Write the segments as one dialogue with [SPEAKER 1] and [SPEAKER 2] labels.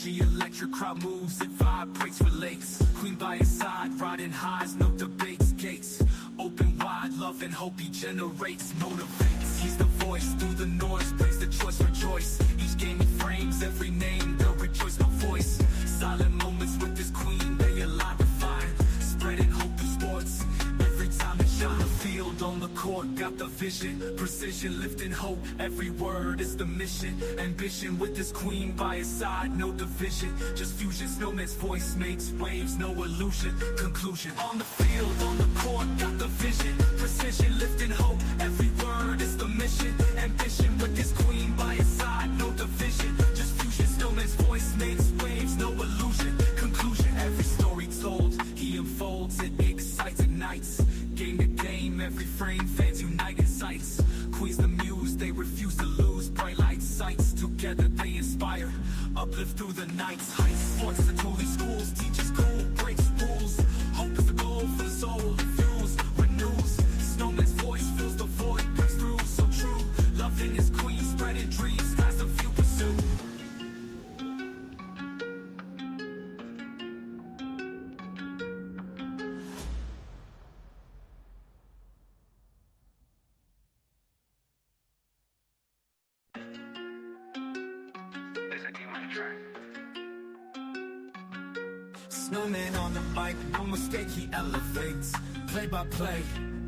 [SPEAKER 1] Energy electric, crowd moves, it vibrates, relates. Queen by his side, riding highs, no debates. Gates open wide, love and hope he generates, motivates. He's the voice through the noise, brings the choice, rejoice. Each game he frames, every name, they'll rejoice, no voice. Silent moments with this queen, they align with fire. Spreading hope through sports, every time they shine. The field, on the court, got the vision. Precision, lifting hope, every word is the mission. Ambition with this queen by his side, no division. Just fusion, Snowman's voice makes waves, no illusion. Conclusion, on the field, on the court, got the vision. Precision, lifting hope, every word is the mission. Ambition with this queen by his side, no division. Just fusion, Snowman's voice makes waves, no illusion. Conclusion, every story told, he unfolds, it excites, ignites. Game to game, every frame, fans unite in sights. Queens the muse, they refuse to lose. Bright light sights, together they inspire. Uplift through the night's heights. Sports the totally schools, teaches cool, breaks rules. Hope is the goal for the soul, fuels, renews. Snowman's voice fills the void, breaks through, so true. Loving his queen, spreading dreams, has a few pursue. Snowman on the mic, no mistake he elevates. Play by play,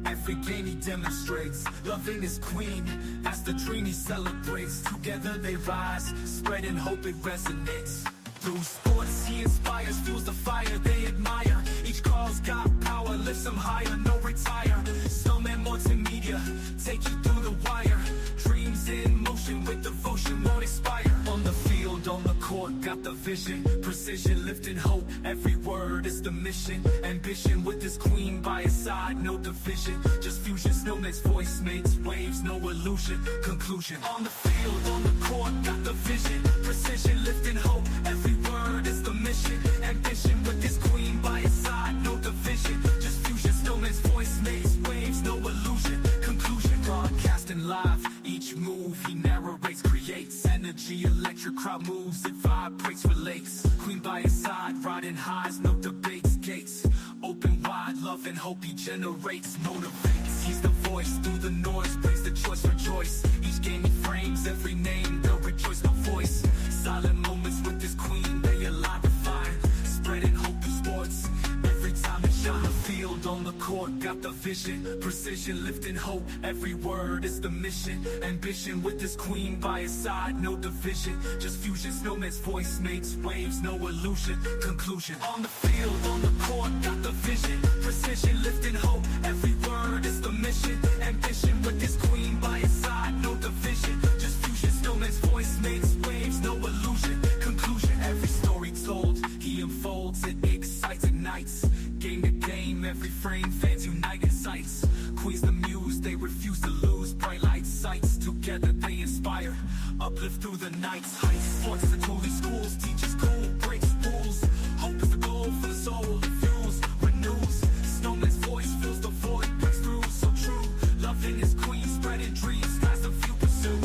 [SPEAKER 1] every game he demonstrates. Loving his queen, as the dream he celebrates. Together they rise, spreading hope it resonates. Through sports he inspires, fuels the fire they admire. Each call's got power, lifts them higher, no retire. Snowman Multimedia, take you through the wire. Dreams in motion with devotion won't expire. On the field, on the court, got the vision. Precision, lifting hope, every word is the mission. Ambition with his queen by his side, no division. Just fusion, Snowman's voice makes waves, no illusion. Conclusion, on the field, on the court, got the vision. Precision, lifting hope, every word is the mission. Ambition with his queen by his side, no division. Just fusion, Snowman's voice makes waves, no illusion. Conclusion, broadcasting live, each move he narrates, creates. Energy electric, crowd moves, it vibrates, relates. Queen by his side, riding highs, no debates. Gates open wide, love and hope he generates, motivates. He's the voice through the noise, brings the choice, rejoice. Each game he frames, every name, they'll rejoice, no voice. Silent moments with this queen, they align with fire. Spreading hope through sports, every time they shine. The field, on the court, got the vision. Precision, lifting hope, every word is the mission. Ambition with this queen by his side, no division. Just fusion, Snowman's voice makes waves, no illusion. Conclusion, on the field, on the court, got the vision. Precision, lifting hope, every word is the mission. Ambition with this queen by his side, no division. Just fusion, Snowman's voice makes waves, no illusion. Conclusion, every story told, he unfolds, it excites, ignites. Game to game, every frame, fans unite in sights. Queens the muse, they refuse to lose. Bright light sights, together they inspire. Uplift through the night's heights. Sports the totally schools, teaches cool, breaks rules. Hope is the goal for the soul, fuels, renews. Snowman's voice fills the void, breaks through, so true. Loving his queen, spreading dreams, has a few pursue.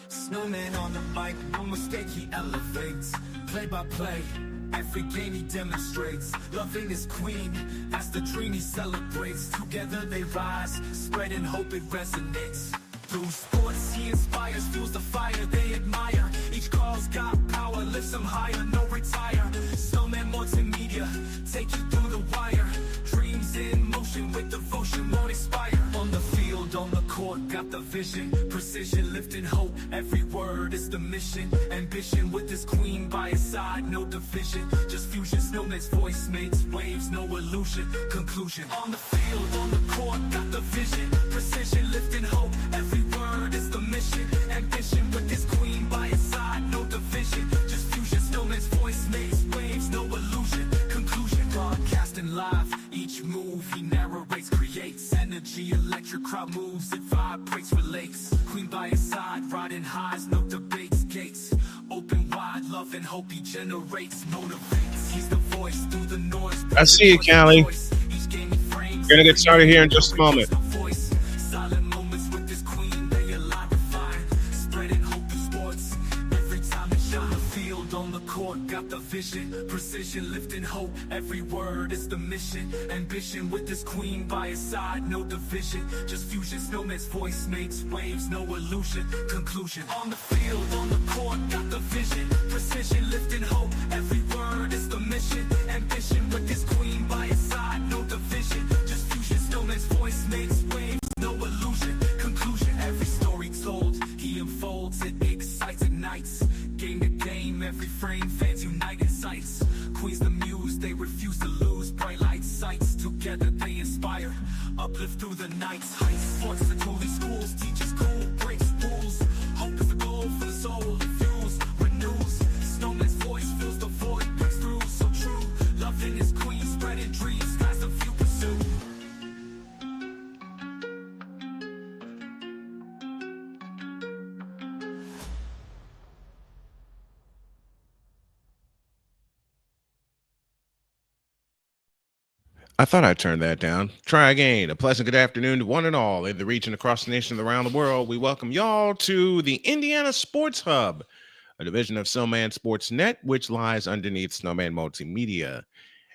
[SPEAKER 1] Snowman on the mic, no mistake he elevates. Play by play, every game he demonstrates. Loving his queen, as the dream he celebrates. Together they rise, spreading hope it resonates. Through sports he inspires, fuels the fire they admire. Each call's got power, lifts them higher, no retire. Snowman Multimedia, take you through the wire. Dreams in motion with devotion won't expire. On the field, on the court, got the vision. Precision, lifting hope, every word is the mission. Ambition with his queen by his side, no division. Just fusion, Snowman's voice makes waves, no illusion. Conclusion, on the field, on the court, got the vision. Precision, lifting hope, every word is the mission. Ambition with his queen by his side, no division. Just fusion, Snowman's voice makes waves, no illusion. Conclusion, broadcasting live, each move he narrates, creates. Energy energy electric, crowd moves, it vibrates, relates. Queen by his side, riding highs, no debates, gates open wide, love and hope he generates, motivates. He's the voice through the noise.
[SPEAKER 2] I see you, Callie. We're gonna get started here in just a moment.
[SPEAKER 1] Silent moments with this queen, they electrify, spreading hope in sports. Every time they shine the field on the court, got the vision, precision, lifting hope. Every word is the mission, ambition with this queen by his side, no division, just fusion. Snowman's voice makes waves, no illusion. Conclusion on the field, on the court, got the vision, precision, lifting hope. Every word is the mission, ambition with this queen by his side, no division, just fusion. Snowman's voice makes waves, no illusion. Conclusion, every story told, he unfolds, it excites, ignites. Game to game, every frame, fans unite in sights. Queen's the muse, they refuse to lose. Bright light sights, together they inspire. Uplift through the nights, heights. Sports the truly schools, teaches cool, breaks rules. Hope is the goal for the soul, it fuels, renews. Snowman's voice fills the void, breaks through, so true. Loving his queen, spreading dreams, skies the few pursue.
[SPEAKER 2] I thought I'd turn that down. Try again. A pleasant good afternoon to one and all in the region, across the nation, and around the world. We welcome y'all to the Indiana Sports Hub, a division of Snowman Sports Net, which lies underneath Snowman Multimedia.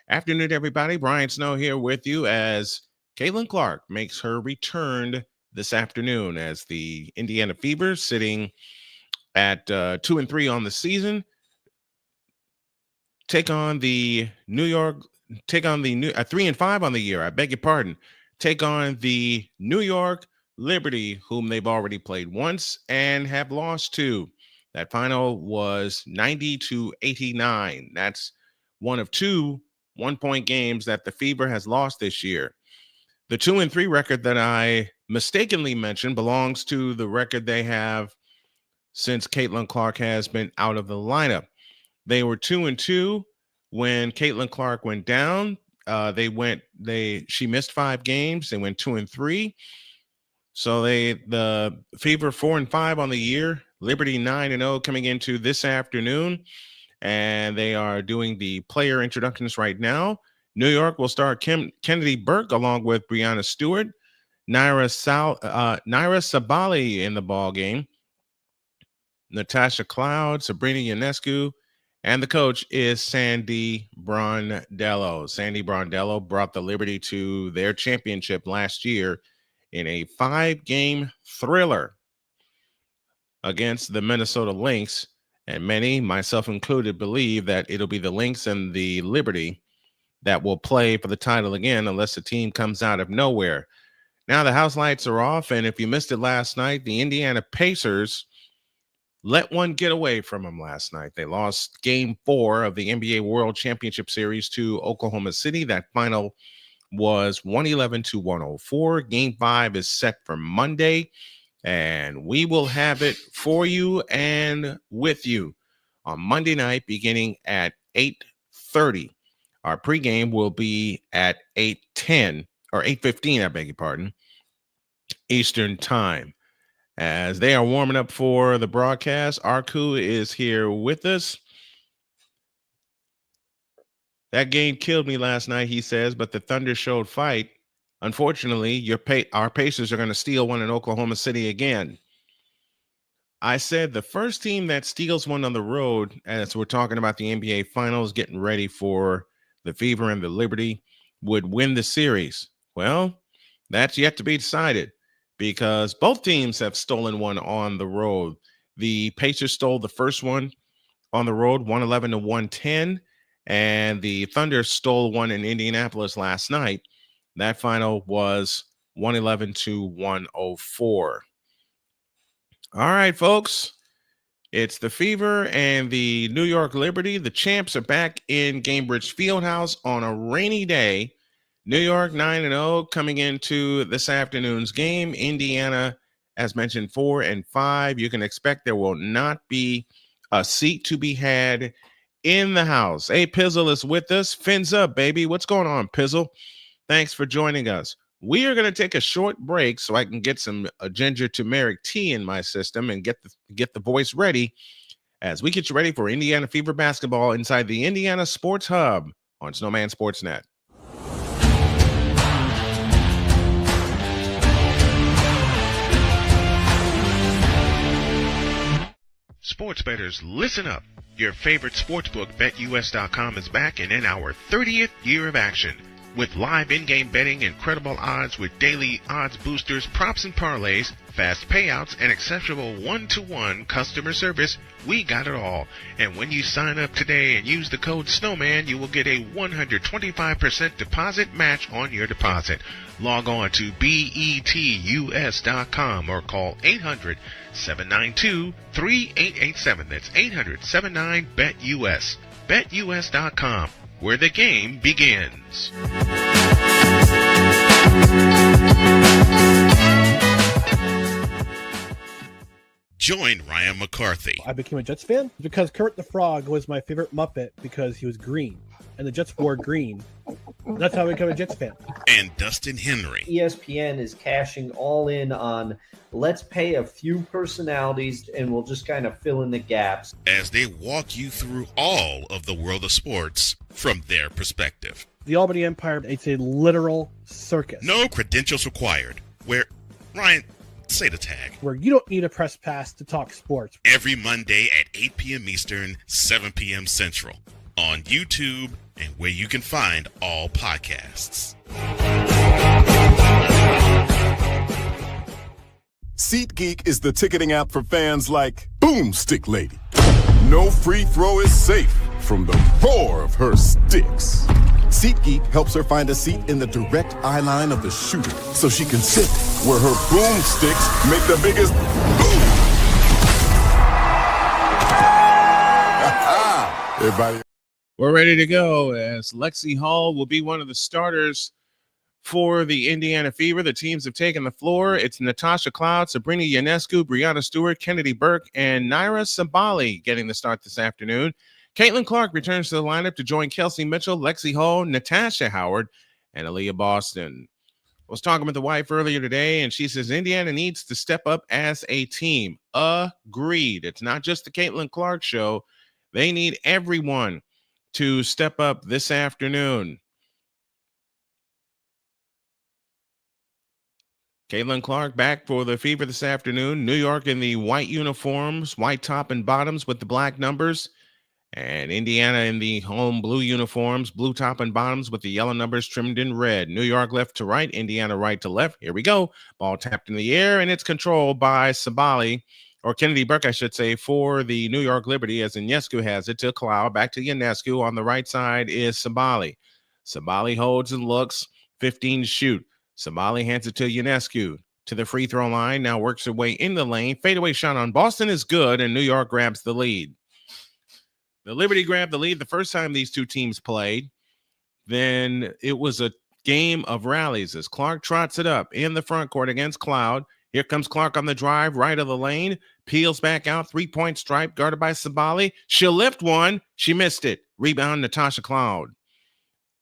[SPEAKER 2] Afternoon, everybody. Brian Snow here with you as Caitlin Clark makes her return this afternoon as the Indiana Fever, sitting at 2-3 on the season, take on the 3-5 on the year. I beg your pardon. Take on the New York Liberty, whom they've already played once and have lost to. That final was 90-89. That's one of two one-point games that the Fever has lost this year. The 2-3 record that I mistakenly mentioned belongs to the record they have since Caitlin Clark has been out of the lineup. They were 2-2 when Caitlin Clark went down. She missed 5 games. They went 2-3. So the Fever 4-5 on the year. Liberty 9-0 coming into this afternoon, and they are doing the player introductions right now. New York will start Kennedy Burke along with Brianna Stewart, Naira Sabali in the ball game, Natasha Cloud, Sabrina Ionescu, and the coach is Sandy Brondello. Sandy Brondello brought the Liberty to their championship last year in a 5-game thriller against the Minnesota Lynx. And many, myself included, believe that it'll be the Lynx and the Liberty that will play for the title again unless the team comes out of nowhere. Now the house lights are off, and if you missed it last night, the Indiana Pacers let one get away from them last night. They lost Game 4 of the NBA World Championship Series to Oklahoma City. That final was 111-104. Game 5 is set for Monday, and we will have it for you and with you on Monday night beginning at 8:30. Our pregame will be at 8:10 or 8:15, I beg your pardon, Eastern Time. As they are warming up for the broadcast, Arku is here with us. That game killed me last night, he says, but the Thunder showed fight. Unfortunately, our Pacers are going to steal one in Oklahoma City again. I said the first team that steals one on the road, as we're talking about the NBA Finals, getting ready for the Fever and the Liberty, would win the series. Well, that's yet to be decided, because both teams have stolen one on the road. The Pacers stole the first one on the road, 111-110, and the Thunder stole one in Indianapolis last night. That final was 111-104. All right, folks, it's the Fever and the New York Liberty. The champs are back in Gainbridge Fieldhouse on a rainy day. New York 9-0 coming into this afternoon's game. Indiana, as mentioned, 4-5. You can expect there will not be a seat to be had in the house. Hey, Pizzle is with us. Fins up, baby. What's going on, Pizzle? Thanks for joining us. We are going to take a short break so I can get some ginger turmeric tea in my system and get the voice ready as we get you ready for Indiana Fever basketball inside the Indiana Sports Hub on Snowman Sportsnet.
[SPEAKER 3] Sports bettors, listen up. Your favorite sportsbook, BetUS.com, is back and in our 30th year of action. With live in-game betting, incredible odds with daily odds boosters, props and parlays, fast payouts, and exceptional one-to-one customer service, we got it all. And when you sign up today and use the code Snowman, you will get a 125% deposit match on your deposit. Log on to betus.com or call 800-792-3887. That's 800-79-BET-US. BetUS.com, where the game begins. Join Ryan McCarthy.
[SPEAKER 4] I became a Jets fan because Kermit the Frog was my favorite Muppet because he was green, and the Jets wore green. That's how I became a Jets fan.
[SPEAKER 3] And Dustin Henry.
[SPEAKER 5] ESPN is cashing all in on let's pay a few personalities and we'll just kind of fill in the gaps.
[SPEAKER 3] As they walk you through all of the world of sports from their perspective.
[SPEAKER 4] The Albany Empire, it's a literal circus.
[SPEAKER 3] No credentials required. Where, Ryan, say the tag.
[SPEAKER 4] Where you don't need a press pass to talk sports.
[SPEAKER 3] Every Monday at 8 p.m. Eastern, 7 p.m. Central. On YouTube and where you can find all podcasts.
[SPEAKER 6] SeatGeek is the ticketing app for fans like Boomstick Lady. No free throw is safe from the roar of her sticks. SeatGeek helps her find a seat in the direct eye line of the shooter so she can sit where her boomsticks make the biggest boom. Everybody.
[SPEAKER 2] We're ready to go as Lexi Hall will be one of the starters for the Indiana Fever. The teams have taken the floor. It's Natasha Cloud, Sabrina Ionescu, Brianna Stewart, Kennedy Burke, and Naira Sabali getting the start this afternoon. Caitlin Clark returns to the lineup to join Kelsey Mitchell, Lexi Hall, Natasha Howard, and Aaliyah Boston. I was talking with the wife earlier today, and she says Indiana needs to step up as a team. Agreed. It's not just the Caitlin Clark show. They need everyone to step up this afternoon. Caitlin Clark back for the Fever this afternoon. New York in the white uniforms, white top and bottoms with the black numbers. And Indiana in the home blue uniforms, blue top and bottoms with the yellow numbers trimmed in red. New York left to right, Indiana right to left. Here we go. Ball tapped in the air, and it's controlled by Sabali, or Kennedy Burke, I should say, for the New York Liberty, as Ionescu has it to Cloud. Back to Ionescu. On the right side is Sabali. Sabali holds and looks. 15 to shoot. Sabali hands it to Ionescu. To the free throw line. Now works her way in the lane. Fadeaway shot on Boston is good, and New York grabs the lead. The Liberty grabbed the lead the first time these two teams played. Then it was a game of rallies as Clark trots it up in the front court against Cloud. Here comes Clark on the drive, right of the lane. Peels back out, three-point stripe, guarded by Sabali. She'll lift one. She missed it. Rebound, Natasha Cloud.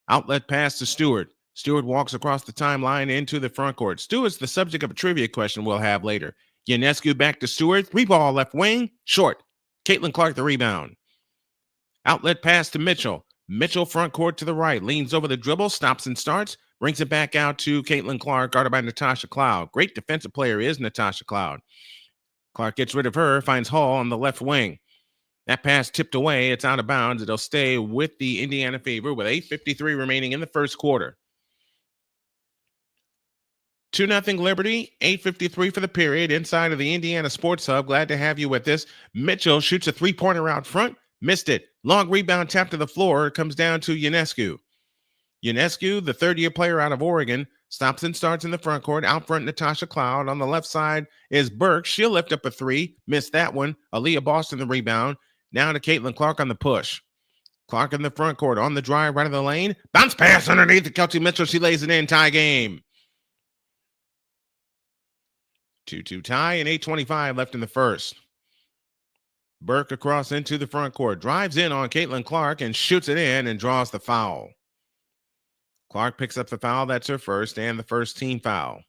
[SPEAKER 2] Outlet pass to Stewart. Stewart walks across the timeline into the front court. Stewart's the subject of a trivia question we'll have later. Ionescu back to Stewart. Three ball left wing. Short. Caitlin Clark the rebound. Outlet pass to Mitchell. Mitchell front court to the right. Leans over the dribble. Stops and starts. Brings it back out to Caitlin Clark, guarded by Natasha Cloud. Great defensive player is Natasha Cloud. Clark gets rid of her, finds Hall on the left wing. That pass tipped away. It's out of bounds. It'll stay with the Indiana Fever with 8:53 remaining in the first quarter. 2-0 Liberty, 8:53 for the period inside of the Indiana Sports Hub. Glad to have you with us. Mitchell shoots a three-pointer out front. Missed it. Long rebound tap to the floor. It comes down to Ionescu. Ionescu, the third-year player out of Oregon, stops and starts in the front court. Out front, Natasha Cloud. On the left side is Burke. She'll lift up a three. Missed that one. Aaliyah Boston, the rebound. Now to Caitlin Clark on the push. Clark in the front court. On the drive, right of the lane. Bounce pass underneath to Kelsey Mitchell. She lays it in. Tie game. 2-2 tie and 8:25 left in the first. Burke across into the front court. Drives in on Caitlin Clark and shoots it in and draws the foul. Clark picks up the foul. That's her first and the first team foul.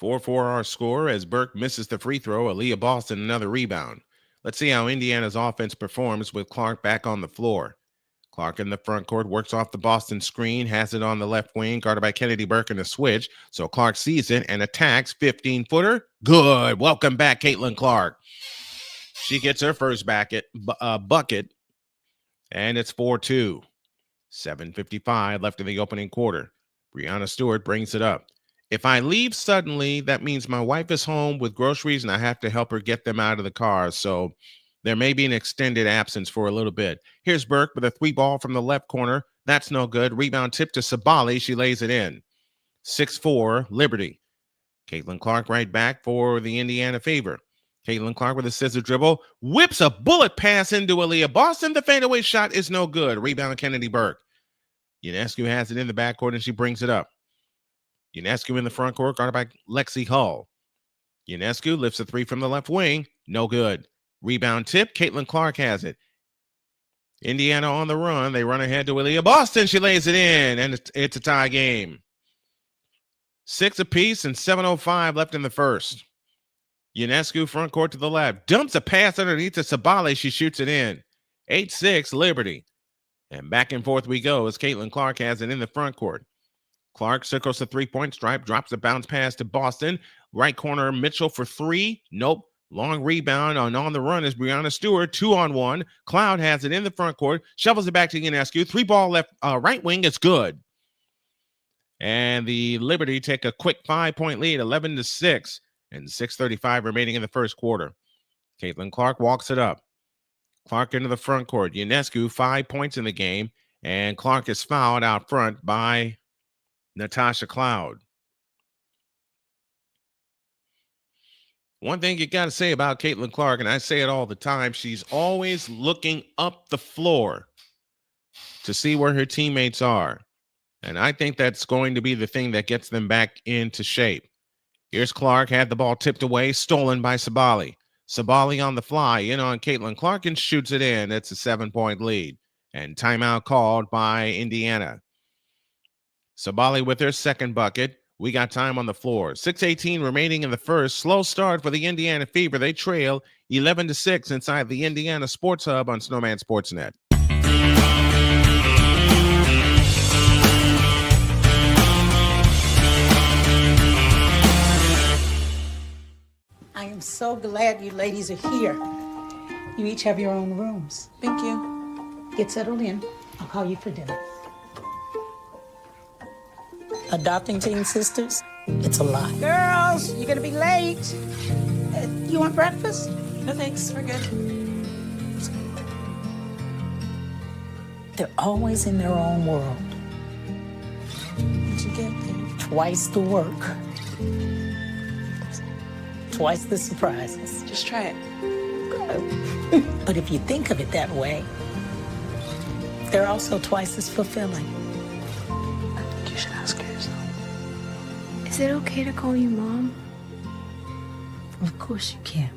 [SPEAKER 2] For our score as Burke misses the free throw. Aaliyah Boston another rebound. Let's see how Indiana's offense performs with Clark back on the floor. Clark in the front court works off the Boston screen, has it on the left wing, guarded by Kennedy Burke in a switch. So Clark sees it and attacks. 15-footer. Good. Welcome back, Caitlin Clark. She gets her first bucket, and it's 4-2. 7:55 left in the opening quarter. Breanna Stewart brings it up. If I leave suddenly, that means my wife is home with groceries and I have to help her get them out of the car. So there may be an extended absence for a little bit. Here's Burke with a 3-ball from the left corner. That's no good. Rebound tip to Sabali. She lays it in. 6-4, Liberty. Caitlin Clark right back for the Indiana favor. Caitlin Clark with a scissor dribble. Whips a bullet pass into Aaliyah Boston. The fadeaway shot is no good. Rebound Kennedy Burke. Ionescu has it in the backcourt and she brings it up. Ionescu in the front court, guarded by Lexi Hull. Ionescu lifts a 3 from the left wing. No good. Rebound tip. Caitlin Clark has it. Indiana on the run. They run ahead to Aaliyah Boston. She lays it in, and it's a tie game. 6 apiece and 7:05 left in the first. Ionescu front court to the left. Dumps a pass underneath to Sabali. She shoots it in. 8-6 Liberty. And back and forth we go as Caitlin Clark has it in the front court. Clark circles the 3-point stripe, drops a bounce pass to Boston. Right corner, Mitchell for 3. Nope. Long rebound on the run is Breanna Stewart. 2-on-1. Cloud has it in the front court. Shovels it back to Ionescu. 3-ball left, right wing. It's good. And the Liberty take a quick 5-point lead, 11-6, and 6:35 remaining in the first quarter. Caitlin Clark walks it up. Clark into the front court. Ionescu, 5 points in the game, and Clark is fouled out front by Natasha Cloud. One thing you got to say about Caitlin Clark, and I say it all the time, she's always looking up the floor to see where her teammates are. And I think that's going to be the thing that gets them back into shape. Here's Clark, had the ball tipped away, stolen by Sabali. Sabali on the fly, in on Caitlin Clark and shoots it in. It's a 7-point lead. And timeout called by Indiana. Sabali with her second bucket. We got time on the floor. 6:18 remaining in the first. Slow start for the Indiana Fever. They trail 11-6 inside the Indiana Sports Hub on Snowman Sportsnet.
[SPEAKER 7] I am so glad you ladies are here. You each have your own rooms.
[SPEAKER 8] Thank you.
[SPEAKER 7] Get settled in. I'll call you for dinner. Adopting teen sisters, it's a lot. Girls, you're gonna be late. You want breakfast?
[SPEAKER 8] No thanks, we're good.
[SPEAKER 7] They're always in their own world.
[SPEAKER 8] What'd you get, babe?
[SPEAKER 7] Twice the work. Twice the surprises.
[SPEAKER 8] Just try it.
[SPEAKER 7] But if you think of it that way, they're also twice as fulfilling.
[SPEAKER 8] I think you should ask her yourself.
[SPEAKER 9] Is it okay to call you Mom?
[SPEAKER 7] Of course you can.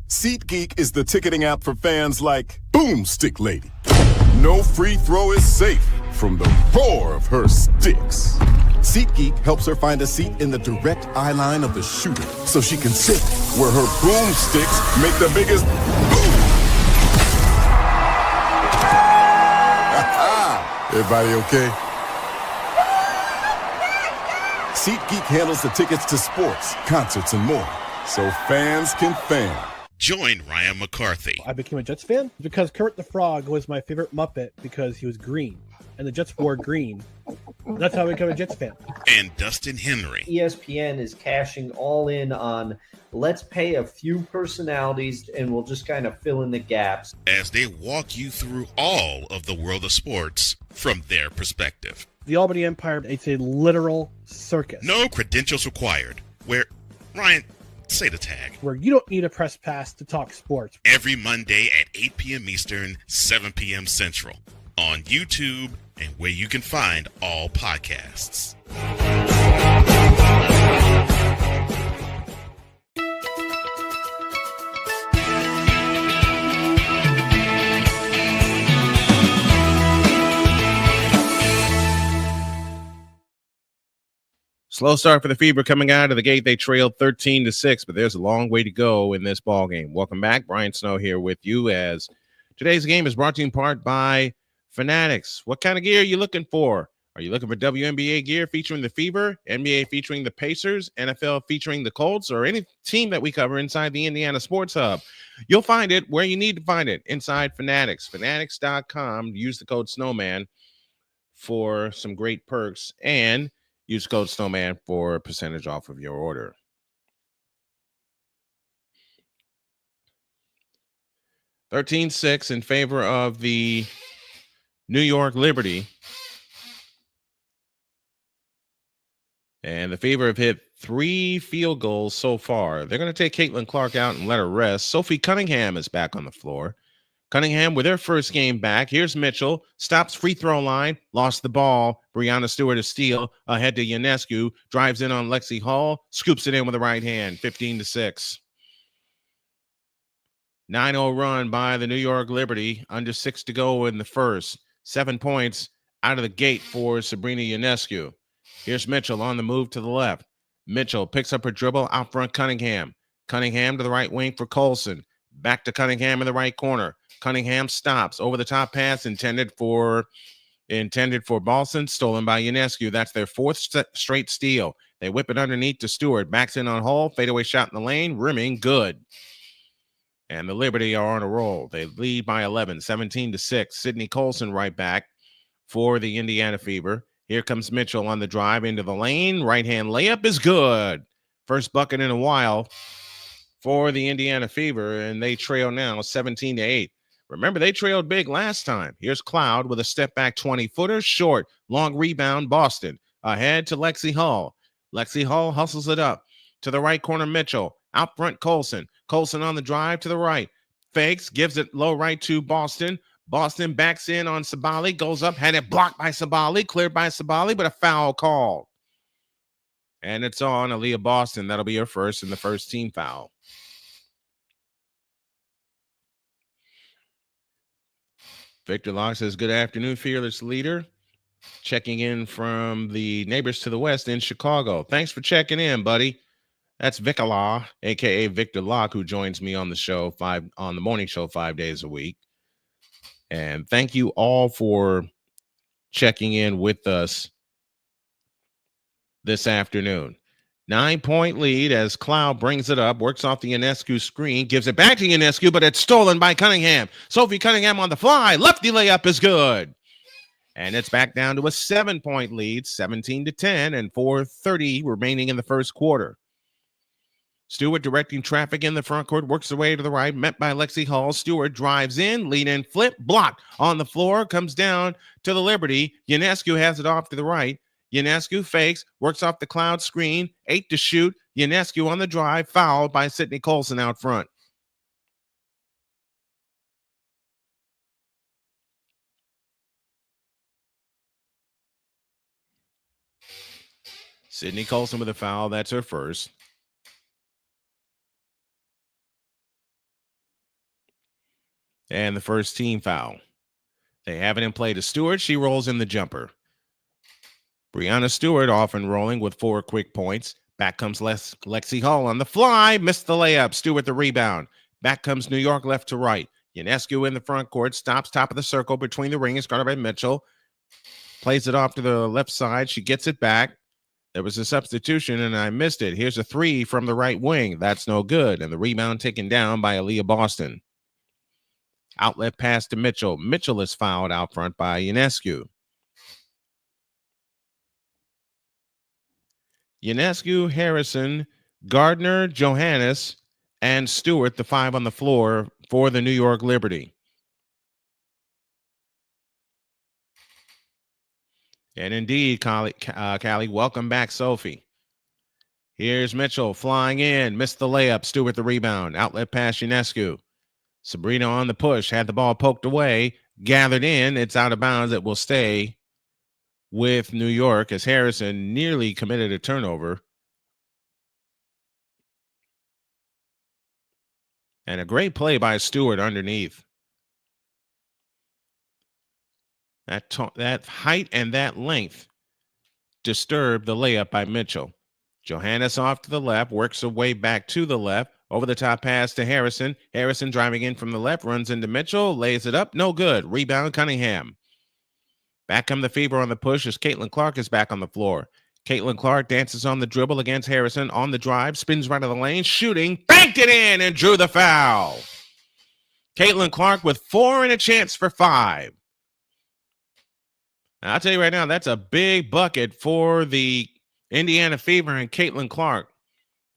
[SPEAKER 6] SeatGeek is the ticketing app for fans like Boomstick Lady. No free throw is safe from the roar of her sticks. SeatGeek helps her find a seat in the direct eye line of the shooter so she can sit where her boomsticks make the biggest boom. Everybody okay? SeatGeek handles the tickets to sports, concerts, and more, so fans can fan.
[SPEAKER 3] Join Ryan McCarthy
[SPEAKER 4] I became a Jets fan because Kurt the Frog was my favorite Muppet because he was green, and the Jets wore green. That's how I became a Jets fan.
[SPEAKER 3] and Dustin Henry
[SPEAKER 5] ESPN is cashing all in on let's pay a few personalities and we'll just kind of fill in the gaps.
[SPEAKER 3] as they walk you through all of the world of sports from their perspective.
[SPEAKER 4] The Albany Empire, it's a literal circus.
[SPEAKER 3] No credentials required. Where, Ryan, say the tag.
[SPEAKER 4] Where you don't need a press pass to talk sports.
[SPEAKER 3] Every Monday at 8 p.m. Eastern, 7 p.m. Central. On YouTube and where you can find all podcasts.
[SPEAKER 2] Slow start for the Fever coming out of the gate. They trailed 13-6, but there's a long way to go in this ball game. Welcome back. Brian Snow here with you as today's game is brought to you in part by Fanatics. What kind of gear are you looking for? Are you looking for WNBA gear featuring the Fever, NBA featuring the Pacers, NFL featuring the Colts, or any team that we cover inside the Indiana Sports Hub? You'll find it where you need to find it, inside Fanatics. Fanatics.com. Use the code Snowman for some great perks, and use code Snowman for a percentage off of your order. $13-6 in favor of the New York Liberty. And the Fever have hit 3 field goals so far. They're going to take Caitlin Clark out and let her rest. Sophie Cunningham is back on the floor. Cunningham with her first game back. Here's Mitchell. Stops free throw line. Lost the ball. Brianna Stewart a steal. Ahead to Ionescu. Drives in on Lexi Hall. Scoops it in with the right hand. 15-6. 9-0 run by the New York Liberty. Under 6 to go in the first. 7 points out of the gate for Sabrina Ionescu. Here's Mitchell on the move to the left. Mitchell picks up her dribble out front. Cunningham. Cunningham to the right wing for Colson. Back to Cunningham in the right corner. Cunningham stops. Over the top pass intended for Boston. Stolen by Ionescu. That's their 4th straight steal. They whip it underneath to Stewart. Backs in on Hall. Fadeaway shot in the lane. Rimming. Good. And the Liberty are on a roll. They lead by 11. 17-6. Sydney Colson right back for the Indiana Fever. Here comes Mitchell on the drive into the lane. Right-hand layup is good. First bucket in a while for the Indiana Fever, and they trail now 17-8. Remember, they trailed big last time. Here's Cloud with a step-back 20-footer. Short, long rebound, Boston. Ahead to Lexi Hall. Lexi Hall hustles it up. To the right corner, Mitchell. Out front, Colson. Colson on the drive to the right. Fakes, gives it low right to Boston. Boston backs in on Sabali, goes up, had it blocked by Sabali, cleared by Sabali, but a foul called. And it's on Aaliyah Boston. That'll be her first and the first team foul. Victor Locke says, good afternoon, fearless leader. Checking in from the neighbors to the west in Chicago. Thanks for checking in, buddy. That's Vicala, a.k.a. Victor Locke, who joins me on the show on the morning show 5 days a week. And thank you all for checking in with us this afternoon. 9-point lead as Cloud brings it up, works off the Ionescu screen, gives it back to Ionescu, but it's stolen by Cunningham. Sophie Cunningham on the fly. Lefty layup is good. And it's back down to a 7-point lead, 17-10, and 4:30 remaining in the first quarter. Stewart directing traffic in the front court, works away to the right, met by Lexi Hall. Stewart drives in, lead in, flip, blocked on the floor, comes down to the Liberty. Ionescu has it off to the right. Ionescu fakes, works off the Cloud screen, 8 to shoot. Ionescu on the drive, fouled by Sydney Colson out front. Sydney Colson with a foul, that's her first. And the first team foul. They have it in play to Stewart. She rolls in the jumper. Brianna Stewart off and rolling with 4 quick points. Back comes Lexi Hall on the fly. Missed the layup. Stewart the rebound. Back comes New York left to right. Ionescu in the front court. Stops top of the circle between the rings. Guarded by Mitchell. Plays it off to the left side. She gets it back. There was a substitution, and I missed it. Here's a three from the right wing. That's no good. And the rebound taken down by Aaliyah Boston. Outlet pass to Mitchell. Mitchell is fouled out front by Ionescu. Ionescu, Harrison, Gardner, Johannes, and Stewart, the five on the floor for the New York Liberty. And indeed, Callie, welcome back, Sophie. Here's Mitchell flying in, missed the layup. Stewart the rebound. Outlet pass, Ionescu. Sabrina on the push, had the ball poked away, gathered in. It's out of bounds. It will stay with New York as Harrison nearly committed a turnover. And a great play by Stewart underneath. That height and that length disturbed the layup by Mitchell. Johannes off to the left, works her way back to the left. Over the top pass to Harrison. Harrison driving in from the left, runs into Mitchell, lays it up. No good. Rebound, Cunningham. Back come the Fever on the push as Caitlin Clark is back on the floor. Caitlin Clark dances on the dribble against Harrison on the drive, spins right of the lane, shooting, banked it in and drew the foul. Caitlin Clark with 4 and a chance for 5. Now, I'll tell you right now, that's a big bucket for the Indiana Fever and Caitlin Clark.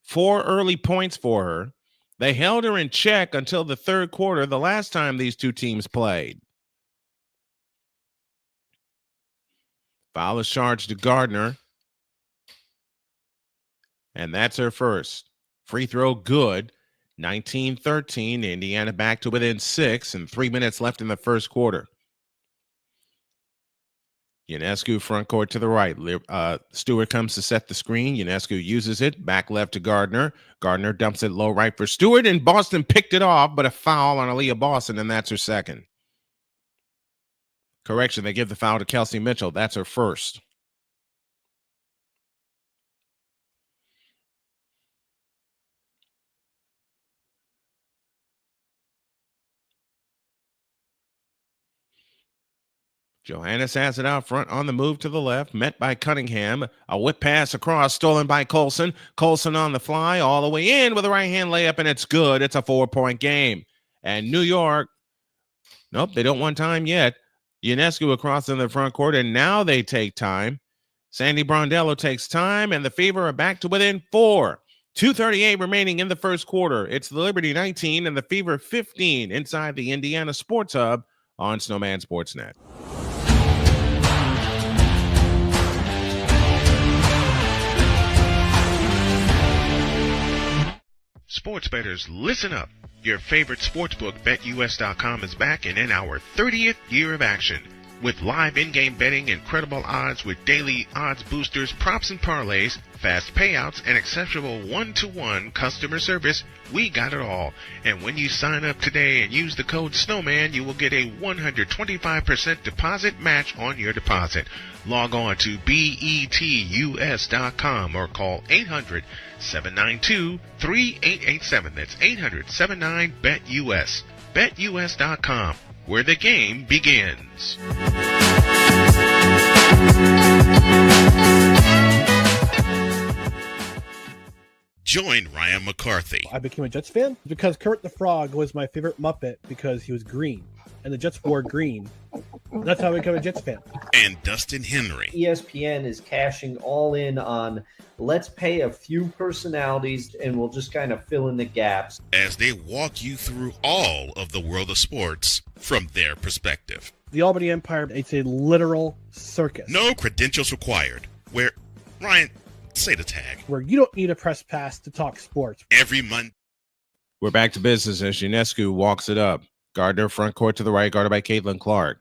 [SPEAKER 2] 4 early points for her. They held her in check until the third quarter, the last time these two teams played. Foul is charged to Gardner. And that's her first. Free throw good. 19-13. Indiana back to within 6 and 3 minutes left in the first quarter. Ionescu front court to the right. Stewart comes to set the screen. Ionescu uses it. Back left to Gardner. Gardner dumps it low right for Stewart, and Boston picked it off, but a foul on Aaliyah Boston, and that's her second. Correction, they give the foul to Kelsey Mitchell. That's her first. Johannes has it out front on the move to the left, met by Cunningham. A whip pass across, stolen by Colson. Colson on the fly, all the way in with a right-hand layup, and it's good. It's a 4-point game. And New York, nope, they don't want time yet. Ionescu across in the front court, and now they take time. Sandy Brondello takes time, and the Fever are back to within 4. 2:38 remaining in the first quarter. It's the Liberty 19 and the Fever 15 inside the Indiana Sports Hub on Snowman Sportsnet.
[SPEAKER 3] Sports bettors, listen up. Your favorite sportsbook, BetUS.com, is back and in our 30th year of action. With live in-game betting, incredible odds with daily odds boosters, props and parlays, fast payouts, and exceptional one-to-one customer service, we got it all. And when you sign up today and use the code Snowman, you will get a 125% deposit match on your deposit. Log on to betus.com or call 800-792-3887. That's 800-79-BET-US. BetUS.com, where the game begins. Join Ryan McCarthy.
[SPEAKER 4] I became a Jets fan because Kermit the Frog was my favorite Muppet because he was green, and the Jets wore green. That's how I became a Jets fan.
[SPEAKER 3] And Dustin Henry.
[SPEAKER 5] ESPN is cashing all in on let's pay a few personalities and we'll just kind of fill in the gaps.
[SPEAKER 3] As they walk you through all of the world of sports from their perspective.
[SPEAKER 4] The Albany Empire, it's a literal circus.
[SPEAKER 3] No credentials required. Where, Ryan, say the tag.
[SPEAKER 4] Where you don't need a press pass to talk sports.
[SPEAKER 3] Every month.
[SPEAKER 2] We're back to business as Ionescu walks it up. Gardner front court to the right, guarded by Caitlin Clark.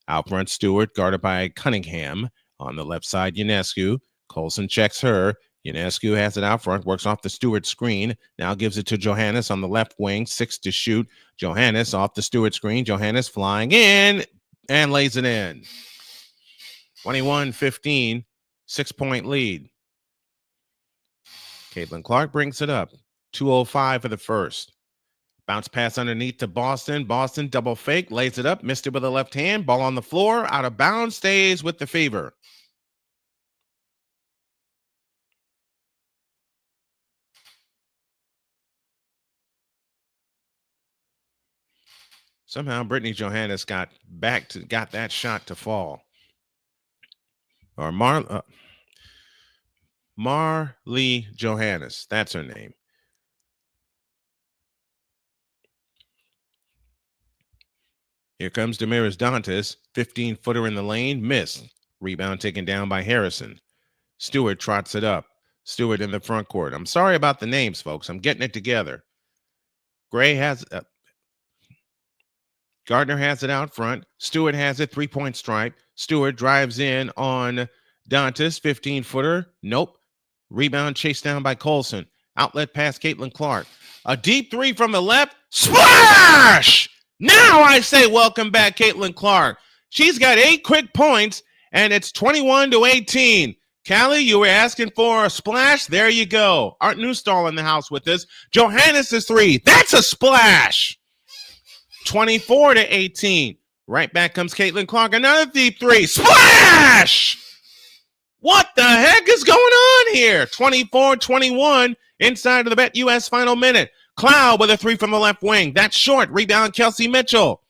[SPEAKER 2] Out front, Stewart, guarded by Cunningham. On the left side, Ionescu. Colson checks her. Ionescu has it out front, works off the Stewart screen. Now gives it to Johannes on the left wing, 6 to shoot. Johannes off the Stewart screen. Johannes flying in and lays it in. 21-15, 6-point lead. Caitlin Clark brings it up. 2:05 for the first. Bounce pass underneath to Boston. Boston double fake, lays it up, missed it with a left hand. Ball on the floor, out of bounds, stays with the Fever. Somehow Brittany Johannes got that shot to fall. Or Marlee Johannes, that's her name. Here comes Damaris Dantas, 15-footer in the lane, missed. Rebound taken down by Harrison. Stewart trots it up. Stewart in the front court. I'm sorry about the names, folks. I'm getting it together. Gardner has it out front. Stewart has it, three-point stripe. Stewart drives in on Dantas, 15-footer. Nope. Rebound chased down by Colson. Outlet pass, Caitlin Clark. A deep three from the left. Splash! Now I say welcome back, Caitlin Clark. She's got 8 quick points, and it's 21-18. Callie, you were asking for a splash. There you go. Art Newstall in the house with us. Johannes' 3. That's a splash. 24-18. Right back comes Caitlin Clark. Another deep 3. Splash! What the heck is going on here? 24-21 inside of the BetUS final minute. Cloud with a 3 from the left wing. That's short. Rebound, Kelsey Mitchell.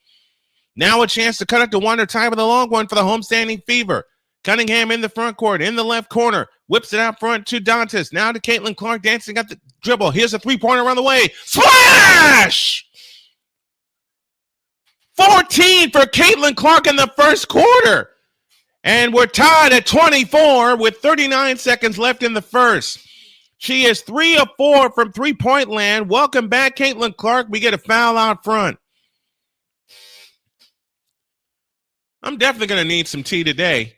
[SPEAKER 2] Now a chance to cut it to one or tie with a long one for the homestanding Fever. Cunningham in the front court, in the left corner. Whips it out front to Dantas. Now to Caitlin Clark dancing up the dribble. Here's a three-pointer around the way. Splash! 14 for Caitlin Clark in the first quarter. And we're tied at 24 with 39 seconds left in the first. She is 3 of 4 from three-point land. Welcome back, Caitlin Clark. We get a foul out front. I'm definitely going to need some tea today.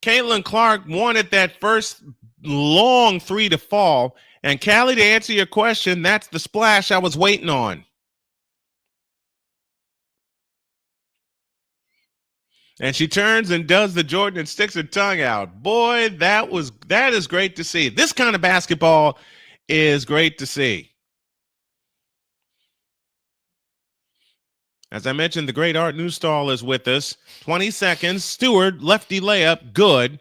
[SPEAKER 2] Caitlin Clark wanted that first long 3 to fall. And Callie, to answer your question, that's the splash I was waiting on. And she turns and does the Jordan and sticks her tongue out. Boy, that is great to see. This kind of basketball is great to see. As I mentioned, the great Art Newstall is with us. 20 seconds. Stewart, lefty layup, good.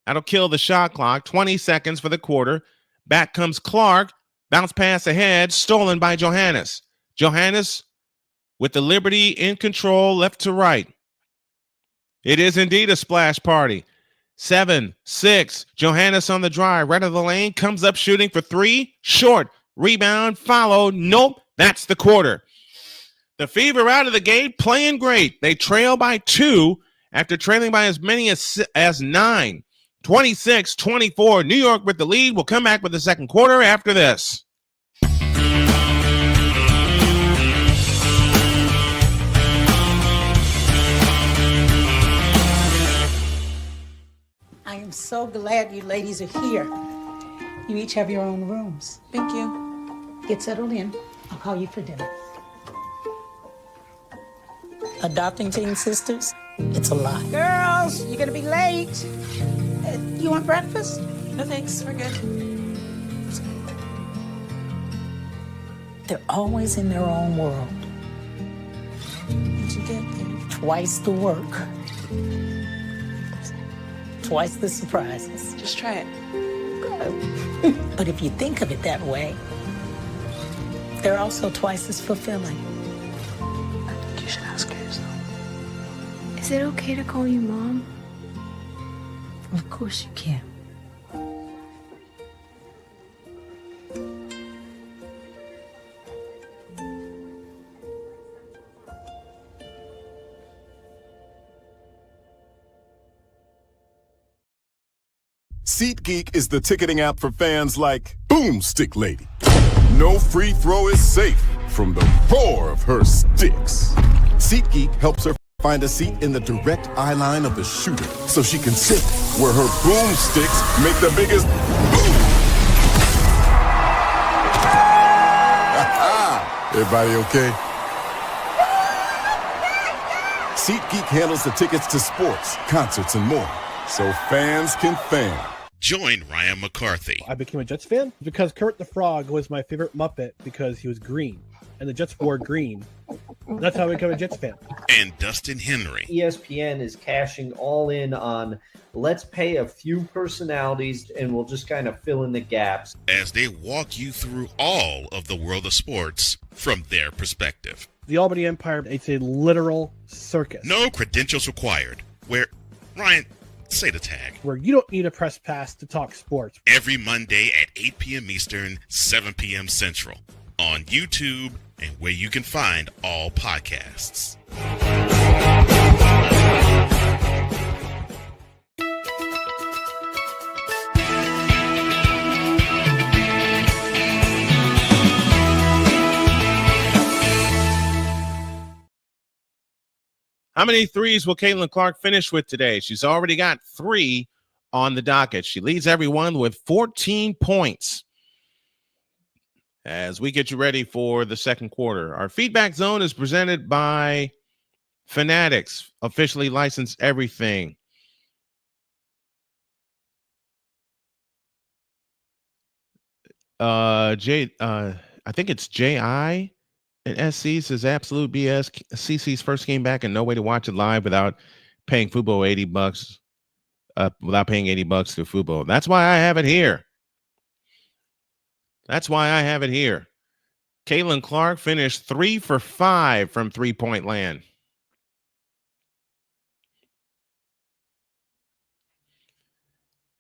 [SPEAKER 2] That'll kill the shot clock. 20 seconds for the quarter. Back comes Clark. Bounce pass ahead. Stolen by Johannes. Johannes with the Liberty in control, left to right. It is indeed a splash party. 7-6. Johannes on the drive. Right of the lane. Comes up shooting for 3. Short. Rebound. Follow. Nope. That's the quarter. The Fever out of the gate playing great. They trail by 2 after trailing by as many as 9. 26-24. New York with the lead. We'll come back with the second quarter after this.
[SPEAKER 7] I am so glad you ladies are here. You each have your own rooms.
[SPEAKER 8] Thank you.
[SPEAKER 7] Get settled in. I'll call you for dinner. Adopting teen sisters, it's a lot. Girls, you're gonna be late. You want breakfast?
[SPEAKER 8] No thanks, we're good.
[SPEAKER 7] They're always in their own world.
[SPEAKER 8] What'd you get there?
[SPEAKER 7] Twice the work. Twice the surprises.
[SPEAKER 8] Just try it.
[SPEAKER 7] But if you think of it that way, they're also twice as fulfilling.
[SPEAKER 8] I think you should ask her yourself.
[SPEAKER 9] Is it okay to call you Mom?
[SPEAKER 7] Of course you can.
[SPEAKER 6] SeatGeek is the ticketing app for fans like Boomstick Lady. No free throw is safe from the roar of her sticks. SeatGeek helps her find a seat in the direct eye line of the shooter so she can sit where her boomsticks make the biggest boom. Everybody okay? SeatGeek handles the tickets to sports, concerts, and more, so fans can fan.
[SPEAKER 3] Join Ryan McCarthy.
[SPEAKER 4] I became a Jets fan because Kurt the Frog was my favorite Muppet because he was green, and the Jets wore green. That's how I become a Jets fan.
[SPEAKER 3] And Dustin Henry.
[SPEAKER 5] ESPN is cashing all in on let's pay a few personalities and we'll just kind of fill in the gaps.
[SPEAKER 3] As they walk you through all of the world of sports from their perspective.
[SPEAKER 4] The Albany Empire, it's a literal circus.
[SPEAKER 3] No credentials required. Where, Ryan, say the tag.
[SPEAKER 4] Where you don't need a press pass to talk sports.
[SPEAKER 3] Every Monday at 8 p.m. Eastern, 7 p.m. Central. On YouTube and where you can find all podcasts.
[SPEAKER 2] How many threes will Caitlin Clark finish with today? She's already got 3 on the docket. She leads everyone with 14 points. As we get you ready for the second quarter, our feedback zone is presented by Fanatics, officially licensed everything. I think it's J.I. and SC says absolute BS. CC's first game back and no way to watch it live without paying Fubo $80. Without paying $80 to Fubo. That's why I have it here. Caitlin Clark finished 3 for 5 from three-point land.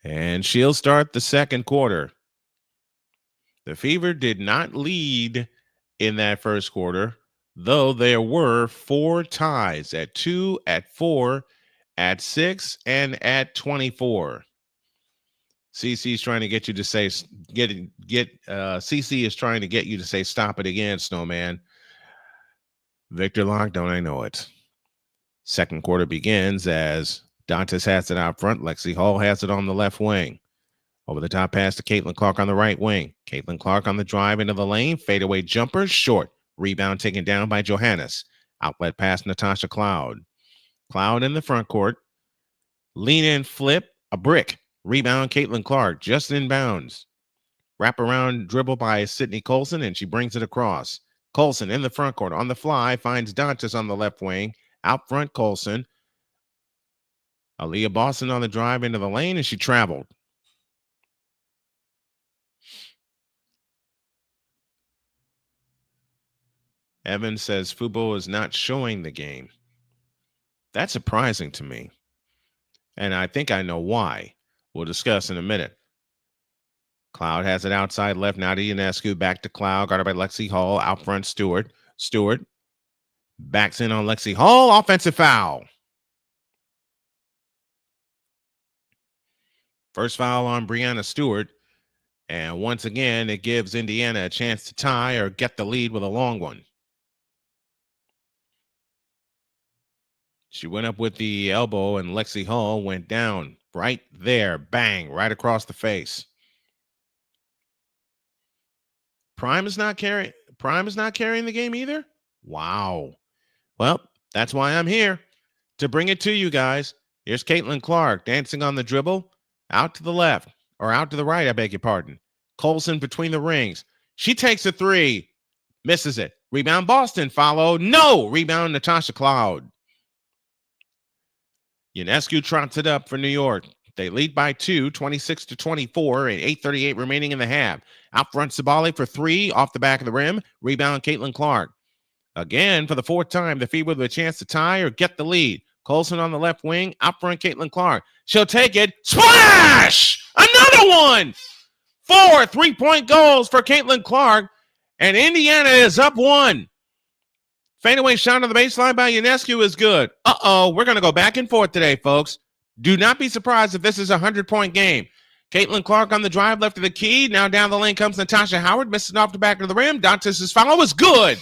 [SPEAKER 2] And she'll start the second quarter. The Fever did not lead in that first quarter, though there were 4 ties at 2, at 4, at 6, and at 24. CC is trying to get you to say CC is trying to get you to say stop it again, Snowman. Victor Locke, don't I know it? Second quarter begins as Dantas has it out front. Lexi Hall has it on the left wing. Over the top pass to Caitlin Clark on the right wing. Caitlin Clark on the drive into the lane. Fadeaway jumper, short. Rebound taken down by Johannes. Outlet pass Natasha Cloud. Cloud in the front court. Lean in flip, a brick. Rebound Caitlin Clark, just inbounds. Wrap around dribble by Sydney Colson, and she brings it across. Colson in the front court on the fly, finds Dantas on the left wing. Out front, Colson. Aaliyah Boston on the drive into the lane, and she traveled. Evan says Fubo is not showing the game. That's surprising to me. And I think I know why. We'll discuss in a minute. Cloud has it outside left. Now to Ionescu. Back to Cloud. Guarded by Lexi Hall. Out front, Stewart. Stewart backs in on Lexi Hall. Offensive foul. First foul on Breanna Stewart. And once again, it gives Indiana a chance to tie or get the lead with a long one. She went up with the elbow, and Lexi Hall went down right there. Bang, right across the face. Prime is not carrying the game either? Wow. Well, that's why I'm here, to bring it to you guys. Here's Caitlin Clark dancing on the dribble. Out to the left, or out to the right, I beg your pardon. Colson between the rings. She takes a 3. Misses it. Rebound Boston, follow. No! Rebound Natasha Cloud. Ionescu trots it up for New York. They lead by 2, 26-24, and 8:38 remaining in the half. Out front, Sabali for 3, off the back of the rim. Rebound, Caitlin Clark. Again, for the 4th time, the Fever with a chance to tie or get the lead. Colson on the left wing. Out front, Caitlin Clark. She'll take it. Splash! Another one! 4 3-point goals for Caitlin Clark, and Indiana is up 1. Fadeaway shot on the baseline by Ionescu is good. We're going to go back and forth today, folks. Do not be surprised if this is a 100-point game. Caitlin Clark on the drive left of the key. Now down the lane comes Natasha Howard. Misses off the back of the rim. Dantas' foul was good.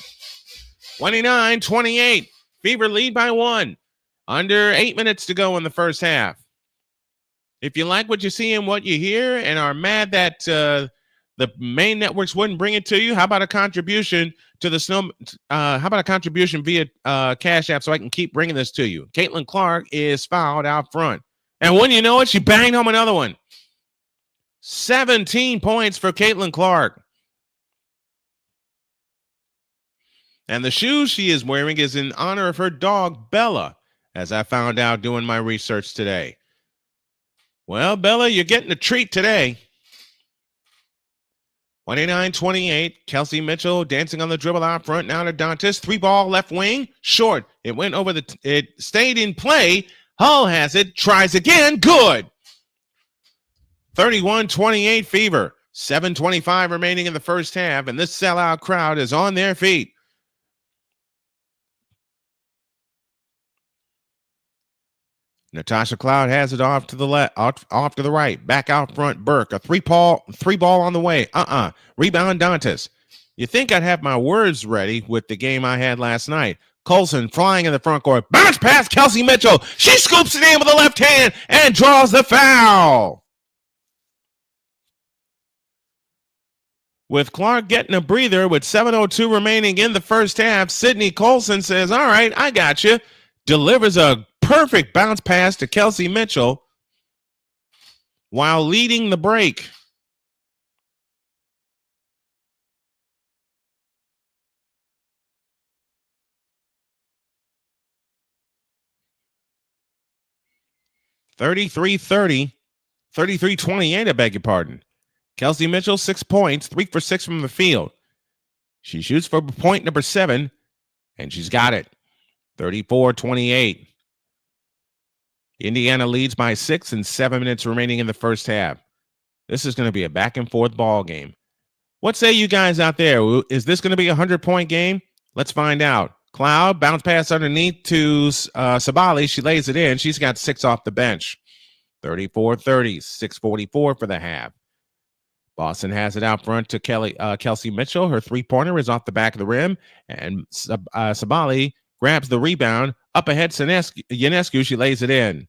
[SPEAKER 2] 29-28. Fever lead by 1. Under 8 minutes to go in the first half. If you like what you see and what you hear and are mad that the main networks wouldn't bring it to you, how about a contribution to the how about a contribution via Cash App so I can keep bringing this to you? Caitlin Clark is fouled out front. And when you know it, she banged home another one. 17 points for Caitlin Clark. And the shoes she is wearing is in honor of her dog, Bella, as I found out doing my research today. Well, Bella, you're getting a treat today. 29-28, Kelsey Mitchell dancing on the dribble out front. Now to Dantas. 3-ball left wing. Short. It went over it stayed in play. Hull has it. Tries again. Good. 31-28 Fever. 7:25 remaining in the first half, and this sellout crowd is on their feet. Natasha Cloud has it off to the left, off to the right. Back out front, Burke. A three ball on the way. Rebound, Dantas. You think I'd have my words ready with the game I had last night. Colson flying in the front court. Bounce past Kelsey Mitchell. She scoops it in with the left hand and draws the foul. With Clark getting a breather with 7:02 remaining in the first half, Sydney Colson says, all right, I got you. Delivers a perfect bounce pass to Kelsey Mitchell while leading the break. (33-30), 33-28, I beg your pardon. Kelsey Mitchell, 6 points, 3 for 6 from the field. She shoots for point number 7, and she's got it. 34-28. Indiana leads by 6 and 7 minutes remaining in the first half. This is going to be a back-and-forth ball game. What say you guys out there? Is this going to be a 100-point game? Let's find out. Cloud, bounce pass underneath to Sabali. She lays it in. She's got 6 off the bench. 34-30, 6:44 for the half. Boston has it out front to Kelsey Mitchell. Her three-pointer is off the back of the rim, and Sabali grabs the rebound. Up ahead, Ionescu. She lays it in.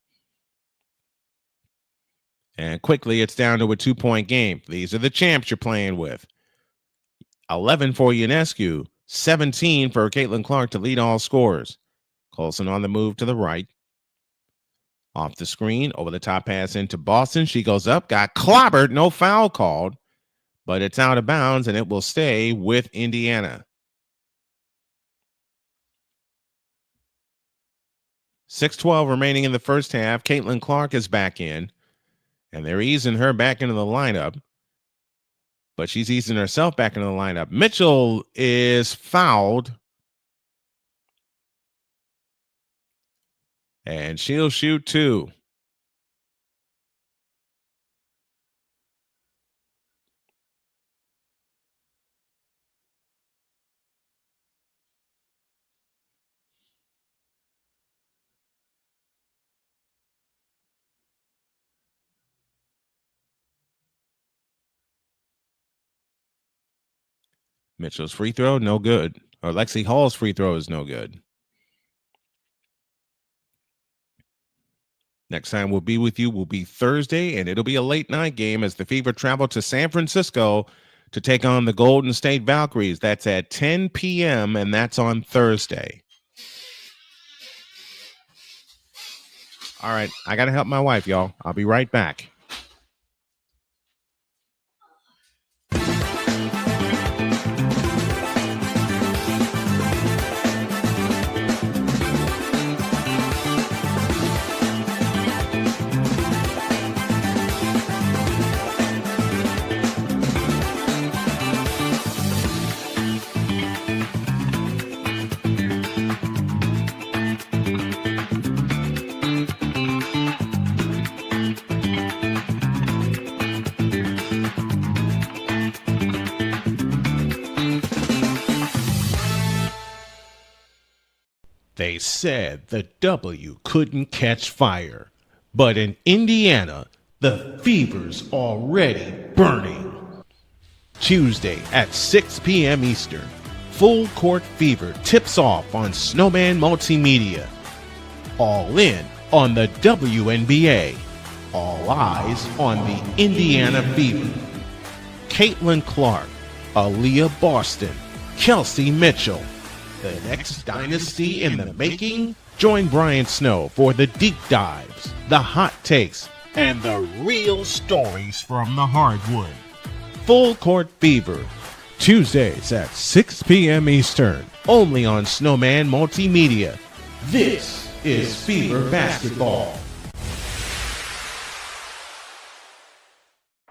[SPEAKER 2] And quickly, it's down to a 2-point game. These are the champs you're playing with. 11 for Ionescu, 17 for Caitlin Clark to lead all scorers. Colson on the move to the right. Off the screen, over the top pass into Boston. She goes up, got clobbered, no foul called, but it's out of bounds, and it will stay with Indiana. 6:12 remaining in the first half. Caitlin Clark is back in, and they're easing her back into the lineup, but she's easing herself back into the lineup. Mitchell is fouled, and she'll shoot 2. Mitchell's free throw, no good. Or Lexi Hall's free throw is no good. Next time we'll be with you will be Thursday, and it'll be a late night game as the Fever travel to San Francisco to take on the Golden State Valkyries. That's at 10 p.m., and that's on Thursday. All right, I got to help my wife, y'all. I'll be right back. They said the W couldn't catch fire, but in Indiana, the fever's already burning. Tuesday at 6 p.m. Eastern, Full Court Fever tips off on Snowman Multimedia. All in on the WNBA. All eyes on the Indiana Fever. Caitlin Clark, Aaliyah Boston, Kelsey Mitchell. The next dynasty in the making? Join Brian Snow for the deep dives, the hot takes, and the real stories from the hardwood. Full Court Fever, Tuesdays at 6 p.m. Eastern, only on Snowman Multimedia. This is Fever Basketball.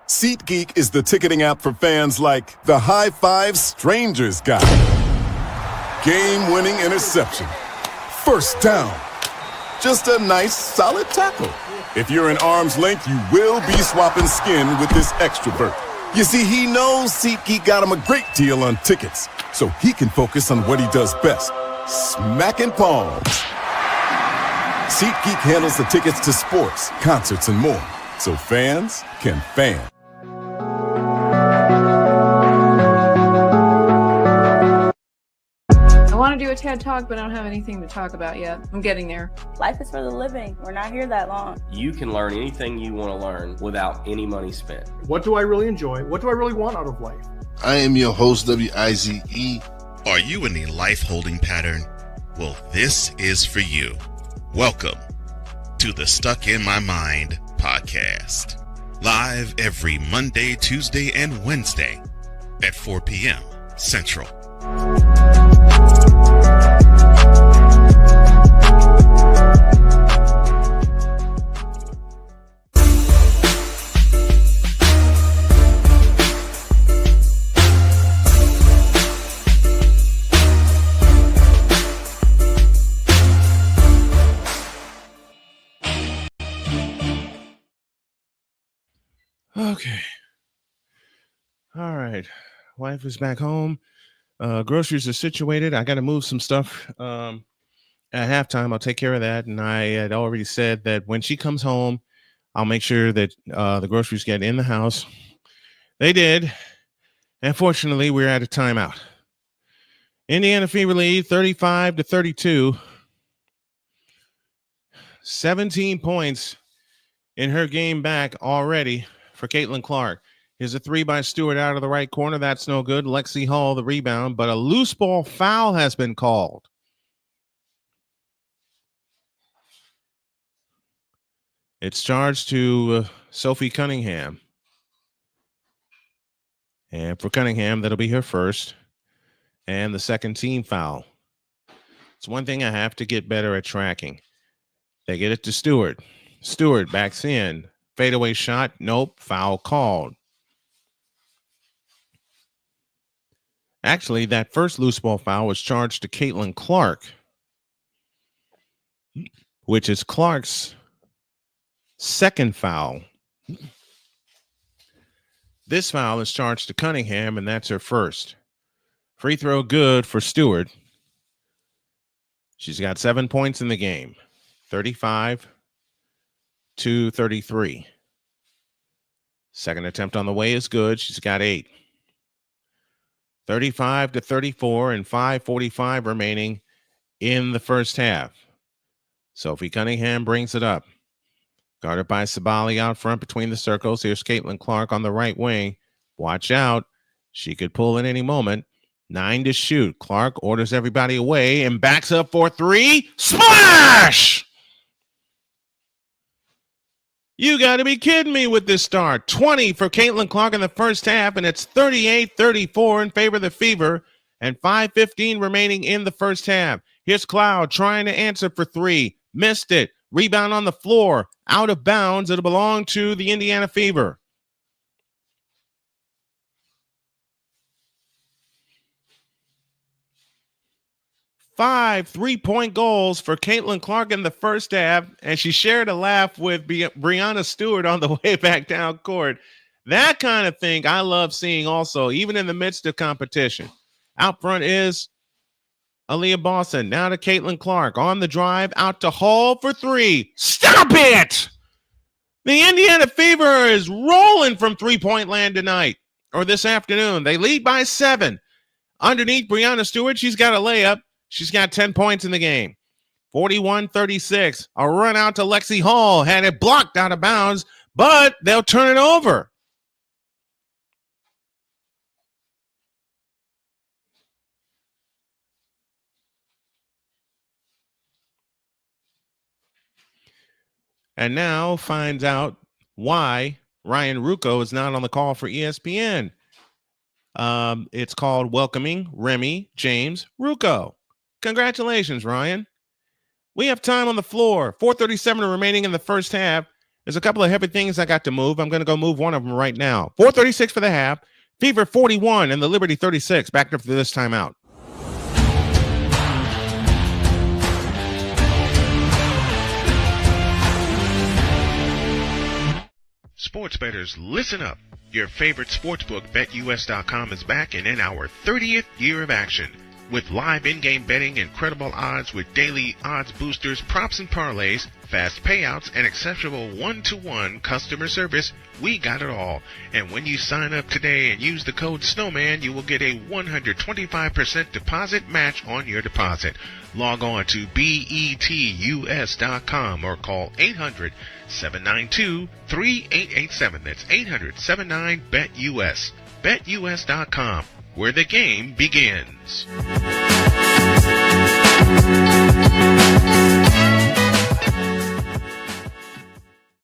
[SPEAKER 6] SeatGeek is the ticketing app for fans like the high five strangers got, game-winning interception, first down, just a nice solid tackle. If you're in arm's length, you will be swapping skin with this extrovert. You see, he knows SeatGeek got him a great deal on tickets, so he can focus on what he does best, smacking palms. SeatGeek handles the tickets to sports, concerts, and more, so fans can fan.
[SPEAKER 10] I want to do a TED Talk, but I don't have anything to talk about yet. I'm getting there.
[SPEAKER 11] Life is for the living. We're not here that long.
[SPEAKER 12] You can learn anything you want to learn without any money spent.
[SPEAKER 13] What do I really enjoy? What do I really want out of life?
[SPEAKER 14] I am your host, WIZE.
[SPEAKER 3] Are you in a life-holding pattern? Well, this is for you. Welcome to the Stuck in My Mind podcast. Live every Monday, Tuesday, and Wednesday at 4 p.m. Central.
[SPEAKER 2] Okay. All right. Wife is back home. Groceries are situated. I got to move some stuff at halftime. I'll take care of that. And I had already said that when she comes home, I'll make sure that the groceries get in the house. They did. And fortunately, we're at a timeout. Indiana Fever lead 35-32. 17 points in her game back already for Caitlin Clark. Here's a three by Stewart out of the right corner. That's no good. Lexi Hall, the rebound, but a loose ball foul has been called. It's charged to Sophie Cunningham. And for Cunningham, that'll be her first. And the second team foul. It's one thing I have to get better at tracking. They get it to Stewart. Stewart backs in. Fadeaway shot. Nope. Foul called. Actually, that first loose ball foul was charged to Caitlin Clark, which is Clark's second foul. This foul is charged to Cunningham, and that's her first. Free throw good for Stewart. She's got 7 points in the game. 35-33. Second attempt on the way is good. She's got 8. 35-34 and 5:45 remaining in the first half. Sophie Cunningham brings it up. Guarded by Sabali out front between the circles. Here's Caitlin Clark on the right wing. Watch out. She could pull at any moment. 9 to shoot. Clark orders everybody away and backs up for 3. Splash! You got to be kidding me with this start. 20 for Caitlin Clark in the first half, and it's 38-34 in favor of the Fever, and 5:15 remaining in the first half. Here's Cloud trying to answer for 3. Missed it. Rebound on the floor. Out of bounds. It'll belong to the Indiana Fever. Five 3-point goals for Caitlin Clark in the first half, and she shared a laugh with Brianna Stewart on the way back down court. That kind of thing I love seeing also, even in the midst of competition. Out front is Aaliyah Boston. Now to Caitlin Clark on the drive, out to Hall for 3. Stop it! The Indiana Fever is rolling from three-point land tonight, or this afternoon. They lead by 7. Underneath Brianna Stewart, she's got a layup. She's got 10 points in the game. 41-36. A run out to Lexi Hall. Had it blocked out of bounds, but they'll turn it over. And now finds out why Ryan Rucco is not on the call for ESPN. It's called Welcoming Remy James Rucco. Congratulations, Ryan. We have time on the floor. 4:37 remaining in the first half. There's a couple of heavy things I got to move. I'm going to go move one of them right now. 4:36 for the half. Fever 41 and the Liberty 36. Back after this timeout.
[SPEAKER 3] Sports bettors, listen up. Your favorite sportsbook, BetUS.com, is back and in our 30th year of action. With live in-game betting, incredible odds with daily odds boosters, props and parlays, fast payouts, and exceptional one-to-one customer service, we got it all. And when you sign up today and use the code Snowman, you will get a 125% deposit match on your deposit. Log on to betus.com or call 800-792-3887. That's 800-79-BET-US. BetUS.com, where the game begins.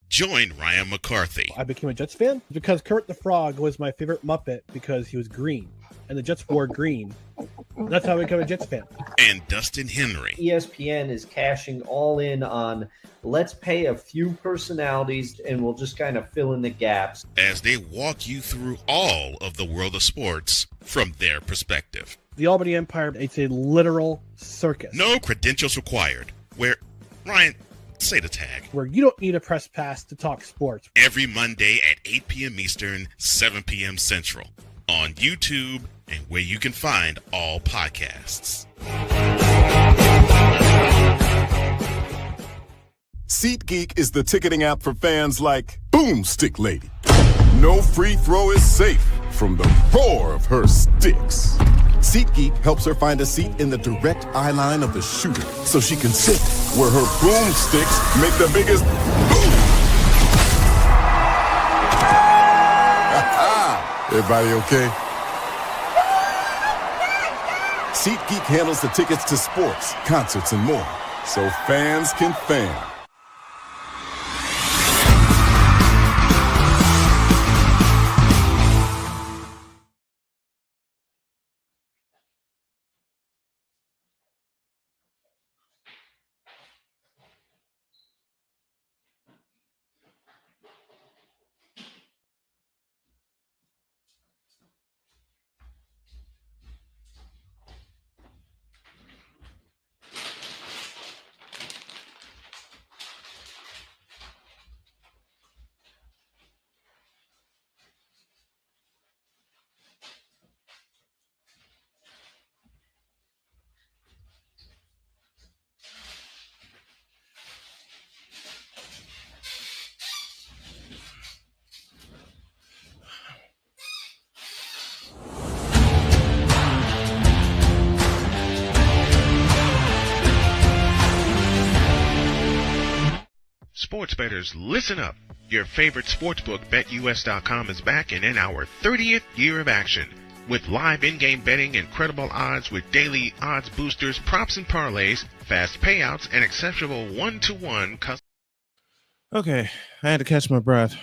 [SPEAKER 15] Join Ryan McCarthy.
[SPEAKER 4] I became a Jets fan because Kurt the Frog was my favorite Muppet because he was green, and the Jets wore green. That's how I became a Jets fan.
[SPEAKER 15] And Dustin Henry.
[SPEAKER 5] ESPN is cashing all in on let's pay a few personalities and we'll just kind of fill in the gaps
[SPEAKER 15] as they walk you through all of the world of sports from their perspective.
[SPEAKER 4] The Albany Empire, it's a literal circus.
[SPEAKER 15] No credentials required. Where, Ryan, say the tag.
[SPEAKER 4] Where you don't need a press pass to talk sports.
[SPEAKER 15] Every Monday at 8 p.m. Eastern, 7 p.m. Central. On YouTube and where you can find all podcasts.
[SPEAKER 6] SeatGeek is the ticketing app for fans like Boomstick Lady. No free throw is safe from the roar of her sticks. SeatGeek helps her find a seat in the direct eye line of the shooter so she can sit where her boomsticks make the biggest boom. Everybody okay? SeatGeek handles the tickets to sports, concerts, and more, so fans can fan.
[SPEAKER 3] Sports bettors, listen up. Your favorite sportsbook, BetUS.com, is back and in our 30th year of action. With live in-game betting, incredible odds with daily odds boosters, props and parlays, fast payouts, and exceptional one-to-one custom.
[SPEAKER 2] Okay, I had to catch my breath.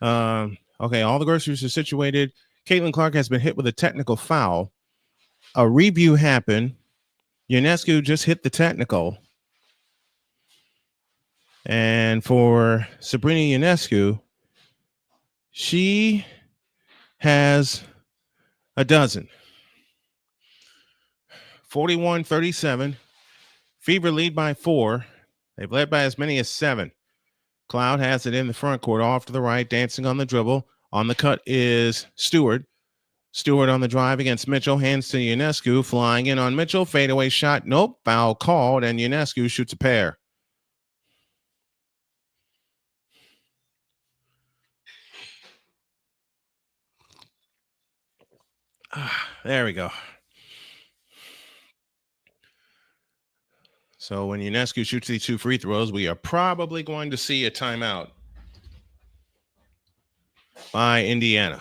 [SPEAKER 2] Okay, all the groceries are situated. Caitlin Clark has been hit with a technical foul. A review happened. Ionescu just hit the technical. And for Sabrina Ionescu, she has a dozen. 41-37. Fever lead by 4. They've led by as many as 7. Cloud has it in the front court, off to the right, dancing on the dribble. On the cut is Stewart. Stewart on the drive against Mitchell, hands to Ionescu, flying in on Mitchell, fadeaway shot, nope, foul called, and Ionescu shoots a pair. There we go. So when Ionescu shoots these 2 free throws, we are probably going to see a timeout by Indiana.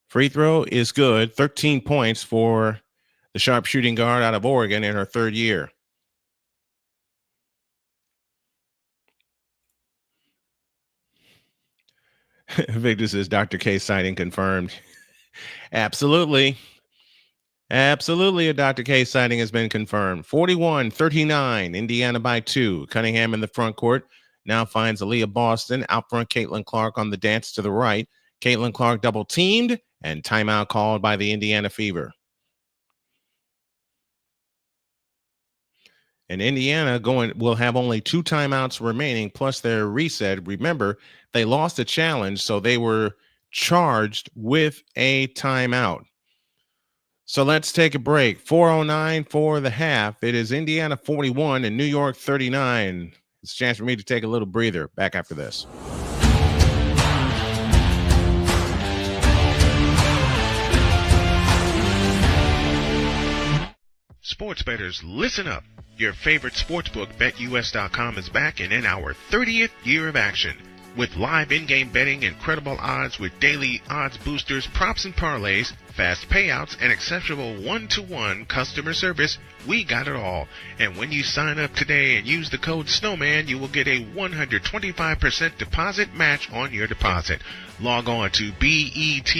[SPEAKER 2] Free throw is good. 13 points for the sharp shooting guard out of Oregon in her 3rd year. Victor says Dr. K sighting confirmed. Absolutely. Absolutely, a Dr. K sighting has been confirmed. 41-39, Indiana by 2. Cunningham in the front court now finds Aaliyah Boston. Out front, Caitlin Clark on the dance to the right. Caitlin Clark double teamed and timeout called by the Indiana Fever. And Indiana will have only 2 timeouts remaining plus their reset. Remember, they lost a challenge, so they were charged with a timeout. So let's take a break. 4:09 for the half. It is Indiana 41 and New York 39. It's a chance for me to take a little breather. Back after this.
[SPEAKER 3] Sports bettors, listen up. Your favorite sportsbook, BetUS.com, is back and in our 30th year of action. With live in-game betting, incredible odds with daily odds boosters, props and parlays, fast payouts, and exceptional one-to-one customer service, we got it all. And when you sign up today and use the code Snowman, you will get a 125% deposit match on your deposit. Log on to betus.com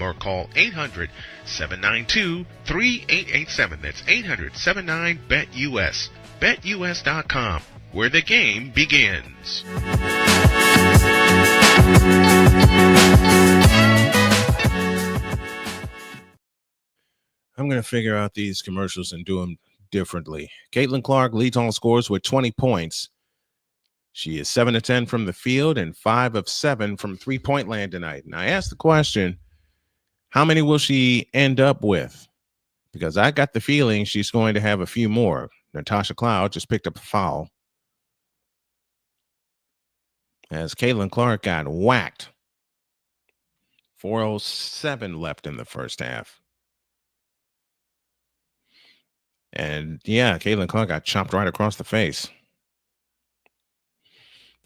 [SPEAKER 3] or call 800-792-3887. That's 800-79-BET-US. BetUS.com, where the game begins.
[SPEAKER 2] I'm going to figure out these commercials and do them differently. Caitlin Clark leads all scores with 20 points. She is 7 of 10 from the field and 5 of 7 from three-point land tonight. And I asked the question, how many will she end up with? Because I got the feeling she's going to have a few more. Natasha Cloud just picked up a foul as Caitlin Clark got whacked. 4:07 left in the first half. And yeah, Caitlin Clark got chopped right across the face.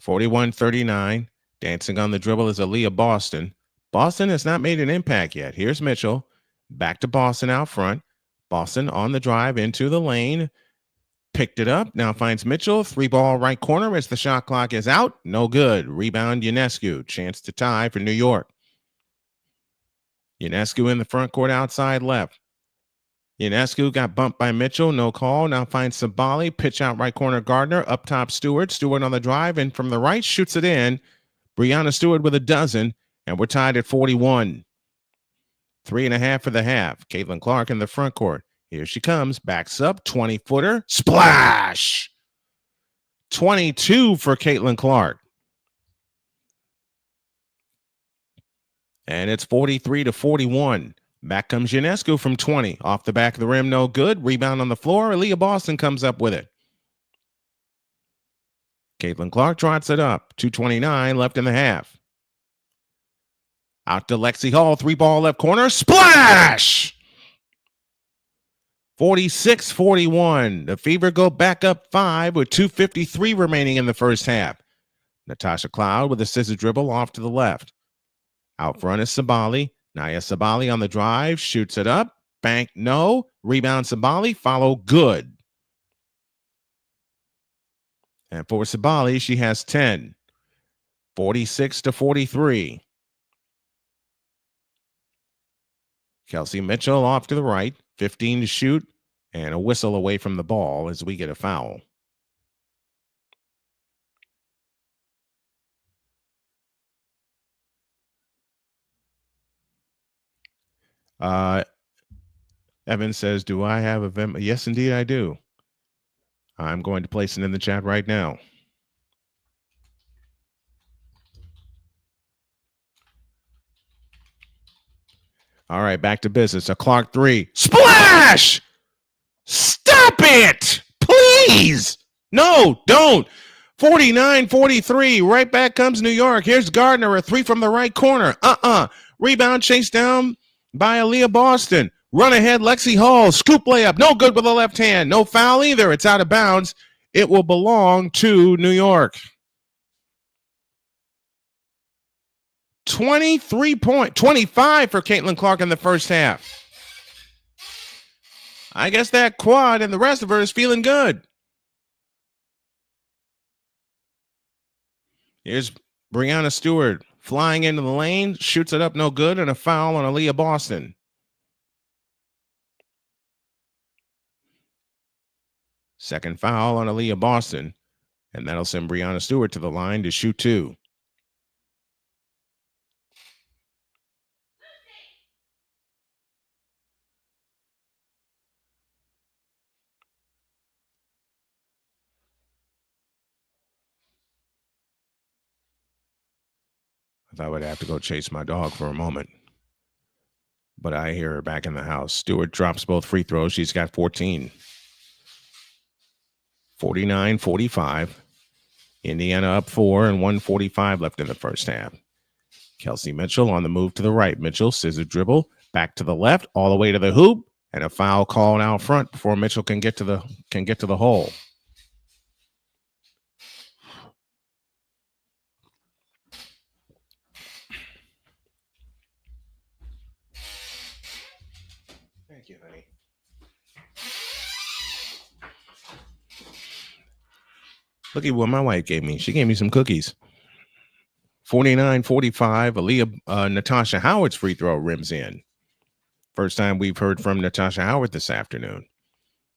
[SPEAKER 2] 41-39. Dancing on the dribble is Aaliyah Boston. Boston has not made an impact yet. Here's Mitchell. Back to Boston out front. Boston on the drive into the lane. Picked it up. Now finds Mitchell. 3-ball right corner as the shot clock is out. No good. Rebound Ionescu. Chance to tie for New York. Ionescu in the front court outside left. Ionescu got bumped by Mitchell. No call. Now finds Sabali. Pitch out right corner Gardner. Up top Stewart. Stewart on the drive. And from the right shoots it in. Brianna Stewart with a dozen. And we're tied at 41. 3.5 for the half. Caitlin Clark in the front court. Here she comes. Backs up. 20-footer. Splash! 22 for Caitlin Clark. And it's 43-41. Back comes Ionescu from 20. Off the back of the rim, no good. Rebound on the floor. Aaliyah Boston comes up with it. Caitlin Clark trots it up. 2:29 left in the half. Out to Lexi Hall. 3-ball left corner. Splash! 46-41. The Fever go back up 5 with 2:53 remaining in the first half. Natasha Cloud with a scissor dribble off to the left. Out front is Sabali. Naya Sabali on the drive. Shoots it up. Bank no. Rebound Sabali. Follow good. And for Sabali, she has 10. 46-43. Kelsey Mitchell off to the right. 15 to shoot. And a whistle away from the ball as we get a foul. Evan says, do I have a Venmo? Yes, indeed, I do. I'm going to place it in the chat right now. All right, back to business. A Clark 3. Splash! Stop it! Please! No, don't. 49-43. Right back comes New York. Here's Gardner, a 3 from the right corner. Rebound chased down by Aaliyah Boston. Run ahead, Lexi Hall. Scoop layup. No good with the left hand. No foul either. It's out of bounds. It will belong to New York. 25 for Caitlin Clark in the first half. I guess that quad and the rest of her is feeling good. Here's Breanna Stewart flying into the lane, shoots it up no good, and a foul on Aaliyah Boston. Second foul on Aaliyah Boston, and that'll send Breanna Stewart to the line to shoot 2. I thought I would have to go chase my dog for a moment, but I hear her back in the house. Stewart drops both free throws. She's got 14. 49-45. Indiana up 4 and 1:45 left in the first half. Kelsey Mitchell on the move to the right. Mitchell, scissor dribble, back to the left, all the way to the hoop, and a foul called out front before Mitchell can get to the hole. Thank you, honey. Look at what my wife gave me. She gave me some cookies. 49-45. Aaliyah Natasha Howard's free throw rims in. First time we've heard from Natasha Howard this afternoon.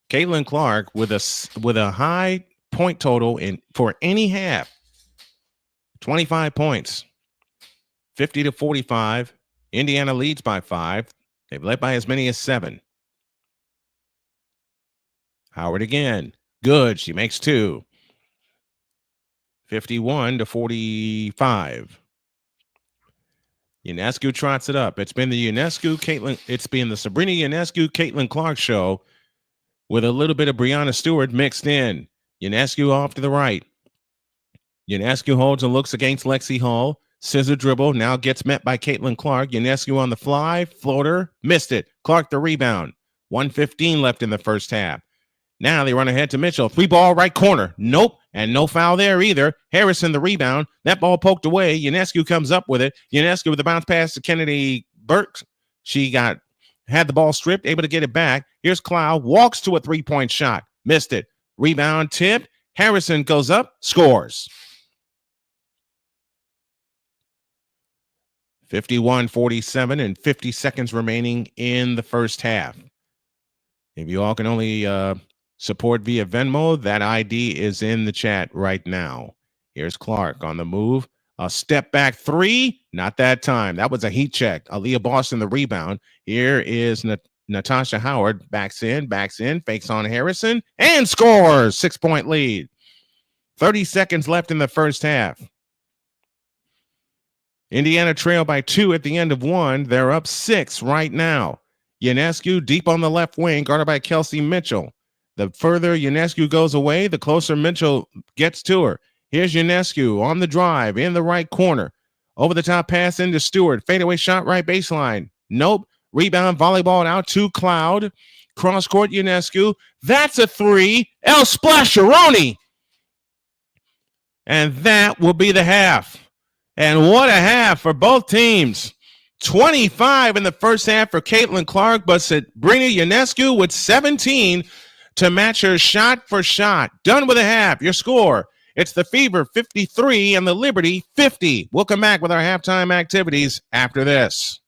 [SPEAKER 2] Caitlin Clark with a high point total for any half. 25 points. 50-45. Indiana leads by 5. They've led by as many as 7. Howard again. Good. She makes 2. 51-45. Ionescu trots it up. It's been the Sabrina Ionescu Caitlin Clark show with a little bit of Breanna Stewart mixed in. Ionescu off to the right. Ionescu holds and looks against Lexi Hall. Scissor dribble, now gets met by Caitlin Clark. Ionescu on the fly, floater, missed it. Clark the rebound. 1:15 left in the first half. Now they run ahead to Mitchell. 3-ball right corner. Nope. And no foul there either. Harrison the rebound. That ball poked away. Ionescu comes up with it. Ionescu with the bounce pass to Kennedy Burks. She had the ball stripped, able to get it back. Here's Cloud. Walks to a 3-point shot. Missed it. Rebound tip. Harrison goes up. Scores. 51-47 and 50 seconds remaining in the first half. If you all can only support via Venmo, that ID is in the chat right now. Here's Clark on the move. A step back 3. Not that time. That was a heat check. Aaliyah Boston the rebound. Here is Natasha Howard. Backs in, fakes on Harrison, and scores. 6-point lead. 30 seconds left in the first half. Indiana trail by 2 at the end of 1. They're up 6 right now. Ionescu deep on the left wing, guarded by Kelsey Mitchell. The further Ionescu goes away, the closer Mitchell gets to her. Here's Ionescu on the drive in the right corner. Over the top pass into Stewart. Fadeaway shot right baseline. Nope. Rebound, volleyball out to Cloud. Cross court Ionescu. That's a 3. El Splasheroni. And that will be the half. And what a half for both teams. 25 in the first half for Caitlin Clark, but Sabrina Ionescu with 17 to match her shot for shot. Done with a half. Your score. It's the Fever 53 and the Liberty 50. We'll come back with our halftime activities after this.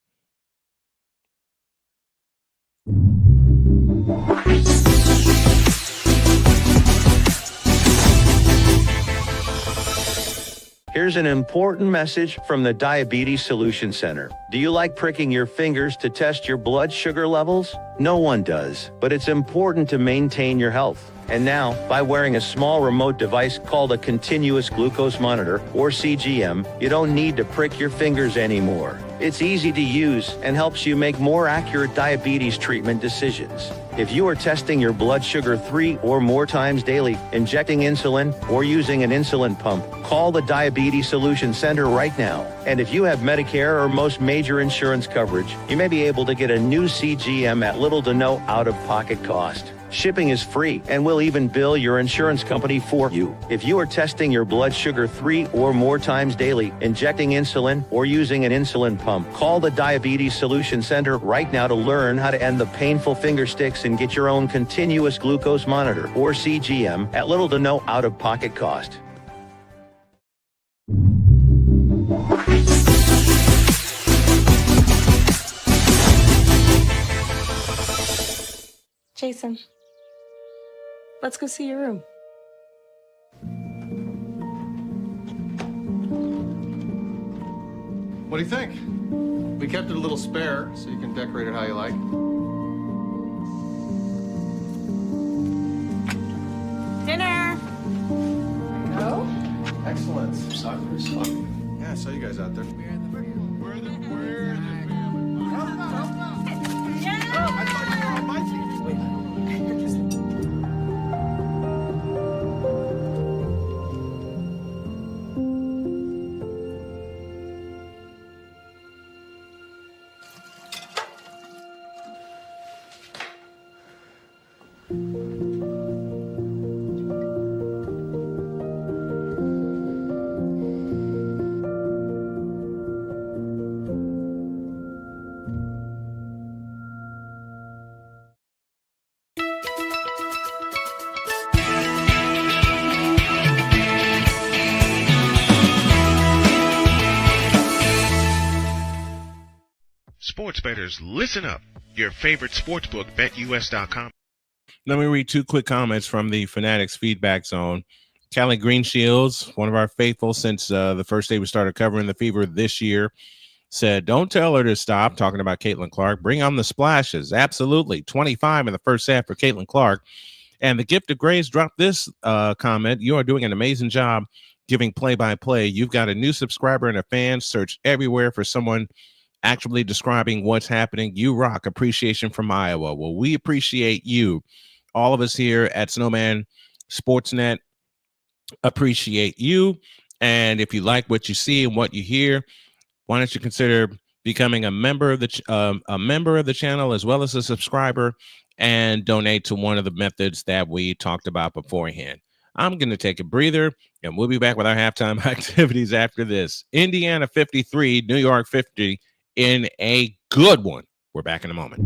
[SPEAKER 16] Here's an important message from the Diabetes Solution Center. Do you like pricking your fingers to test your blood sugar levels? No one does, but it's important to maintain your health. And now, by wearing a small remote device called a continuous glucose monitor, or CGM, you don't need to prick your fingers anymore. It's easy to use and helps you make more accurate diabetes treatment decisions. If you are testing your blood sugar 3 or more times daily, injecting insulin, or using an insulin pump, call the Diabetes Solution Center right now. And if you have Medicare or most major insurance coverage, you may be able to get a new CGM at little to no out-of-pocket cost. Shipping is free, and we'll even bill your insurance company for you. If you are testing your blood sugar 3 or more times daily, injecting insulin, or using an insulin pump, call the Diabetes Solution Center right now to learn how to end the painful finger sticks and get your own continuous glucose monitor, or CGM, at little to no out-of-pocket cost.
[SPEAKER 7] Jason, let's go see your room.
[SPEAKER 13] What do you think? We kept it a little spare, so you can decorate it how you like.
[SPEAKER 10] Dinner. No.
[SPEAKER 13] Excellent. Yeah, I saw you guys out there.
[SPEAKER 3] Sports bettors, listen up. Your favorite sportsbook, BetUS.com.
[SPEAKER 2] Let me read two quick comments from the Fanatics feedback zone. Callie Greenshields, one of our faithful since the first day we started covering the Fever this year, said, don't tell her to stop, talking about Caitlin Clark. Bring on the splashes. Absolutely. 25 in the first half for Caitlin Clark. And the Gift of Grace dropped this comment. You are doing an amazing job giving play-by-play. You've got a new subscriber and a fan. Search everywhere for someone actually describing what's happening. You rock. Appreciation from Iowa. Well, we appreciate you. All of us here at Snowman Sportsnet appreciate you. And if you like what you see and what you hear, why don't you consider becoming a member of the channel as well as a subscriber and donate to one of the methods that we talked about beforehand. I'm going to take a breather, and we'll be back with our halftime activities after this. Indiana 53, New York 50 in a good one. We're back in a moment.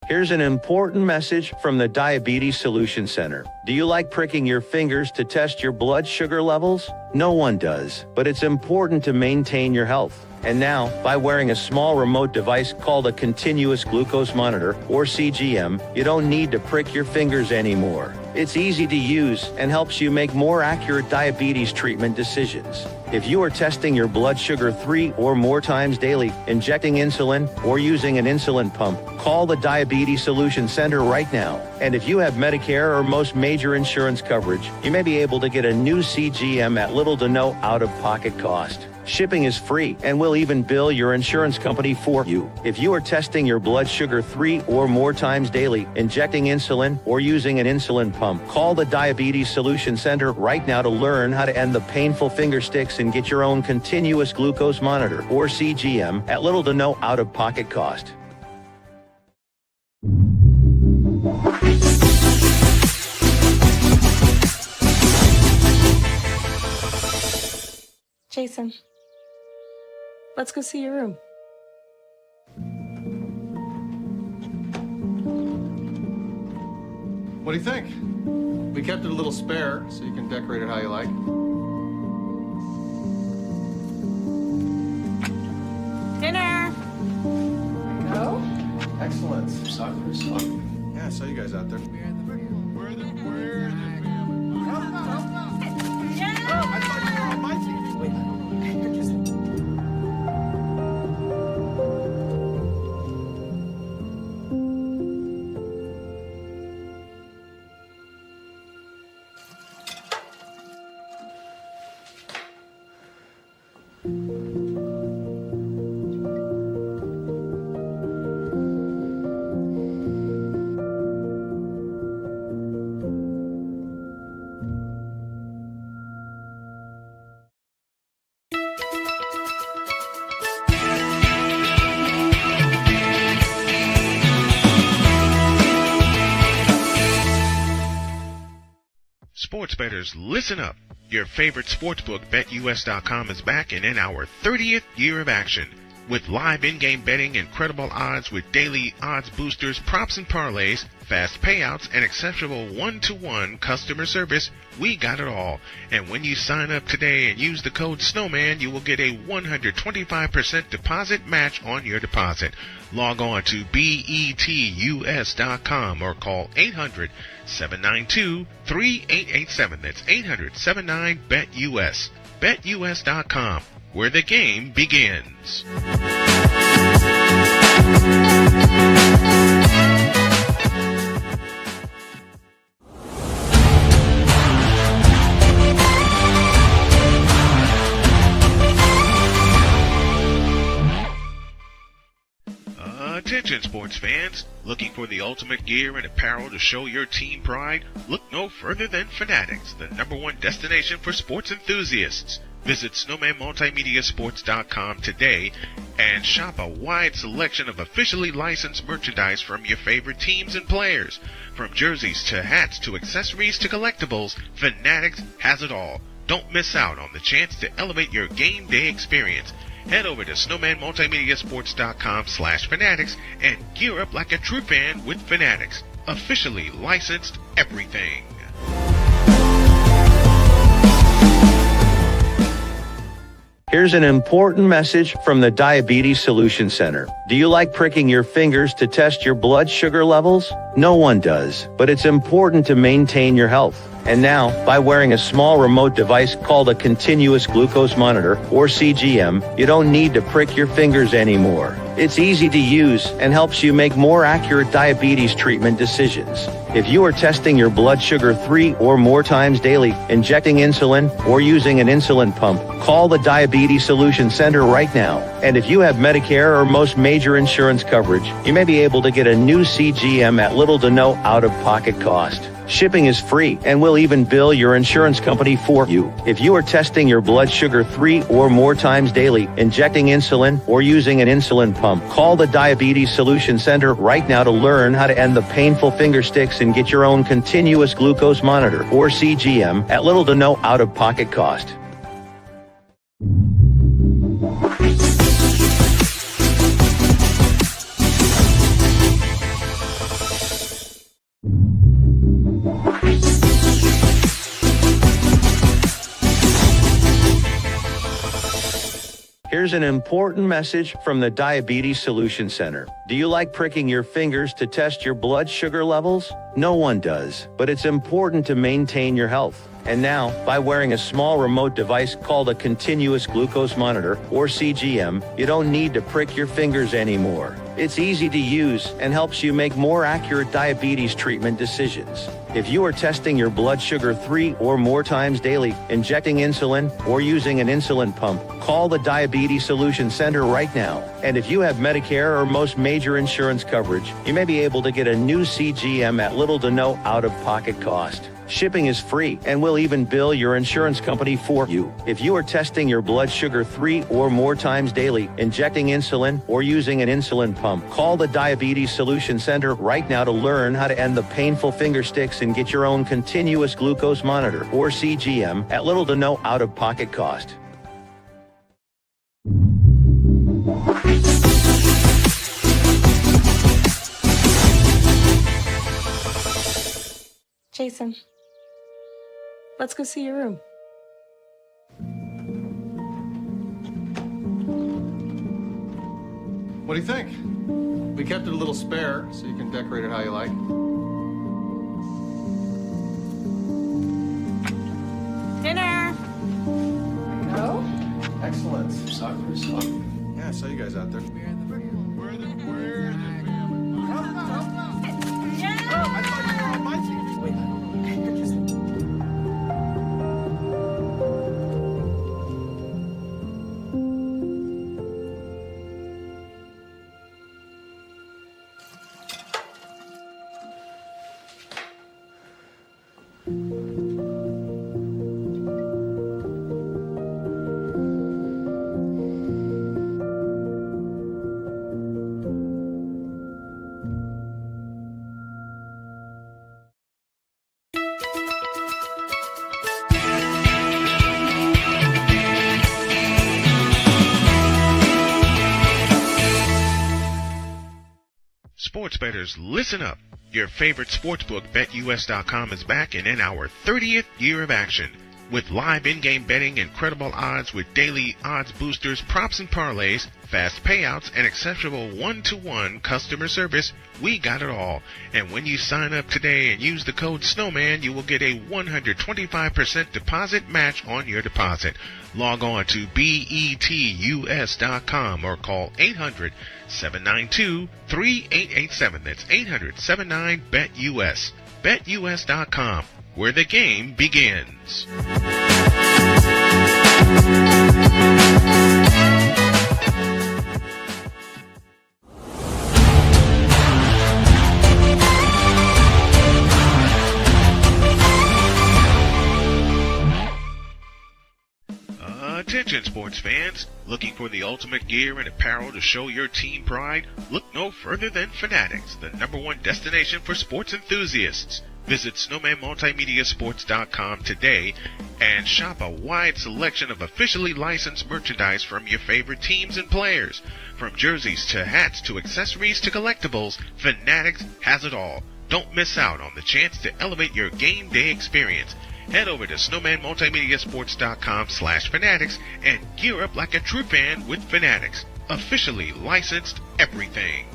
[SPEAKER 16] Here's an important message from the Diabetes Solution Center. Do you like pricking your fingers to test your blood sugar levels? No one does, but it's important to maintain your health. And now, by wearing a small remote device called a continuous glucose monitor, or CGM, you don't need to prick your fingers anymore. It's easy to use and helps you make more accurate diabetes treatment decisions. If you are testing your blood sugar 3 or more times daily, injecting insulin, or using an insulin pump, call the Diabetes Solution Center right now. And if you have Medicare or most major insurance coverage, you may be able to get a new CGM at little to no out-of-pocket cost. Shipping is free, and we'll even bill your insurance company for you. If you are testing your blood sugar 3 or more times daily, injecting insulin, or using an insulin pump, call the Diabetes Solution Center right now to learn how to end the painful finger sticks and get your own continuous glucose monitor, or CGM, at little to no out-of-pocket cost.
[SPEAKER 7] Jason, let's go see your room.
[SPEAKER 13] What do you think? We kept it a little spare, so you can decorate it how you like.
[SPEAKER 10] Dinner. No.
[SPEAKER 13] Excellent. Yeah, I saw you guys out there.
[SPEAKER 3] Sports bettors, listen up. Your favorite sportsbook, BetUS.com, is back and in our 30th year of action. With live in-game betting, incredible odds with daily odds boosters, props, and parlays, fast payouts, and exceptional one-to-one customer service, we got it all. And when you sign up today and use the code Snowman, you will get a 125% deposit match on your deposit. Log on to betus.com or call 800-792-3887. That's 800-79-BET-US. BetUS.com, where the game begins. Attention sports fans, looking for the ultimate gear and apparel to show your team pride? Look no further than Fanatics, the #1 destination for sports enthusiasts. Visit SnowmanMultimediaSports.com today and shop a wide selection of officially licensed merchandise from your favorite teams and players. From jerseys to hats to accessories to collectibles, Fanatics has it all. Don't miss out on the chance to elevate your game day experience. Head over to SnowmanMultimediaSports.com/Fanatics and gear up like a true fan with Fanatics. Officially licensed everything.
[SPEAKER 16] Here's an important message from the Diabetes Solution Center. Do you like pricking your fingers to test your blood sugar levels? No one does, but it's important to maintain your health. And now, by wearing a small remote device called a continuous glucose monitor, or CGM, you don't need to prick your fingers anymore. It's easy to use and helps you make more accurate diabetes treatment decisions. If you are testing your blood sugar 3 or more times daily, injecting insulin, or using an insulin pump, call the Diabetes Solution Center right now. And if you have Medicare or most major insurance coverage, you may be able to get a new CGM at little to no out-of-pocket cost. Shipping is free, and we'll even bill your insurance company for you. If you are testing your blood sugar 3 or more times daily, injecting insulin, or using an insulin pump, call the Diabetes Solution Center right now to learn how to end the painful finger sticks and get your own continuous glucose monitor, or CGM, at little to no out-of-pocket cost. Here's an important message from the Diabetes Solution Center. Do you like pricking your fingers to test your blood sugar levels? No one does, but it's important to maintain your health. And now, by wearing a small remote device called a continuous glucose monitor, or CGM, you don't need to prick your fingers anymore. It's easy to use and helps you make more accurate diabetes treatment decisions. If you are testing your blood sugar 3 or more times daily, injecting insulin, or using an insulin pump, call the Diabetes Solution Center right now. And if you have Medicare or most major insurance coverage, you may be able to get a new CGM at little to no out-of-pocket cost. Shipping is free, and we'll even bill your insurance company for you. If you are testing your blood sugar 3 or more times daily, injecting insulin, or using an insulin pump, call the Diabetes Solution Center right now to learn how to end the painful finger sticks and get your own continuous glucose monitor, or CGM, at little to no out-of-pocket cost.
[SPEAKER 7] Jason, let's go see your room.
[SPEAKER 13] What do you think? We kept it a little spare, so you can decorate it how you like.
[SPEAKER 10] Dinner! No?
[SPEAKER 13] Excellent. Yeah, I saw you guys out there.
[SPEAKER 3] Sports bettors, listen up. Your favorite sportsbook, BetUS.com, is back and in our 30th year of action. With live in-game betting, incredible odds with daily odds boosters, props and parlays, fast payouts, and exceptional one-to-one customer service, we got it all. And when you sign up today and use the code Snowman, you will get a 125% deposit match on your deposit. Log on to betus.com or call 800-792-3887. That's 800-79-BET-US. BetUS.com, where the game begins. Attention sports fans, looking for the ultimate gear and apparel to show your team pride? Look no further than Fanatics, the #1 destination for sports enthusiasts. Visit SnowmanMultimediaSports.com today and shop a wide selection of officially licensed merchandise from your favorite teams and players. From jerseys to hats to accessories to collectibles, Fanatics has it all. Don't miss out on the chance to elevate your game day experience. Head over to SnowmanMultimediaSports.com/Fanatics and gear up like a true fan with Fanatics. Officially licensed everything.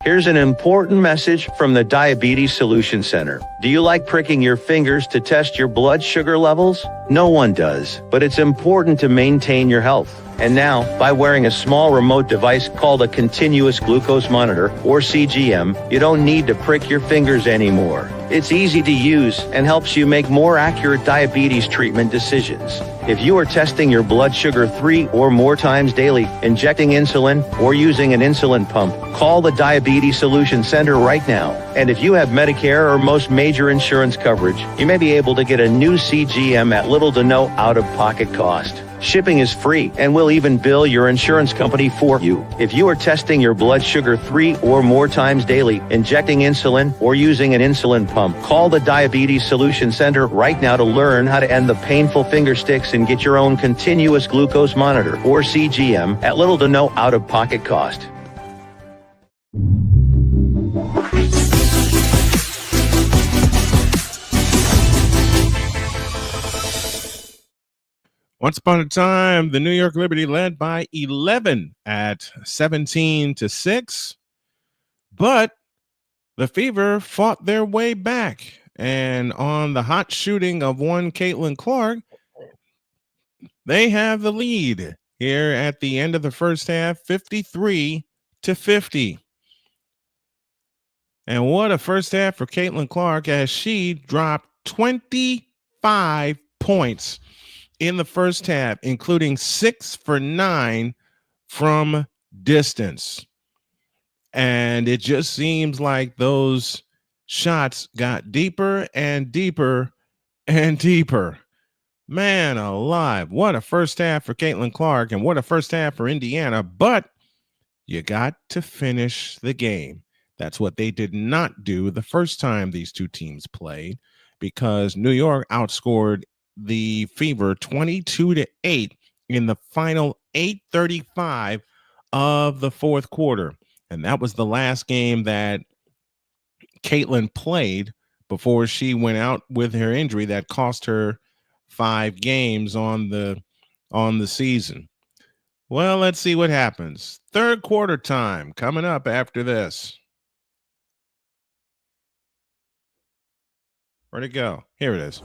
[SPEAKER 16] Here's an important message from the Diabetes Solution Center. Do you like pricking your fingers to test your blood sugar levels? No one does, but it's important to maintain your health. And now, by wearing a small remote device called a continuous glucose monitor, or CGM, you don't need to prick your fingers anymore. It's easy to use and helps you make more accurate diabetes treatment decisions. If you are testing your blood sugar 3 or more times daily, injecting insulin, or using an insulin pump, call the Diabetes Solution Center right now. And if you have Medicare or most major insurance coverage, you may be able to get a new CGM at little to no out-of-pocket cost. Shipping is free, and we'll even bill your insurance company for you. If you are testing your blood sugar 3 or more times daily, injecting insulin, or using an insulin pump, call the Diabetes Solution Center right now to learn how to end the painful finger sticks and get your own continuous glucose monitor, or CGM, at little to no out-of-pocket cost.
[SPEAKER 2] Once upon a time, the New York Liberty led by 11 at 17-6, but the Fever fought their way back, and on the hot shooting of one Caitlin Clark, they have the lead here at the end of the first half, 53-50. And what a first half for Caitlin Clark, as she dropped 25 points in the first half, including 6 for 9 from distance. And it just seems like those shots got deeper and deeper and deeper. Man alive, what a first half for Caitlin Clark, and what a first half for Indiana. But you got to finish the game. That's what they did not do the first time these two teams played, because New York outscored the Fever 22-8 in the final 8:35 of the fourth quarter. And that was the last game that Caitlin played before she went out with her injury that cost her 5 games on the season. Well, let's see what happens. Third quarter time coming up after this. Where'd it go? Here it is.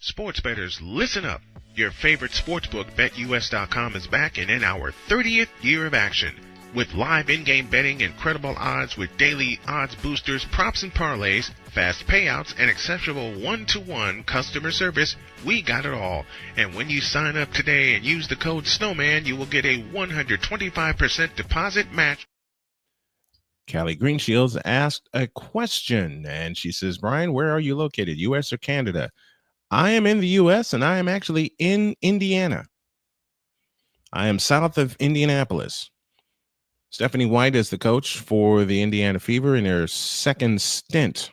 [SPEAKER 3] Sports bettors, listen up. Your favorite sportsbook, BetUS.com, is back and in our 30th year of action. With live in-game betting, incredible odds with daily odds boosters, props and parlays, fast payouts, and exceptional one-to-one customer service, we got it all. And when you sign up today and use the code Snowman, you will get a 125% deposit match.
[SPEAKER 2] Callie Greenshields asked a question, and she says, Brian, where are you located, U.S. or Canada? I am in the U.S., and I am actually in Indiana. I am south of Indianapolis. Stephanie White is the coach for the Indiana Fever in their second stint.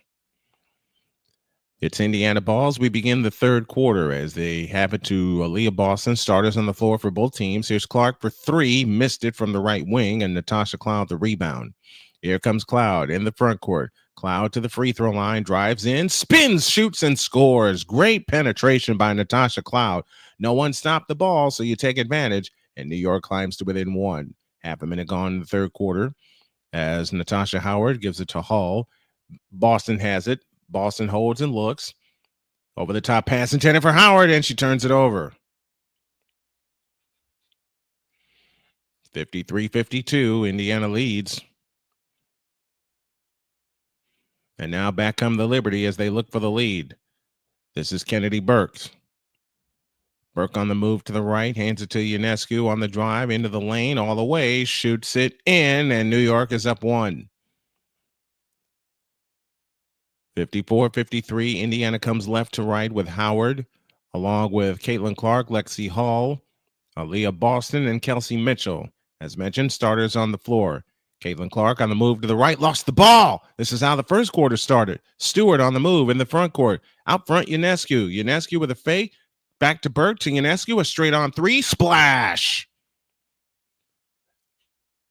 [SPEAKER 2] It's Indiana balls. We begin the third quarter as they have it to Aaliyah Boston. Starters on the floor for both teams. Here's Clark for three. Missed it from the right wing, and Natasha Cloud the rebound. Here comes Cloud in the front court. Cloud to the free throw line. Drives in. Spins, shoots, and scores. Great penetration by Natasha Cloud. No one stopped the ball, so you take advantage, and New York climbs to within one. Half a minute gone in the third quarter as Natasha Howard gives it to Hall. Boston has it. Boston holds and looks. Over the top pass intended for Howard, and she turns it over. 53-52, Indiana leads. And now back come the Liberty as they look for the lead. This is Kennedy Burks. Burke on the move to the right, hands it to Ionescu on the drive into the lane all the way, shoots it in, and New York is up one. 54-53, Indiana comes left to right with Howard, along with Caitlin Clark, Lexi Hall, Aaliyah Boston, and Kelsey Mitchell. As mentioned, starters on the floor. Caitlin Clark on the move to the right, lost the ball. This is how the first quarter started. Stewart on the move in the front court. Out front, Ionescu. Ionescu with a fake. Back to Burke to Ionescu, a straight on three. Splash!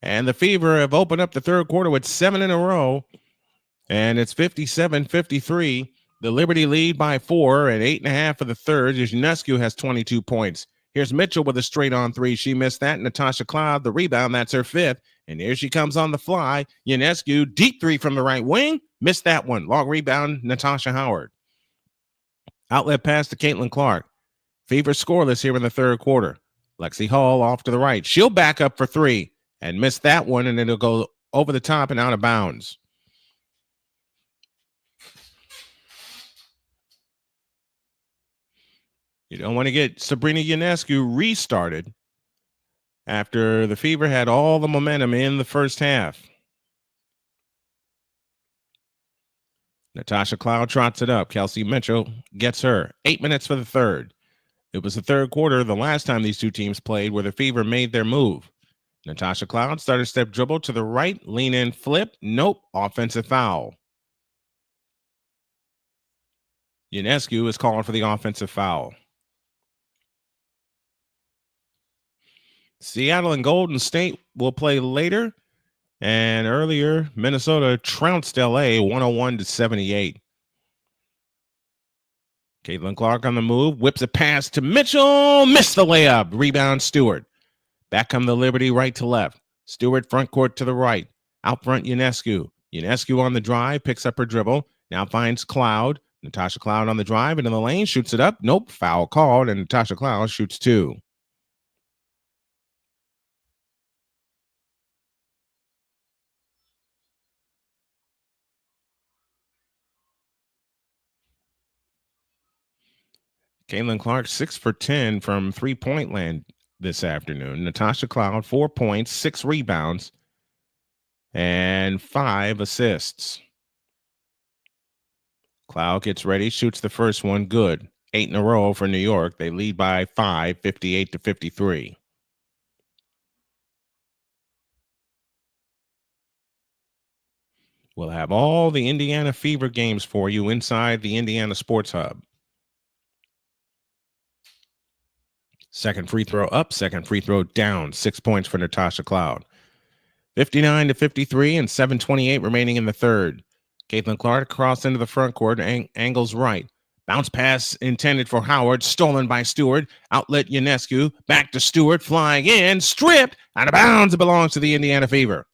[SPEAKER 2] And the Fever have opened up the third quarter with 7 in a row. And it's 57-53. The Liberty lead by 4 and 8.5 for the third. Ionescu has 22 points. Here's Mitchell with a straight on three. She missed that. Natasha Cloud, the rebound. That's her fifth. And here she comes on the fly. Ionescu, deep three from the right wing. Missed that one. Long rebound, Natasha Howard. Outlet pass to Caitlin Clark. Fever scoreless here in the third quarter. Lexi Hall off to the right. She'll back up for three and miss that one, and it'll go over the top and out of bounds. You don't want to get Sabrina Ionescu restarted after the Fever had all the momentum in the first half. Natasha Cloud trots it up. Kelsey Mitchell gets her. 8 minutes for the third. It was the third quarter the last time these two teams played where the Fever made their move. Natasha Cloud started step dribble to the right, lean in, flip. Nope, offensive foul. Ionescu is calling for the offensive foul. Seattle and Golden State will play later. And earlier, Minnesota trounced LA 101-78. Caitlin Clark on the move, whips a pass to Mitchell, missed the layup. Rebound Stewart. Back come the Liberty right to left. Stewart front court to the right. Out front Ionescu. Ionescu on the drive, picks up her dribble. Now finds Cloud. Natasha Cloud on the drive into the lane, shoots it up. Nope, foul called, and Natasha Cloud shoots two. Caitlin Clark, 6 for 10 from three-point land this afternoon. Natasha Cloud, 4 points, 6 rebounds, and 5 assists. Cloud gets ready, shoots the first one, good. 8 in a row for New York. They lead by 5, 58-53. We'll have all the Indiana Fever games for you inside the Indiana Sports Hub. Second free throw up, second free throw down. 6 points for Natasha Cloud. 59-53 and 7:28 remaining in the third. Caitlin Clark crossed into the front court, angles right. Bounce pass intended for Howard, stolen by Stewart. Outlet Ionescu, back to Stewart, flying in, stripped, out of bounds. It belongs to the Indiana Fever.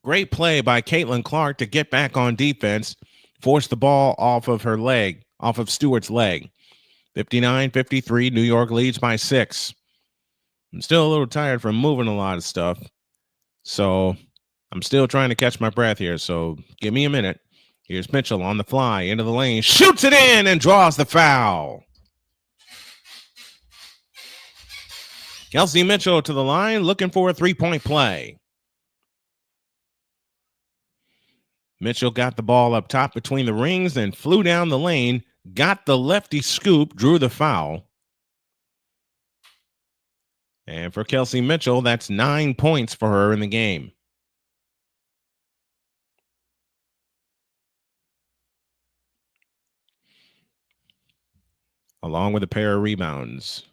[SPEAKER 2] Great play by Caitlin Clark to get back on defense, force the ball off of her leg, off of Stewart's leg. 59-53, New York leads by 6. I'm still a little tired from moving a lot of stuff, so I'm still trying to catch my breath here, so give me a minute. Here's Mitchell on the fly, into the lane, shoots it in and draws the foul. Kelsey Mitchell to the line, looking for a three-point play. Mitchell got the ball up top between the rings and flew down the lane, got the lefty scoop, drew the foul. And for Kelsey Mitchell, that's 9 points for her in the game. Along with a pair of rebounds.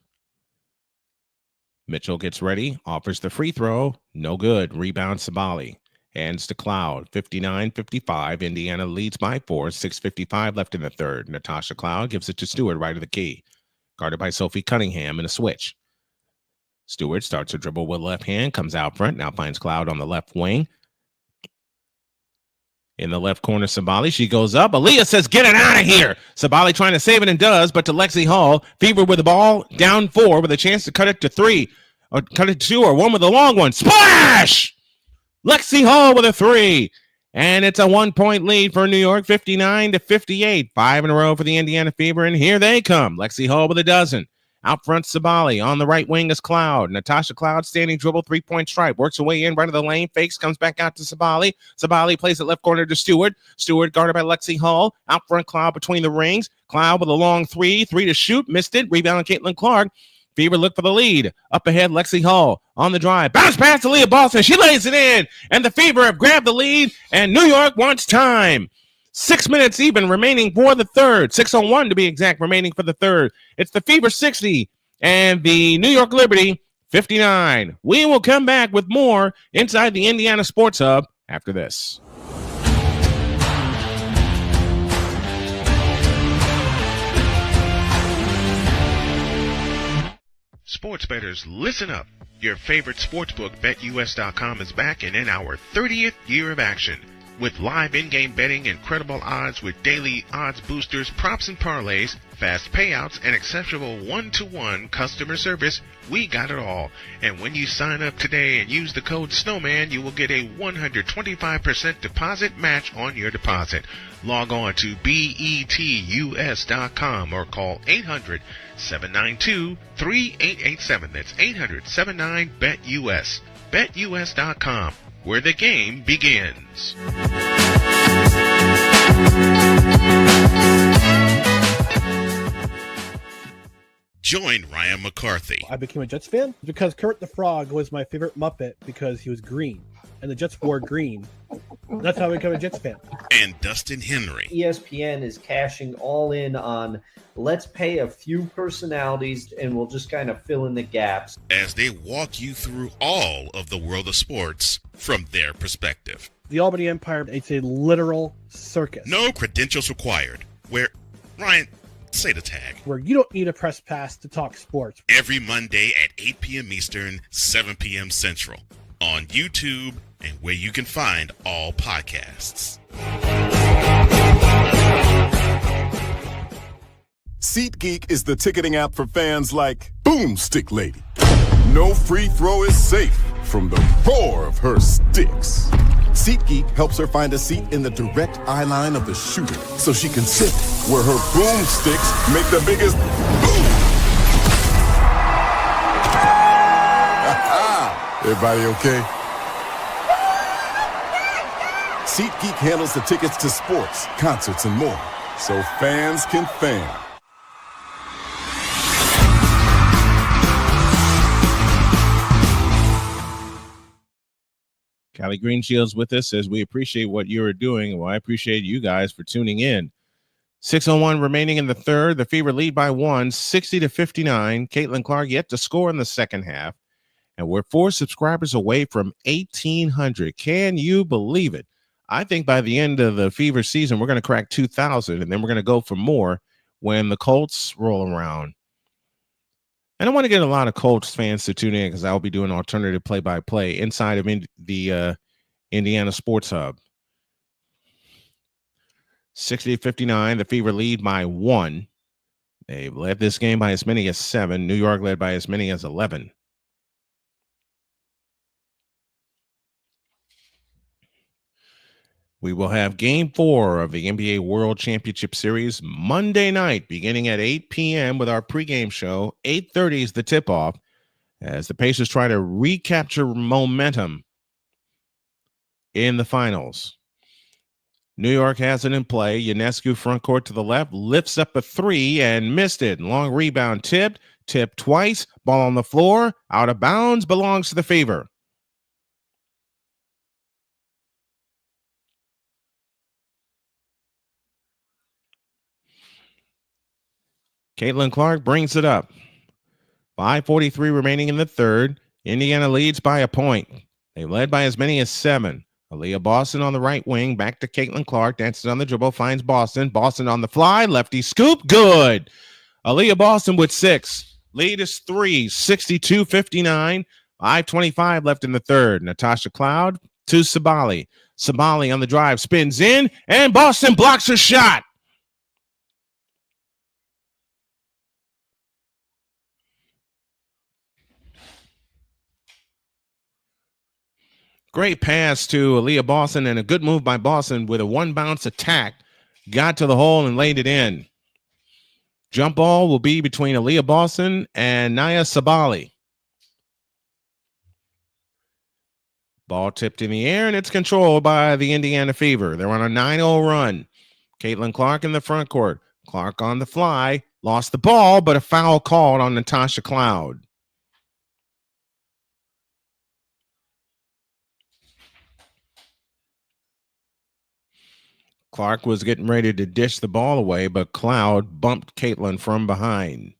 [SPEAKER 2] Mitchell gets ready, offers the free throw. No good. Rebound Sabali. Hands to Cloud. 59-55. Indiana leads by 4. 6:55 left in the third. Natasha Cloud gives it to Stewart right of the key. Guarded by Sophie Cunningham in a switch. Stewart starts to dribble with left hand, comes out front, now finds Cloud on the left wing. In the left corner, Sabali. She goes up. Aaliyah says, get it out of here. Sabali trying to save it and does, but to Lexi Hall. Fever with the ball, down 4 with a chance to cut it to 3. Or cut it to 2 or 1 with a long one. Splash! Lexi Hall with a 3. And it's a 1-point lead for New York, 59-58. 5 in a row for the Indiana Fever, and here they come. Lexi Hall with a dozen. Out front, Sabali. On the right wing is Cloud. Natasha Cloud, standing dribble, 3-point stripe. Works her way in, right of the lane. Fakes, comes back out to Sabali. Sabali plays it left corner to Stewart. Stewart guarded by Lexi Hall. Out front, Cloud between the rings. Cloud with a long 3. 3 to shoot. Missed it. Rebound, Caitlin Clark. Fever look for the lead. Up ahead, Lexi Hall on the drive. Bounce pass to Leah Boston. She lays it in. And the Fever have grabbed the lead. And New York wants time. 6 minutes even remaining for the third. 6:01 to be exact remaining for the third. It's the Fever 60 and the New York Liberty 59. We will come back with more inside the Indiana Sports Hub after this.
[SPEAKER 3] Sports bettors, listen up. Your favorite sportsbook, BetUS.com, is back and in our 30th year of action. With live in-game betting, incredible odds with daily odds boosters, props and parlays, fast payouts, and exceptional one-to-one customer service, we got it all. And when you sign up today and use the code Snowman, you will get a 125% deposit match on your deposit. Log on to betus.com or call 800-792-3887. That's 800-79-BET-US. BetUS.com, where the game begins.
[SPEAKER 15] Join Ryan McCarthy.
[SPEAKER 4] I became a Jets fan because Kurt the Frog was my favorite Muppet because he was green, and the Jets wore green. That's how I became a Jets fan.
[SPEAKER 15] And Dustin Henry.
[SPEAKER 5] ESPN is cashing all in on let's pay a few personalities and we'll just kind of fill in the gaps.
[SPEAKER 15] As they walk you through all of the world of sports from their perspective.
[SPEAKER 4] The Albany Empire, it's a literal circus.
[SPEAKER 15] No credentials required. Where, Ryan, say the tag.
[SPEAKER 4] Where you don't need a press pass to talk sports.
[SPEAKER 15] Every Monday at 8 p.m. Eastern, 7 p.m. Central. On YouTube and where you can find all podcasts.
[SPEAKER 6] SeatGeek is the ticketing app for fans like Boomstick Lady. No free throw is safe from the roar of her sticks. SeatGeek helps her find a seat in the direct eye line of the shooter so she can sit where her boomsticks make the biggest boom. Everybody okay? SeatGeek handles the tickets to sports, concerts, and more, so fans can fan.
[SPEAKER 2] Callie Greenshields with us, says we appreciate what you are doing. Well, I appreciate you guys for tuning in. 6:01 remaining in the third. The Fever lead by 1, 60-59. Caitlin Clark yet to score in the second half. And we're 4 subscribers away from 1,800. Can you believe it? I think by the end of the Fever season, we're going to crack 2,000, and then we're going to go for more when the Colts roll around. And I want to get a lot of Colts fans to tune in because I'll be doing alternative play-by-play inside of the Indiana Sports Hub. 60-59, the Fever lead by 1. They've led this game by as many as 7. New York led by as many as 11. We will have Game 4 of the NBA World Championship Series Monday night, beginning at 8 p.m. with our pregame show. 8:30 is the tip-off as the Pacers try to recapture momentum in the finals. New York has it in play. Ionescu front court to the left, lifts up a three and missed it. Long rebound tipped twice, ball on the floor, out of bounds, belongs to the Fever. Caitlin Clark brings it up. 5:43 remaining in the third. Indiana leads by a point. They led by as many as 7. Aaliyah Boston on the right wing, back to Caitlin Clark, dances on the dribble, finds Boston. Boston on the fly, lefty scoop, good. Aaliyah Boston with 6. Lead is 3, 62-59. 5:25 left in the third. Natasha Cloud to Sabali. Sabali on the drive, spins in, and Boston blocks her shot. Great pass to Aaliyah Boston and a good move by Boston with a one-bounce attack. Got to the hole and laid it in. Jump ball will be between Aaliyah Boston and Naya Sabali. Ball tipped in the air, and it's controlled by the Indiana Fever. They're on a 9-0 run. Caitlin Clark in the front court. Clark on the fly. Lost the ball, but a foul called on Natasha Cloud. Clark was getting ready to dish the ball away, but Cloud bumped Caitlin from behind.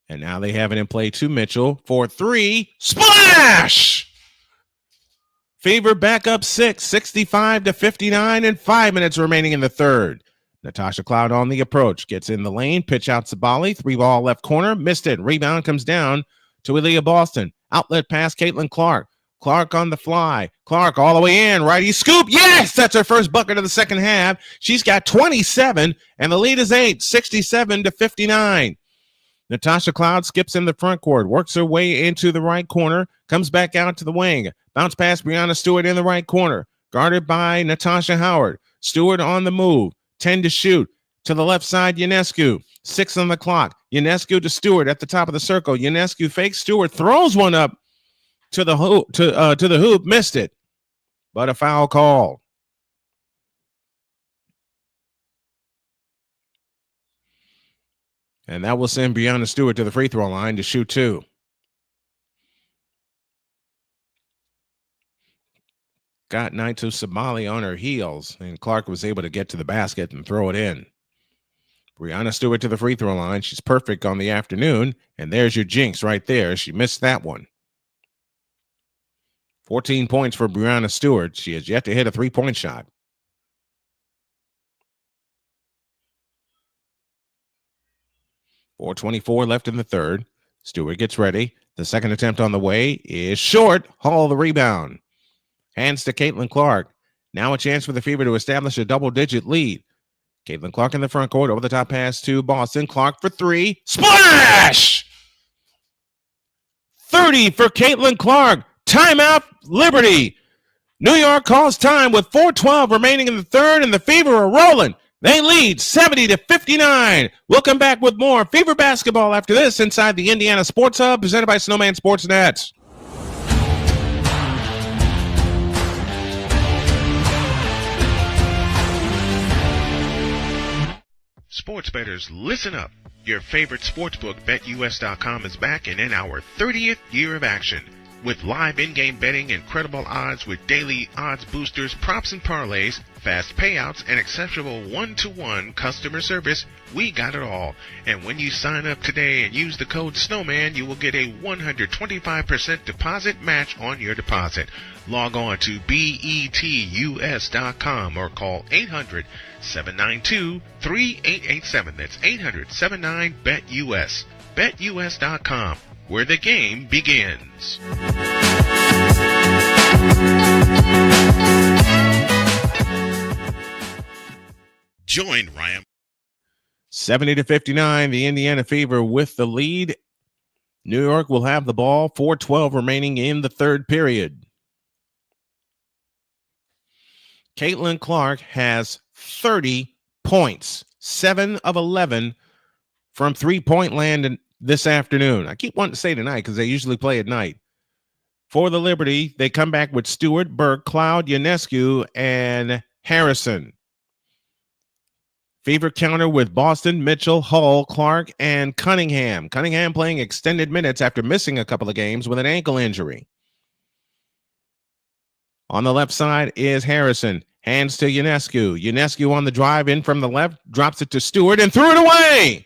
[SPEAKER 2] And now they have it in play to Mitchell for 3. Splash! Fever back up 6, 65-59, and 5 minutes remaining in the third. Natasha Cloud on the approach. Gets in the lane, pitch out Sabali. 3-ball left corner, missed it. Rebound comes down to Aaliyah Boston. Outlet pass, Caitlin Clark. Clark on the fly. Clark all the way in. Righty scoop. Yes! That's her first bucket of the second half. She's got 27, and the lead is 8, 67-59. Natasha Cloud skips in the front court, works her way into the right corner, comes back out to the wing. Bounce past Brianna Stewart in the right corner. Guarded by Natasha Howard. Stewart on the move. 10 to shoot. To the left side, Ionescu. 6 on the clock. Ionescu to Stewart at the top of the circle. Ionescu fakes. Stewart throws one up to the hoop, missed it, but a foul call. And that will send Brianna Stewart to the free throw line to shoot 2. Got Naito Sabali on her heels, and Clark was able to get to the basket and throw it in. Brianna Stewart to the free throw line. She's perfect on the afternoon, and there's your jinx right there. She missed that one. 14 points for Brianna Stewart. She has yet to hit a 3-point shot. .424 left in the third. Stewart gets ready. The second attempt on the way is short. Hall the rebound. Hands to Caitlin Clark. Now a chance for the Fever to establish a double-digit lead. Caitlin Clark in the front court. Over the top pass to Boston. Clark for 3. Splash! 30 for Caitlin Clark. Timeout, Liberty. New York calls time with 4:12 remaining in the third, and the Fever are rolling. They lead 70-59. We'll come back with more Fever basketball after this inside the Indiana Sports Hub, presented by Snowman Sports Nets.
[SPEAKER 3] Sports bettors, listen up. Your favorite sportsbook, BetUS.com, is back and in our 30th year of action. With live in-game betting, incredible odds with daily odds boosters, props and parlays, fast payouts, and exceptional one-to-one customer service, we got it all. And when you sign up today and use the code Snowman, you will get a 125% deposit match on your deposit. Log on to betus.com or call 800-792-3887. That's 800-79-BET-US. BetUS.com, where the game begins.
[SPEAKER 15] Join Ryan.
[SPEAKER 2] 70-59, the Indiana Fever with the lead. New York will have the ball. 4:12 remaining in the third period. Caitlin Clark has 30 points, 7 of 11 from three-point land this afternoon. I keep wanting to say tonight because they usually play at night. For the Liberty, they come back with Stewart, Burke, Cloud, Ionescu, and Harrison. Fever counter with Boston, Mitchell, Hull, Clark, and Cunningham. Cunningham playing extended minutes after missing a couple of games with an ankle injury. On the left side is Harrison. Hands to Ionescu. Ionescu on the drive in from the left, drops it to Stewart and threw it away.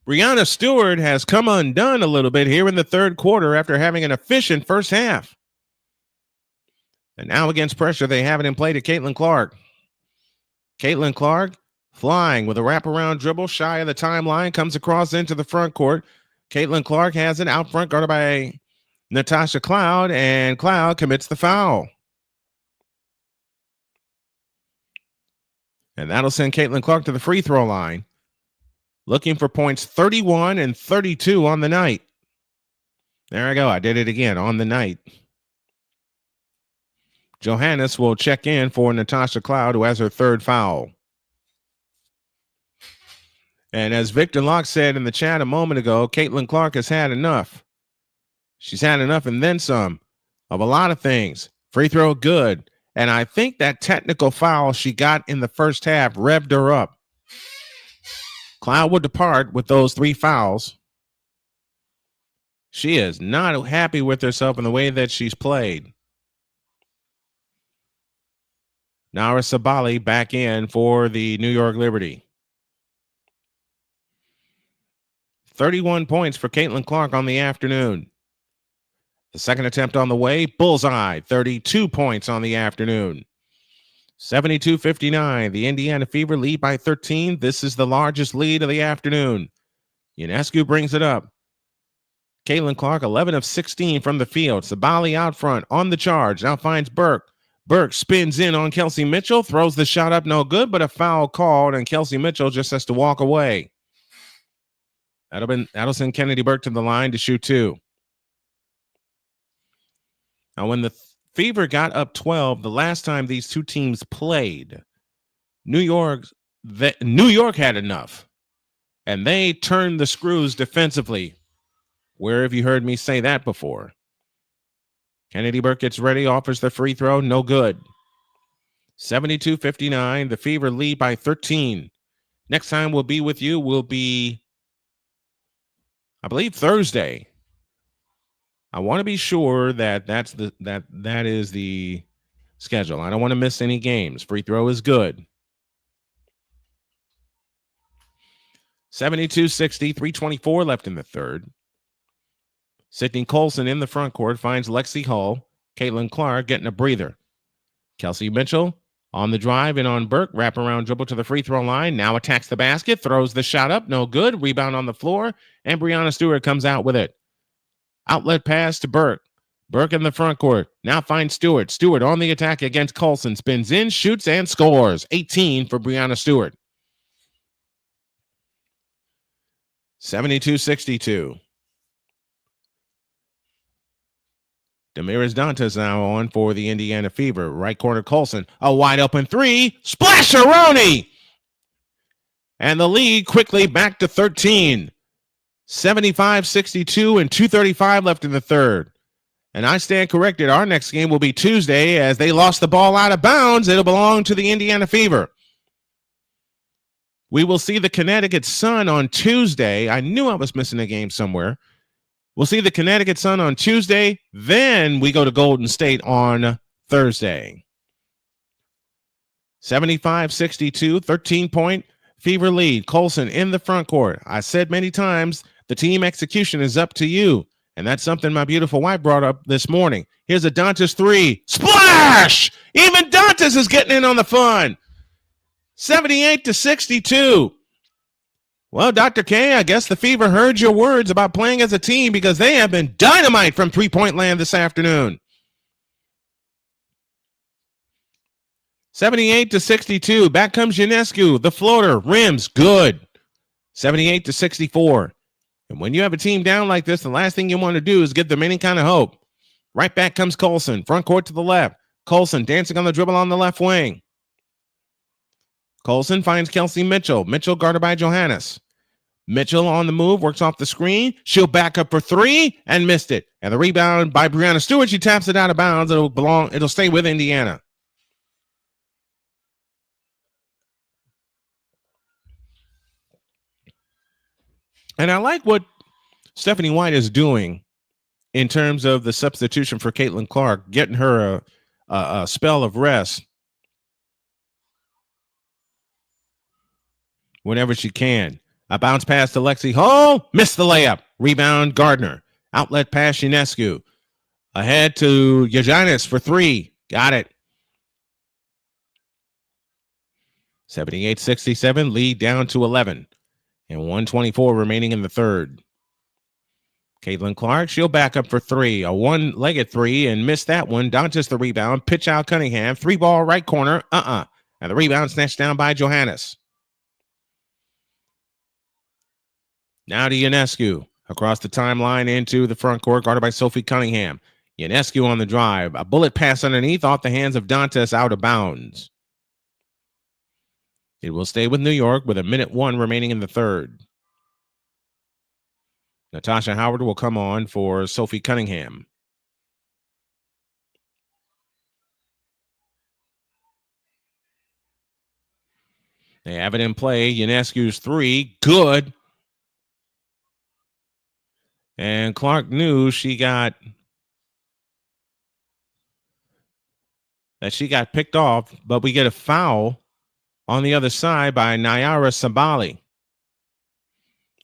[SPEAKER 2] Brianna Stewart has come undone a little bit here in the third quarter after having an efficient first half. And now against pressure, they have it in play to Caitlin Clark. Caitlin Clark flying with a wraparound dribble shy of the timeline, comes across into the front court. Caitlin Clark has it out front, guarded by Natasha Cloud, and Cloud commits the foul. And that'll send Caitlin Clark to the free throw line, looking for points 31 and 32 on the night. There I go. I did it again, on the night. Johannes will check in for Natasha Cloud, who has her third foul. And as Victor Locke said in the chat a moment ago, Caitlin Clark has had enough. She's had enough and then some of a lot of things. Free throw, good. And I think that technical foul she got in the first half revved her up. Cloud will depart with those 3 fouls. She is not happy with herself in the way that she's played. Nara Sabali back in for the New York Liberty. 31 points for Caitlin Clark on the afternoon. The second attempt on the way, bullseye, 32 points on the afternoon. 72-59, the Indiana Fever lead by 13. This is the largest lead of the afternoon. Ionescu brings it up. Caitlin Clark, 11 of 16 from the field. Sabali out front on the charge. Now finds Burke. Burke spins in on Kelsey Mitchell, throws the shot up, no good, but a foul called, and Kelsey Mitchell just has to walk away. That'll send Kennedy Burke to the line to shoot 2. Now, when the Fever got up 12, the last time these two teams played, New York had enough, and they turned the screws defensively. Where have you heard me say that before? Kennedy Burke gets ready, offers the free throw, no good. 72-59, the Fever lead by 13. Next time we'll be with you will be, I believe, Thursday. I want to be sure that that is the schedule. I don't want to miss any games. Free throw is good. 72-60, 3:24 left in the third. Sydney Colson in the front court finds Lexi Hull. Caitlin Clark getting a breather. Kelsey Mitchell on the drive and on Burke. Wraparound dribble to the free throw line. Now attacks the basket. Throws the shot up. No good. Rebound on the floor. And Brianna Stewart comes out with it. Outlet pass to Burke. Burke in the front court. Now finds Stewart. Stewart on the attack against Colson. Spins in, shoots, and scores. 18 for Brianna Stewart. 72-62. Damaris Dantas now on for the Indiana Fever. Right corner, Colson. A wide open 3. Splasheroni! And the lead quickly back to 13. 75-62 and 2:35 left in the third. And I stand corrected. Our next game will be Tuesday as they lost the ball out of bounds. It'll belong to the Indiana Fever. We will see the Connecticut Sun on Tuesday. I knew I was missing a game somewhere. We'll see the Connecticut Sun on Tuesday. Then we go to Golden State on Thursday. 75-62, 13-point Fever lead. Colson in the front court. I said many times, the team execution is up to you. And that's something my beautiful wife brought up this morning. Here's a Dantas 3. Splash! Even Dantas is getting in on the fun. 78-62. Well, Dr. K, I guess the Fever heard your words about playing as a team because they have been dynamite from three-point land this afternoon. 78-62. Back comes Ionescu. The floater. Rims. Good. 78-64. And when you have a team down like this, the last thing you want to do is give them any kind of hope. Right back comes Colson. Front court to the left. Colson dancing on the dribble on the left wing. Colson finds Kelsey Mitchell. Mitchell guarded by Johannes. Mitchell on the move, works off the screen. She'll back up for three and missed it. And the rebound by Breanna Stewart. She taps it out of bounds. It'll stay with Indiana. And I like what Stephanie White is doing in terms of the substitution for Caitlin Clark, getting her a spell of rest whenever she can. A bounce pass to Lexi Hall. Missed the layup. Rebound, Gardner. Outlet pass, Ionescu. Ahead to Yajanis for three. Got it. 78-67, lead down to 11. And 1:24 remaining in the third. Caitlin Clark, she'll back up for three. A one-legged three and missed that one. Dantas the rebound. Pitch out Cunningham. Three ball right corner. And the rebound snatched down by Johannes. Now to Ionescu. Across the timeline into the front court, guarded by Sophie Cunningham. Ionescu on the drive. A bullet pass underneath off the hands of Dantas, out of bounds. It will stay with New York with 1:01 remaining in the third. Natasha Howard will come on for Sophie Cunningham. They have it in play. Ionescu's three. Good. And Clark knew she got picked off, but we get a foul on the other side by Nayara Sabali.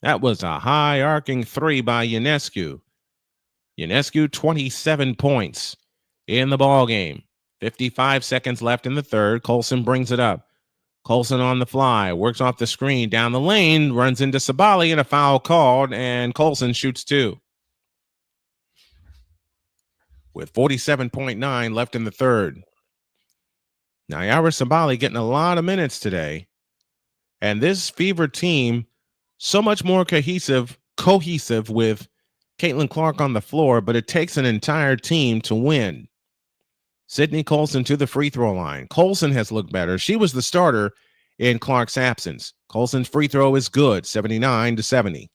[SPEAKER 2] That was a high arcing three by Ionescu. Ionescu, 27 points in the ball game. 55 seconds left in the third. Colson brings it up. Colson on the fly, works off the screen, down the lane, runs into Sabali, and a foul called, and Colson shoots two. With 47.9 left in the third. Nayara Sabali getting a lot of minutes today. And this Fever team, so much more cohesive with Caitlin Clark on the floor, but it takes an entire team to win. Sydney Colson to the free throw line. Colson has looked better. She was the starter in Clark's absence. Colson's free throw is good, 79-70.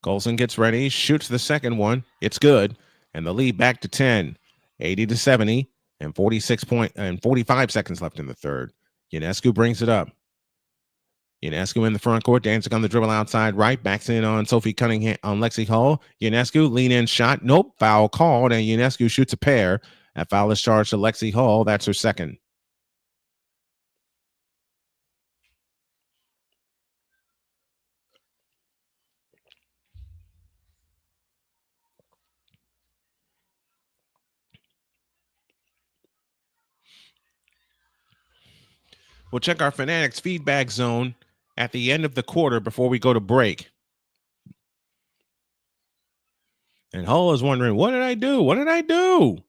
[SPEAKER 2] Colson gets ready, shoots the second one. It's good. And the lead back to 10, 80-70, and 45 seconds left in the third. Ionescu brings it up. Ionescu in the front court, dancing on the dribble outside right, backs in on Sophie Cunningham, on Lexi Hall. Ionescu, lean-in shot. Nope, foul called, and Ionescu shoots a pair. That foul is charged to Lexi Hall. That's her second. We'll check our Fanatics feedback zone at the end of the quarter before we go to break. And Hull is wondering, what did I do? What did I do?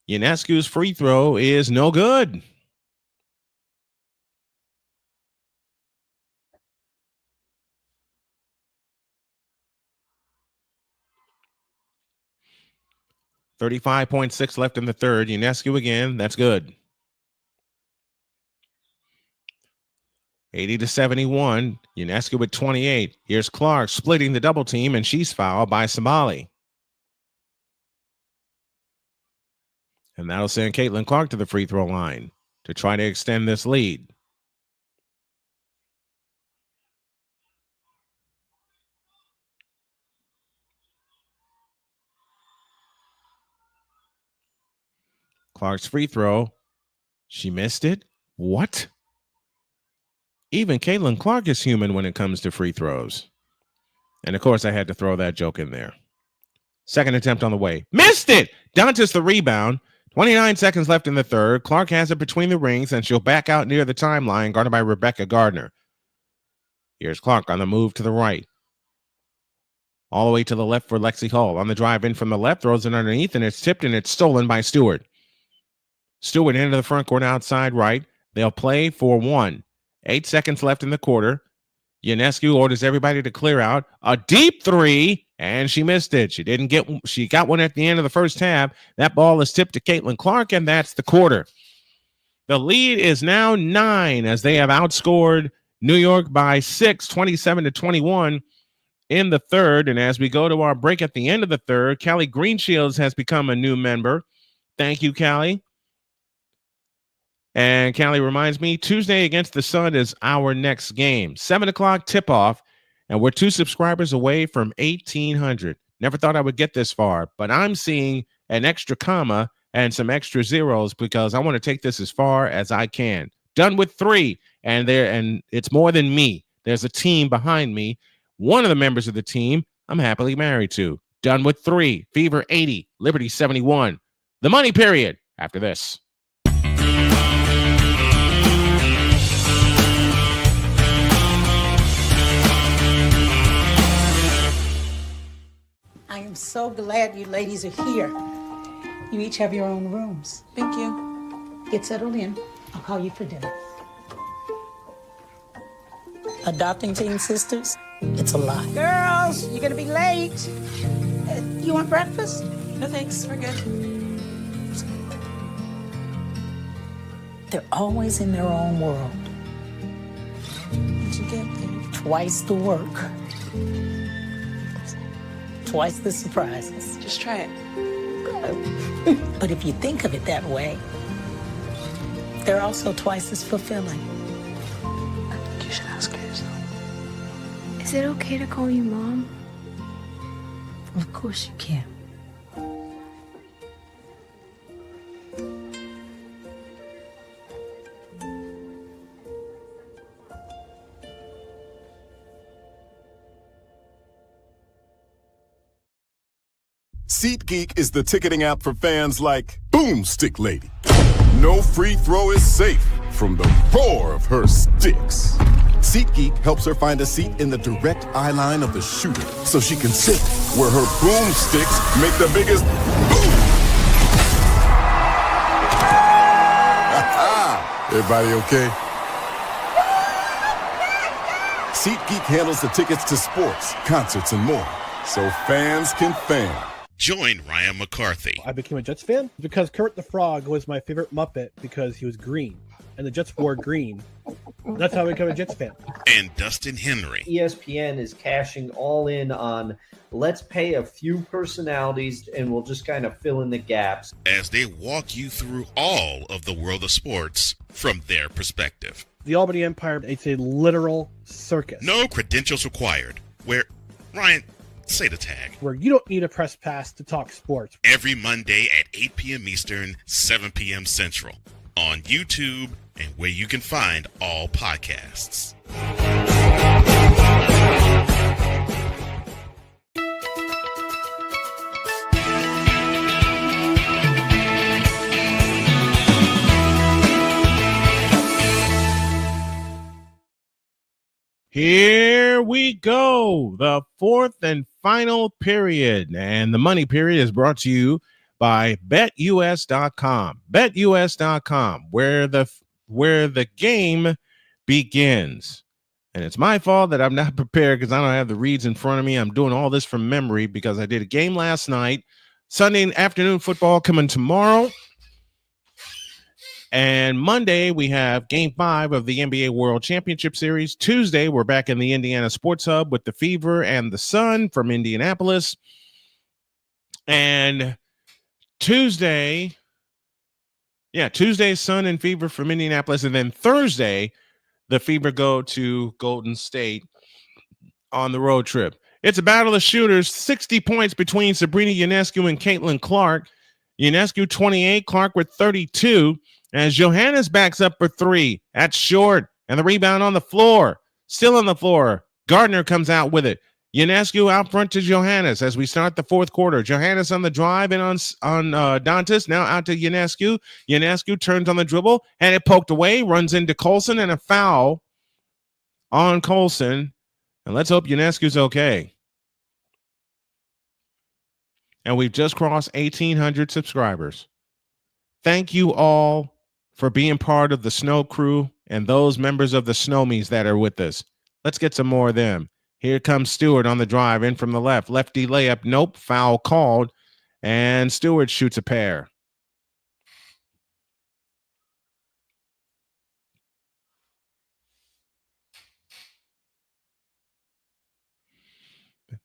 [SPEAKER 2] Ionescu's free throw is no good. $35.6 left in the third. Ionescu again. That's good. 80-71. Ionescu with 28. Here's Clark splitting the double team, and she's fouled by Somali. And that'll send Caitlin Clark to the free throw line to try to extend this lead. Clark's free throw. She missed it. What? Even Caitlin Clark is human when it comes to free throws. And of course, I had to throw that joke in there. Second attempt on the way. Missed it! Dantas the rebound. 29 seconds left in the third. Clark has it between the rings, and she'll back out near the timeline, guarded by Rebecca Gardner. Here's Clark on the move to the right. All the way to the left for Lexi Hall. On the drive in from the left, throws it underneath, and it's tipped, and it's stolen by Stewart. Stewart into the front court outside right. They'll play for one. 8 seconds left in the quarter. Ionescu orders everybody to clear out. A deep three, and she missed it. She got one at the end of the first half. That ball is tipped to Caitlin Clark, and that's the quarter. The lead is now 9 as they have outscored New York by 6, 27-21 in the third. And as we go to our break at the end of the third, Callie Greenshields has become a new member. Thank you, Callie. And Callie reminds me, Tuesday against the Sun is our next game. 7 o'clock tip-off, and we're 2 subscribers away from 1,800. Never thought I would get this far, but I'm seeing an extra comma and some extra zeros because I want to take this as far as I can. Done with 3, and it's more than me. There's a team behind me. One of the members of the team I'm happily married to. Done with 3. Fever 80, Liberty 71. The money period after this.
[SPEAKER 7] I am so glad you ladies are here. You each have your own rooms.
[SPEAKER 8] Thank you.
[SPEAKER 7] Get settled in. I'll call you for dinner. Adopting teen sisters, it's a lot. Girls, you're gonna be late. You want breakfast?
[SPEAKER 8] No thanks, we're good.
[SPEAKER 7] They're always in their own world.
[SPEAKER 8] What'd you get, babe?
[SPEAKER 7] Twice the work. Twice the surprises.
[SPEAKER 8] Just try it.
[SPEAKER 7] But if you think of it that way, they're also twice as fulfilling.
[SPEAKER 8] I think you should ask her yourself.
[SPEAKER 9] Is it okay to call you Mom?
[SPEAKER 7] Of course you can.
[SPEAKER 6] SeatGeek is the ticketing app for fans like Boomstick Lady. No free throw is safe from the roar of her sticks. SeatGeek helps her find a seat in the direct eye line of the shooter so she can sit where her boomsticks make the biggest boom. Everybody okay? SeatGeek handles the tickets to sports, concerts, and more, so fans can fan.
[SPEAKER 15] Join Ryan McCarthy.
[SPEAKER 4] I became a Jets fan because Kurt the Frog was my favorite Muppet because he was green, and the Jets wore green. That's how I became a Jets fan.
[SPEAKER 15] And Dustin Henry.
[SPEAKER 5] ESPN is cashing all in on let's pay a few personalities and we'll just kind of fill in the gaps.
[SPEAKER 15] As they walk you through all of the world of sports from their perspective.
[SPEAKER 4] The Albany Empire, it's a literal circus.
[SPEAKER 15] No credentials required. Where, Ryan, say the tag.
[SPEAKER 4] Where you don't need a press pass to talk sports.
[SPEAKER 15] Every Monday at 8 p.m. Eastern, 7 p.m. Central. On YouTube and where you can find all podcasts.
[SPEAKER 2] Here we go. The fourth and final period. And the money period is brought to you by BetUS.com. BetUS.com, where the game begins. And it's my fault that I'm not prepared because I don't have the reads in front of me. I'm doing all this from memory because I did a game last night. Sunday afternoon football coming tomorrow. And Monday, we have Game 5 of the NBA World Championship Series. Tuesday, we're back in the Indiana Sports Hub with the Fever and the Sun from Indianapolis. And Tuesday, Sun and Fever from Indianapolis. And then Thursday, the Fever go to Golden State on the road trip. It's a battle of shooters, 60 points between Sabrina Ionescu and Caitlin Clark. Ionescu 28, Clark with 32. As Johannes backs up for 3, that's short, and the rebound on the floor, still on the floor. Gardner comes out with it. Ionescu out front to Johannes as we start the fourth quarter. Johannes on the drive and on Dantas, now out to Ionescu. Ionescu turns on the dribble, and it poked away, runs into Colson, and a foul on Colson. And let's hope Ionescu's okay. And we've just crossed 1,800 subscribers. Thank you all for being part of the Snow Crew and those members of the Snowmies that are with us. Let's get some more of them. Here comes Stewart on the drive in from the left. Lefty layup. Nope. Foul called. And Stewart shoots a pair.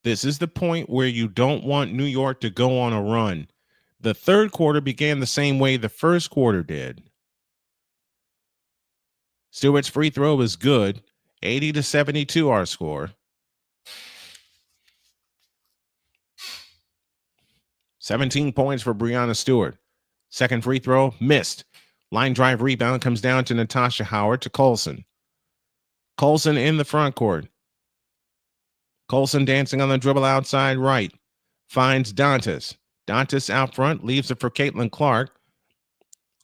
[SPEAKER 2] This is the point where you don't want New York to go on a run. The third quarter began the same way the first quarter did. Stewart's free throw is good. 80-72 our score. 17 points for Breanna Stewart. Second free throw, missed. Line drive rebound comes down to Natasha Howard to Colson. Colson in the front court. Colson dancing on the dribble outside right. Finds Dantas. Dantas out front, leaves it for Caitlin Clark.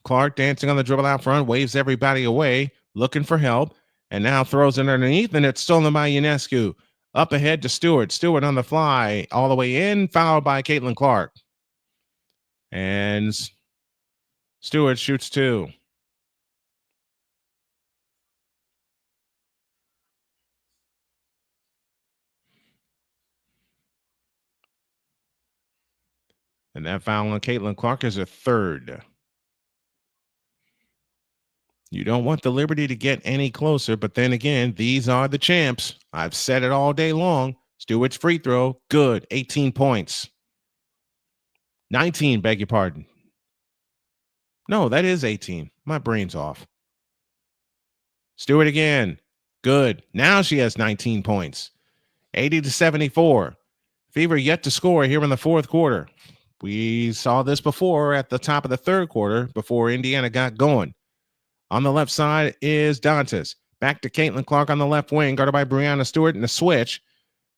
[SPEAKER 2] Clark dancing on the dribble out front, waves everybody away, looking for help, and now throws it underneath, and it's stolen by Ionescu. Up ahead to Stewart. Stewart on the fly, all the way in, fouled by Caitlin Clark. And Stewart shoots two. And that foul on Caitlin Clark is a third. You don't want the Liberty to get any closer, but then again, these are the champs. I've said it all day long. Stewart's free throw, good, 18 points. 19, beg your pardon. No, that is 18. My brain's off. Stewart again, good. Now she has 19 points. 80-74. Fever yet to score here in the fourth quarter. We saw this before at the top of the third quarter before Indiana got going. On the left side is Dantas. Back to Caitlin Clark on the left wing, guarded by Breanna Stewart in the switch.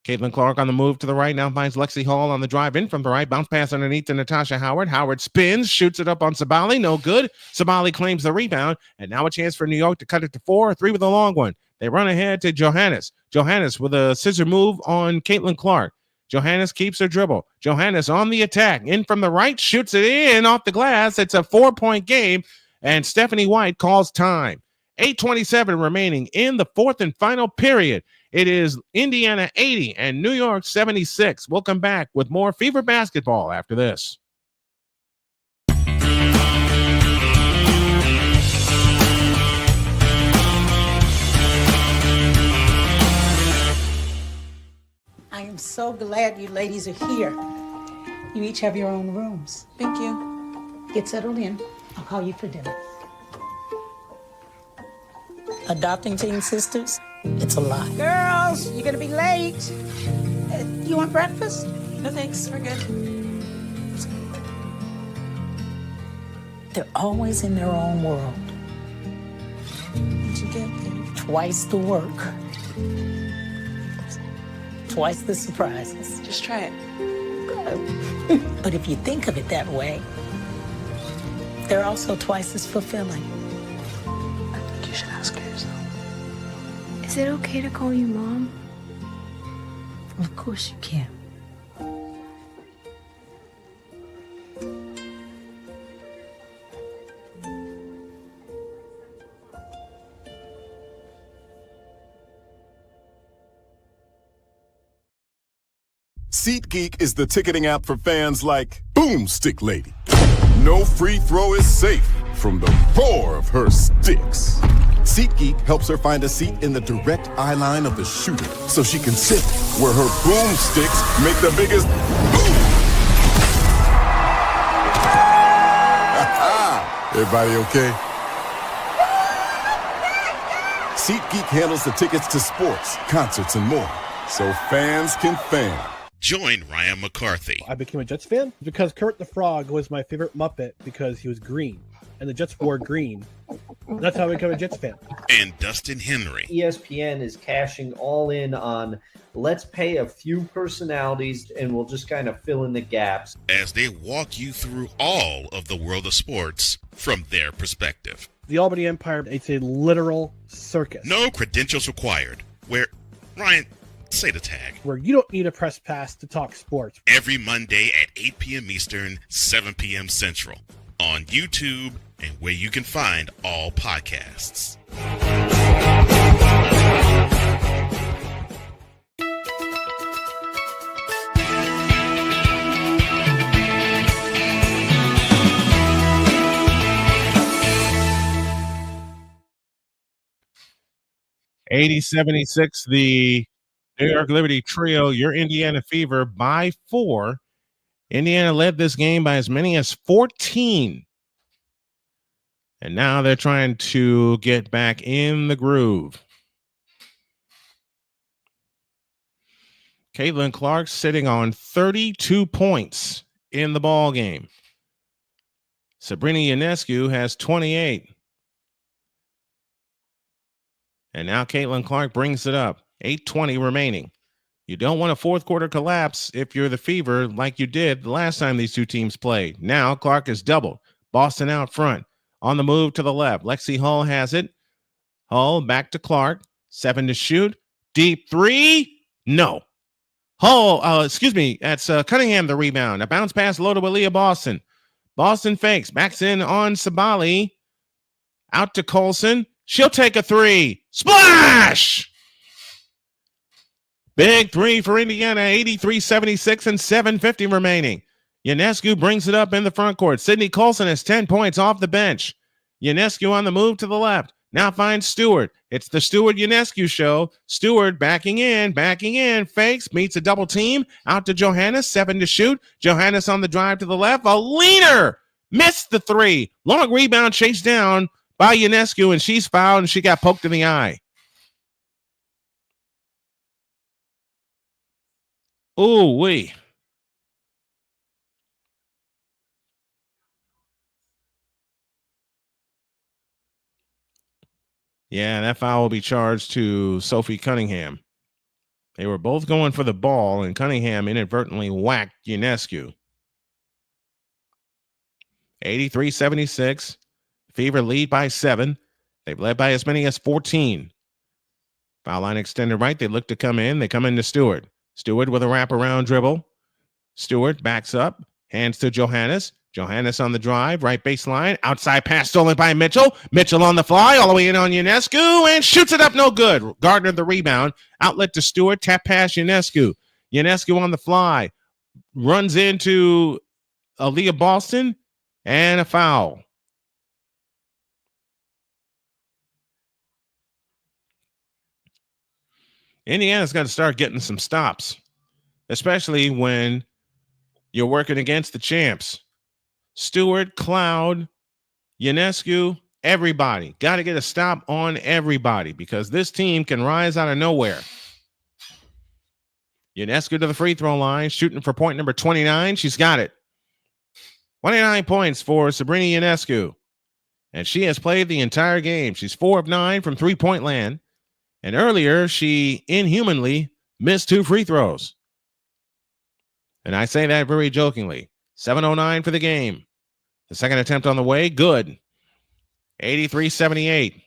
[SPEAKER 2] Caitlin Clark on the move to the right, now finds Lexi Hall on the drive in from the right. Bounce pass underneath to Natasha Howard. Howard spins, shoots it up on Sabali. No good. Sabali claims the rebound, and now a chance for New York to cut it to 4. 3 with a long one. They run ahead to Johannes. Johannes with a scissor move on Caitlin Clark. Johannes keeps her dribble. Johannes on the attack. In from the right, shoots it in off the glass. It's a 4-point game, and Stephanie White calls time. 8:27 remaining in the fourth and final period. It is Indiana 80 and New York 76. We'll come back with more Fever basketball after this.
[SPEAKER 7] I am so glad you ladies are here. You each have your own rooms.
[SPEAKER 8] Thank you.
[SPEAKER 7] Get settled in. I'll call you for dinner. Adopting teen sisters, it's a lot. Girls, you're gonna be late. You want breakfast?
[SPEAKER 8] No thanks, we're good.
[SPEAKER 7] They're always in their own world.
[SPEAKER 8] What'd you get, babe?
[SPEAKER 7] Twice the work. Twice the surprises.
[SPEAKER 8] Just try it.
[SPEAKER 7] But if you think of it that way, they're also twice as fulfilling.
[SPEAKER 8] I think you should ask her yourself.
[SPEAKER 9] Is it okay to call you Mom?
[SPEAKER 7] Of course you can.
[SPEAKER 6] SeatGeek is the ticketing app for fans like Boomstick Lady. No free throw is safe from the roar of her sticks. SeatGeek helps her find a seat in the direct eye line of the shooter so she can sit where her boomsticks make the biggest boom. Everybody okay? SeatGeek handles the tickets to sports, concerts, and more, so fans can fan.
[SPEAKER 15] Join Ryan McCarthy.
[SPEAKER 4] I became a Jets fan because Kurt the Frog was my favorite Muppet because he was green, and the Jets wore green. That's how I became a Jets fan.
[SPEAKER 15] And Dustin Henry.
[SPEAKER 5] ESPN is cashing all in on let's pay a few personalities and we'll just kind of fill in the gaps.
[SPEAKER 15] As they walk you through all of the world of sports from their perspective.
[SPEAKER 4] The Albany Empire, it's a literal circus.
[SPEAKER 15] No credentials required. Where, Ryan, say the tag.
[SPEAKER 4] Where you don't need a press pass to talk sports.
[SPEAKER 15] Every Monday at 8 p.m. Eastern, 7 p.m. Central. On YouTube and where you can find all podcasts.
[SPEAKER 2] 80-76, the New York Liberty Trio, your Indiana Fever by 4. Indiana led this game by as many as 14. And now they're trying to get back in the groove. Caitlin Clark sitting on 32 points in the ball game. Sabrina Ionescu has 28. And now Caitlin Clark brings it up. 8:20 remaining. You don't want a fourth quarter collapse if you're the Fever like you did the last time these two teams played. Now Clark is doubled. Boston out front. On the move to the left. Lexi Hull has it. Hull back to Clark. 7 to shoot. Deep 3. No. Hull, that's Cunningham the rebound. A bounce pass loaded with Leah Boston. Boston fakes. Backs in on Sabali. Out to Colson. She'll take a 3. Splash! Big 3 for Indiana. 83-76 and 7:50 remaining. Ionescu brings it up in the front court. Sydney Colson has 10 points off the bench. Ionescu on the move to the left. Now finds Stewart. It's the Stewart-Ionescu show. Stewart backing in, fakes, meets a double team. Out to Johannes, 7 to shoot. Johannes on the drive to the left. A leaner! Missed the 3. Long rebound chased down by Ionescu, and she's fouled, and she got poked in the eye. Ooh-wee. Yeah, that foul will be charged to Sophie Cunningham. They were both going for the ball, and Cunningham inadvertently whacked Ionescu. 83-76. Fever lead by 7. They've led by as many as 14. Foul line extended right. They look to come in. They come into Stewart. Stewart with a wraparound dribble. Stewart backs up. Hands to Johannes. Johannes on the drive. Right baseline. Outside pass stolen by Mitchell. Mitchell on the fly. All the way in on Ionescu. And shoots it up. No good. Gardner the rebound. Outlet to Stewart. Tap pass Ionescu. Ionescu on the fly. Runs into Aaliyah Boston. And a foul. Indiana's got to start getting some stops, especially when you're working against the champs. Stewart, Cloud, Ionescu, everybody. Got to get a stop on everybody because this team can rise out of nowhere. Ionescu to the free throw line, shooting for point number 29. She's got it. 29 points for Sabrina Ionescu. And she has played the entire game. She's 4 of 9 from three-point land. And earlier, she inhumanly missed 2 free throws. And I say that very jokingly. 7:09 for the game. The second attempt on the way, good. 83-78.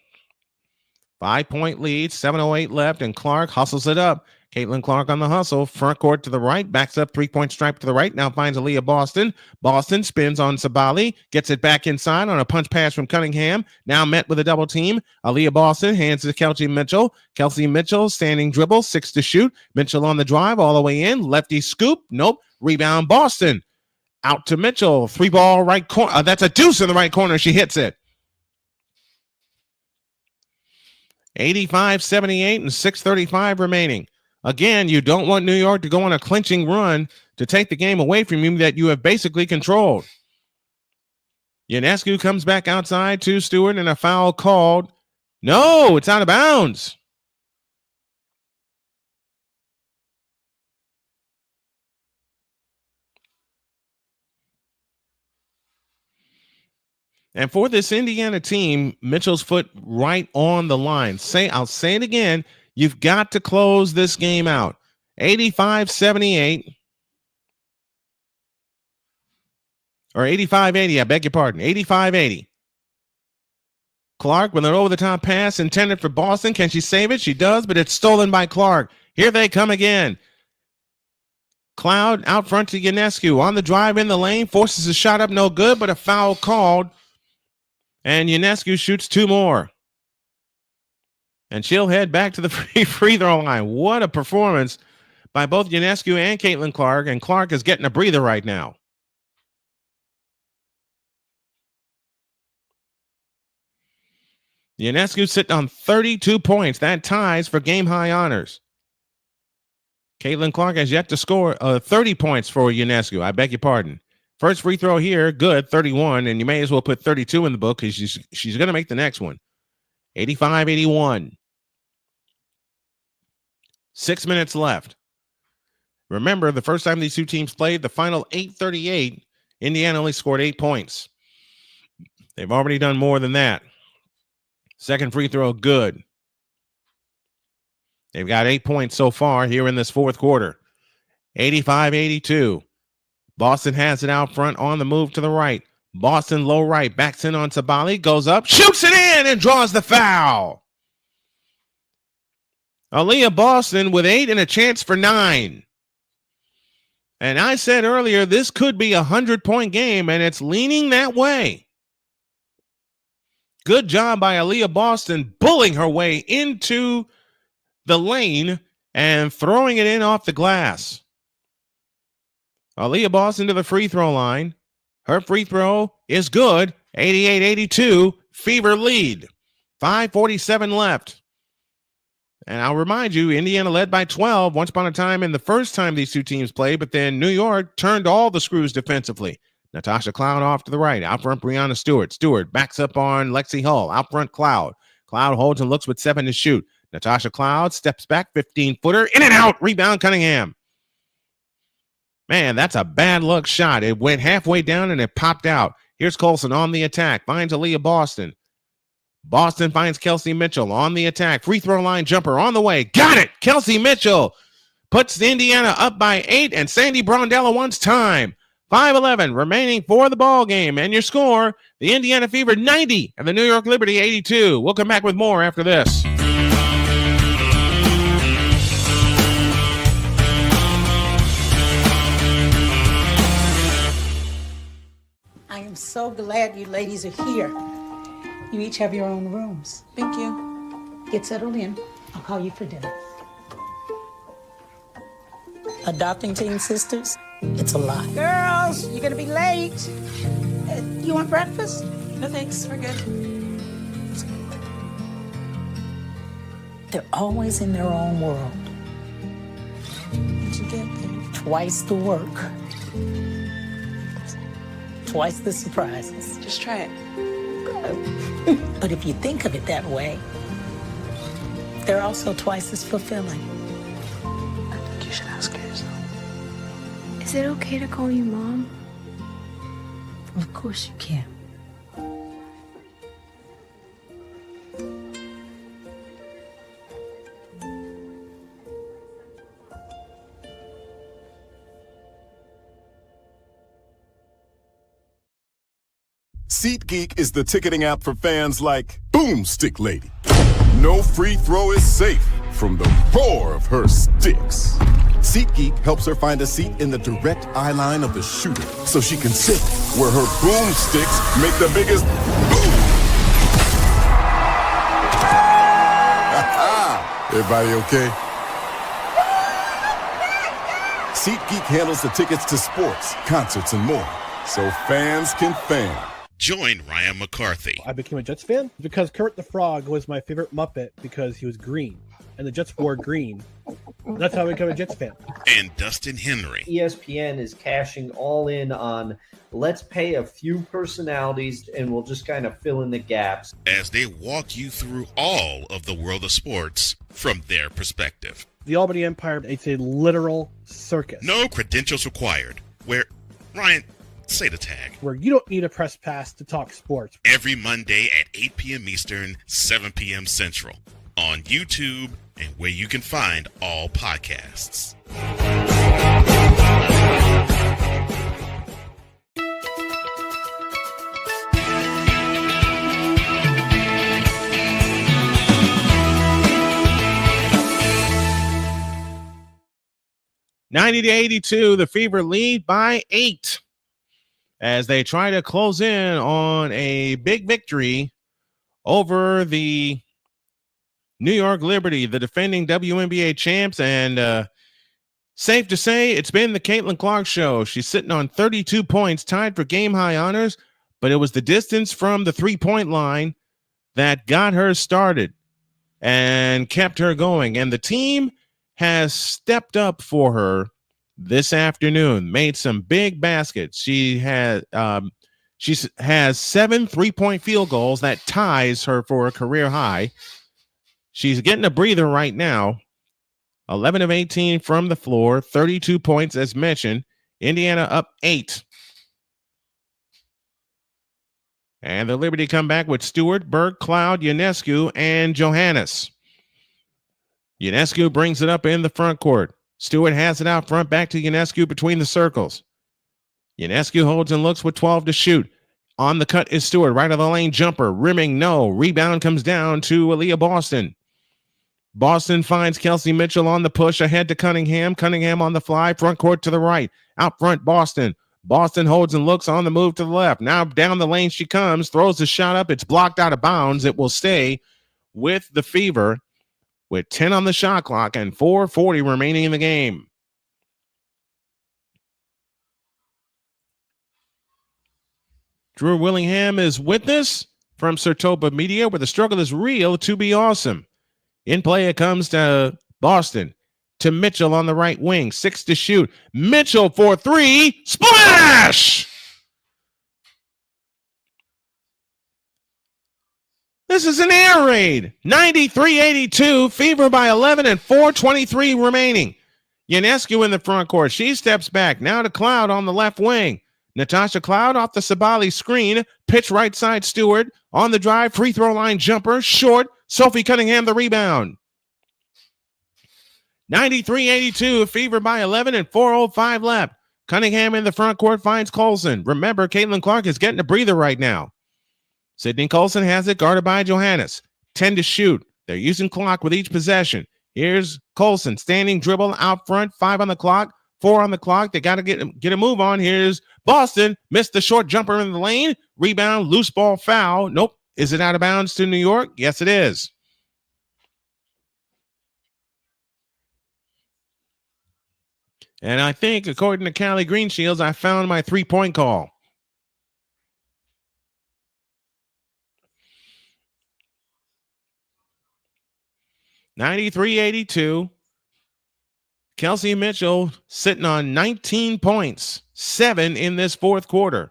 [SPEAKER 2] 5-point lead, 7:08 left, and Clark hustles it up. Caitlin Clark on the hustle, front court to the right, backs up 3-point stripe to the right, now finds Aaliyah Boston. Boston spins on Sabali, gets it back inside on a punch pass from Cunningham, now met with a double team. Aaliyah Boston hands it to Kelsey Mitchell. Kelsey Mitchell, standing dribble, 6 to shoot. Mitchell on the drive, all the way in. Lefty scoop, nope. Rebound Boston. Out to Mitchell, 3-ball right corner. That's a deuce in the right corner. She hits it. 85-78 and 6:35 remaining. Again, you don't want New York to go on a clinching run to take the game away from you that you have basically controlled. Ionescu comes back outside to Stewart and a foul called. No, it's out of bounds. And for this Indiana team, Mitchell's foot right on the line. I'll say it again. You've got to close this game out. 85-78. Or 85-80, I beg your pardon. 85-80. Clark with an over-the-top pass intended for Boston. Can she save it? She does, but it's stolen by Clark. Here they come again. Cloud out front to Ionescu. On the drive in the lane. Forces a shot up, no good, but a foul called. And Ionescu shoots 2 more. And she'll head back to the free throw line. What a performance by both Ionescu and Caitlin Clark. And Clark is getting a breather right now. Ionescu sitting on 32 points. That ties for game-high honors. Caitlin Clark has yet to score 30 points for Ionescu. I beg your pardon. First free throw here, good, 31, and you may as well put 32 in the book because she's going to make the next one. 85-81. 6 minutes left. Remember, the first time these two teams played, the final 8:38, Indiana only scored 8 points. They've already done more than that. Second free throw, good. They've got 8 points so far here in this fourth quarter. 85-82. Boston has it out front on the move to the right. Boston low right, backs in on Sabali, goes up, shoots it in, and draws the foul. Aaliyah Boston with 8 and a chance for 9. And I said earlier, this could be a 100-point game, and it's leaning that way. Good job by Aaliyah Boston bullying her way into the lane and throwing it in off the glass. Aaliyah Boston to the free throw line. Her free throw is good. 88-82, Fever lead. 5:47 left. And I'll remind you, Indiana led by 12 once upon a time in the first time these two teams played, but then New York turned all the screws defensively. Natasha Cloud off to the right. Out front, Breonna Stewart. Stewart backs up on Lexi Hull. Out front, Cloud. Cloud holds and looks with 7 to shoot. Natasha Cloud steps back, 15-footer. In and out. Rebound, Cunningham. Man, that's a bad luck shot. It went halfway down and it popped out. Here's Colson on the attack. Finds Aaliyah Boston. Boston finds Kelsey Mitchell on the attack. Free throw line jumper on the way. Got it. Kelsey Mitchell puts Indiana up by 8, and Sandy Brondello wants time. 5:11 remaining for the ball game. And your score, the Indiana Fever 90 and the New York Liberty 82. We'll come back with more after this.
[SPEAKER 7] I am so glad you ladies are here. You each have your own rooms.
[SPEAKER 8] Thank you.
[SPEAKER 7] Get settled in. I'll call you for dinner. Adopting teen sisters? It's a lot. Girls, you're gonna be late. You want breakfast?
[SPEAKER 8] No thanks, we're good.
[SPEAKER 7] They're always in their own world.
[SPEAKER 8] What'd you get, babe?
[SPEAKER 7] Twice the work. Twice the surprises.
[SPEAKER 8] Just try it.
[SPEAKER 7] But if you think of it that way, they're also twice as fulfilling.
[SPEAKER 8] I think you should ask her yourself.
[SPEAKER 9] Is it okay to call you Mom?
[SPEAKER 7] Of course you can.
[SPEAKER 6] SeatGeek is the ticketing app for fans like Boomstick Lady. No free throw is safe from the roar of her sticks. SeatGeek helps her find a seat in the direct eye line of the shooter so she can sit where her boomsticks make the biggest boom. Everybody okay? SeatGeek handles the tickets to sports, concerts, and more, so fans can fan.
[SPEAKER 15] Join Ryan McCarthy.
[SPEAKER 4] I became a Jets fan because Kurt the Frog was my favorite Muppet because he was green, and the Jets wore green. That's how I became a Jets fan.
[SPEAKER 15] And Dustin Henry.
[SPEAKER 5] ESPN is cashing all in on let's pay a few personalities and we'll just kind of fill in the gaps.
[SPEAKER 15] As they walk you through all of the world of sports from their perspective.
[SPEAKER 4] The Albany Empire, it's a literal circus.
[SPEAKER 15] No credentials required. Where, Ryan, say the tag.
[SPEAKER 4] Where you don't need a press pass to talk sports.
[SPEAKER 15] Every Monday at 8 p.m. Eastern, 7 p.m. Central. On YouTube and where you can find all podcasts.
[SPEAKER 2] (90-82), the Fever lead by 8 as they try to close in on a big victory over the New York Liberty, the defending WNBA champs. And safe to say, it's been the Caitlin Clark show. She's sitting on 32 points, tied for game-high honors, but it was the distance from the three-point line that got her started and kept her going. And the team has stepped up for her this afternoon, made some big baskets. She has 7 3-point field goals that ties her for a career high. She's getting a breather right now. 11 of 18 from the floor, 32 points as mentioned. Indiana up 8. And the Liberty come back with Stewart, Berg, Cloud, Ionescu, and Johannes. Ionescu brings it up in the front court. Stewart has it out front, back to Ionescu between the circles. Ionescu holds and looks with 12 to shoot. On the cut is Stewart, right of the lane jumper, rimming, no. Rebound comes down to Aaliyah Boston. Boston finds Kelsey Mitchell on the push, ahead to Cunningham. Cunningham on the fly, front court to the right. Out front, Boston. Boston holds and looks on the move to the left. Now down the lane she comes, throws the shot up. It's blocked out of bounds. It will stay with the Fever with 10 on the shot clock and 4:40 remaining in the game. Drew Willingham is with us from Multimedia, where the struggle is real to be awesome. In play, it comes to Boston, to Mitchell on the right wing, 6 to shoot. Mitchell for 3, splash! This is an air raid. 93-82, Fever by 11 and 4:23 remaining. Ionescu in the front court. She steps back. Now to Cloud on the left wing. Natasha Cloud off the Sabali screen. Pitch right side Stewart. On the drive, free throw line jumper. Short. Sophie Cunningham the rebound. 93-82, Fever by 11 and 4:05 left. Cunningham in the front court finds Colson. Remember, Caitlin Clark is getting a breather right now. Sydney Colson has it, guarded by Johannes. 10 to shoot. They're using clock with each possession. Here's Colson, standing dribble out front, 5 on the clock, 4 on the clock. They got to get a move on. Here's Boston, missed the short jumper in the lane. Rebound, loose ball foul. Nope. Is it out of bounds to New York? Yes, it is. And I think, according to Callie Greenshields, I found my 3-point call. (93-82). Kelsey Mitchell sitting on 19 points, 7 in this fourth quarter.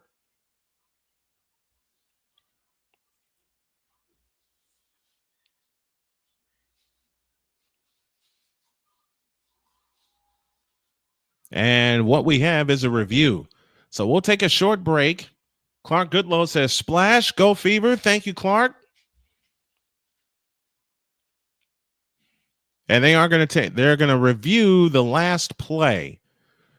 [SPEAKER 2] And what we have is a review. So we'll take a short break. Clark Goodlow says, splash, go Fever. Thank you, Clark. And they're going to review the last play.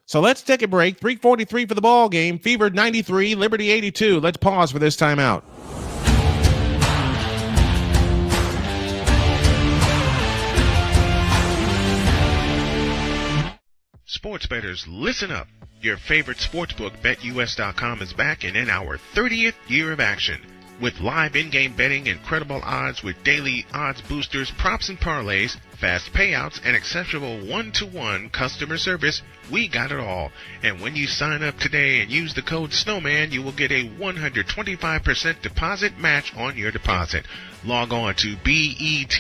[SPEAKER 2] So let's take a break. 3:43 for the ball game. Fever 93, Liberty 82. Let's pause for this timeout.
[SPEAKER 3] Sports bettors, listen up. Your favorite sportsbook, BetUS.com, is back and in our 30th year of action. With live in-game betting, incredible odds with daily odds boosters, props and parlays, fast payouts, and exceptional one-to-one customer service, we got it all. And when you sign up today and use the code Snowman, you will get a 125% deposit match on your deposit. Log on to betus.com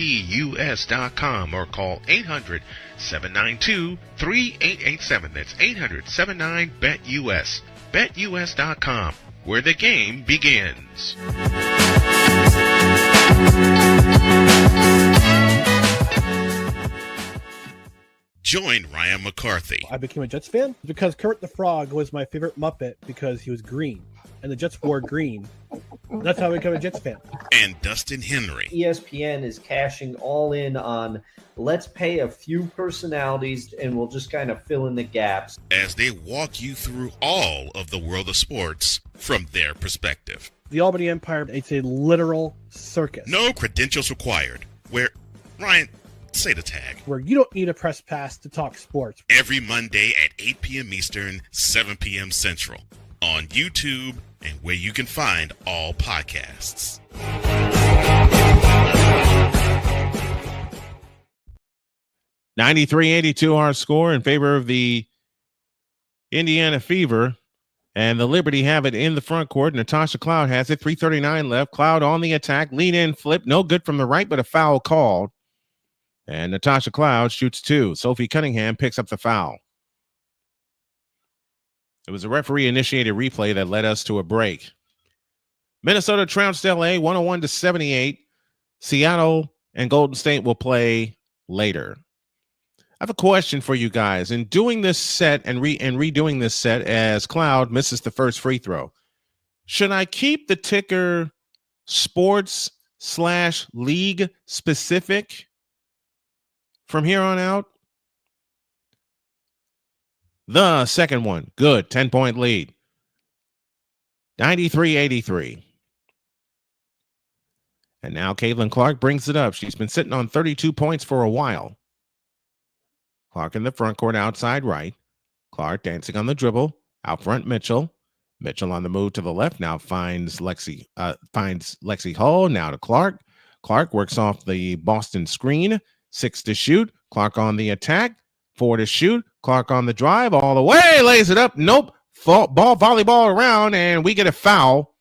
[SPEAKER 3] or call 800-792-3887. That's 800-79-BET-US. BetUS.com, where the game begins.
[SPEAKER 15] Join Ryan McCarthy.
[SPEAKER 4] I became a Jets fan because Kurt the Frog was my favorite Muppet because he was green, and the Jets wore green. That's how I became a Jets fan.
[SPEAKER 15] And Dustin Henry.
[SPEAKER 5] ESPN is cashing all in on let's pay a few personalities and we'll just kind of fill in the gaps.
[SPEAKER 15] As they walk you through all of the world of sports from their perspective.
[SPEAKER 4] The Albany Empire, it's a literal circus.
[SPEAKER 15] No credentials required. Where, Ryan, say the tag.
[SPEAKER 4] Where you don't need a press pass to talk sports.
[SPEAKER 15] Every Monday at 8 p.m. Eastern, 7 p.m. Central. On YouTube and where you can find all podcasts.
[SPEAKER 2] (93-82) our score in favor of the Indiana Fever. And the Liberty have it in the front court. Natasha Cloud has it. 3:39 left. Cloud on the attack. Lead in flip. No good from the right, but a foul called. And Natasha Cloud shoots 2. Sophie Cunningham picks up the foul. It was a referee-initiated replay that led us to a break. Minnesota trounced LA 101-78. Seattle and Golden State will play later. I have a question for you guys. In doing this set and redoing this set as Cloud misses the first free throw, should I keep the ticker sports/league specific from here on out? The second one, good, 10-point lead. 93-83. And now Caitlin Clark brings it up. She's been sitting on 32 points for a while. Clark in the front court, outside right. Clark dancing on the dribble. Out front, Mitchell. Mitchell on the move to the left. Now finds Lexi Hull. Now to Clark. Clark works off the Boston screen. 6 to shoot. Clark on the attack. 4 to shoot. Clark on the drive. All the way. Lays it up. Nope. Ball volleyball around, and we get a foul.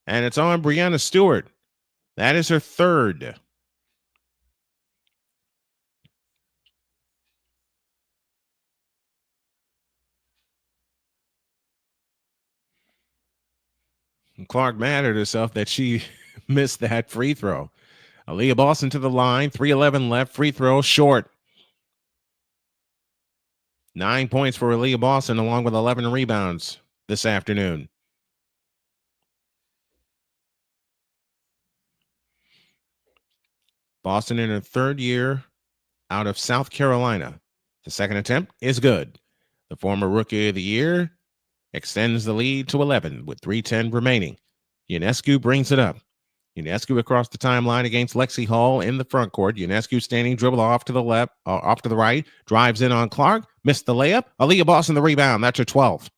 [SPEAKER 2] And it's on Brianna Stewart. That is her third. And Clark mad at herself that she missed that free throw. Aaliyah Boston to the line. 3:11 left. Free throw short. 9 points for Aaliyah Boston, along with 11 rebounds this afternoon. Boston in her third year out of South Carolina. The second attempt is good. The former Rookie of the Year extends the lead to 11 with 3:10 remaining. Ionescu brings it up. Ionescu across the timeline against Lexi Hull in the front court. Ionescu standing, dribble off to the left, off to the right, drives in on Clark, missed the layup. Aaliyah Boston the rebound. That's her 12th.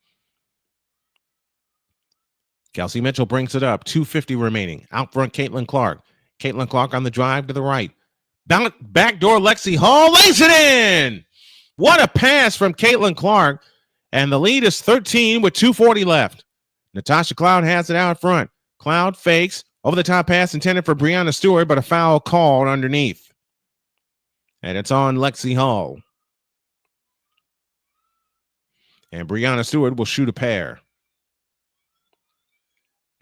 [SPEAKER 2] Kelsey Mitchell brings it up. 2:50 remaining. Out front, Caitlin Clark. Caitlin Clark on the drive to the right. Backdoor Lexi Hull lays it in. What a pass from Caitlin Clark. And the lead is 13 with 2:40 left. Natasha Cloud has it out front. Cloud fakes. Over the top pass intended for Brianna Stewart, but a foul called underneath. And it's on Lexi Hull. And Brianna Stewart will shoot a pair.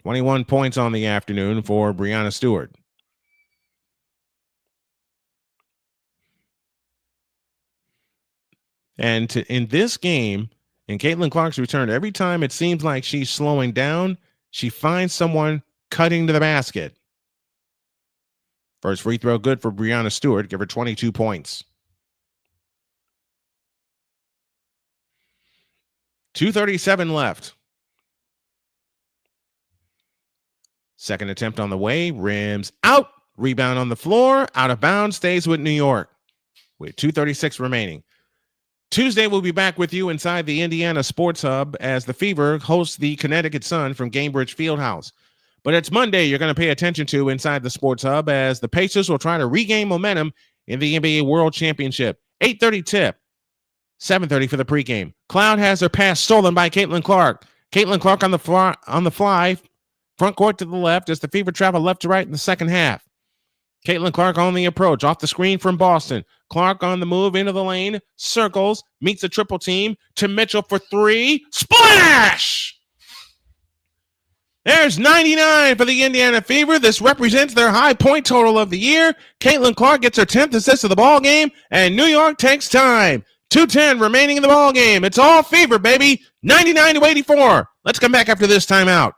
[SPEAKER 2] 21 points on the afternoon for Brianna Stewart. And in this game, in Caitlin Clark's return, every time it seems like she's slowing down, she finds someone cutting to the basket. First free throw good for Brianna Stewart. Give her 22 points. 2:37 left. Second attempt on the way. Rims out. Rebound on the floor. Out of bounds. Stays with New York with 2:36 remaining. Tuesday, we'll be back with you inside the Indiana Sports Hub as the Fever hosts the Connecticut Sun from Gainbridge Fieldhouse. But it's Monday you're going to pay attention to inside the Sports Hub as the Pacers will try to regain momentum in the NBA World Championship. 8:30 tip, 7:30 for the pregame. Cloud has her pass stolen by Caitlin Clark. Caitlin Clark on the fly, front court to the left as the Fever travel left to right in the second half. Caitlin Clark on the approach, off the screen from Boston. Clark on the move into the lane, circles, meets a triple team to Mitchell for 3. Splash! There's 99 for the Indiana Fever. This represents their high point total of the year. Caitlin Clark gets her 10th assist of the ball game, and New York takes time. 2:10 remaining in the ball game. It's all Fever, baby. 99-84. Let's come back after this timeout.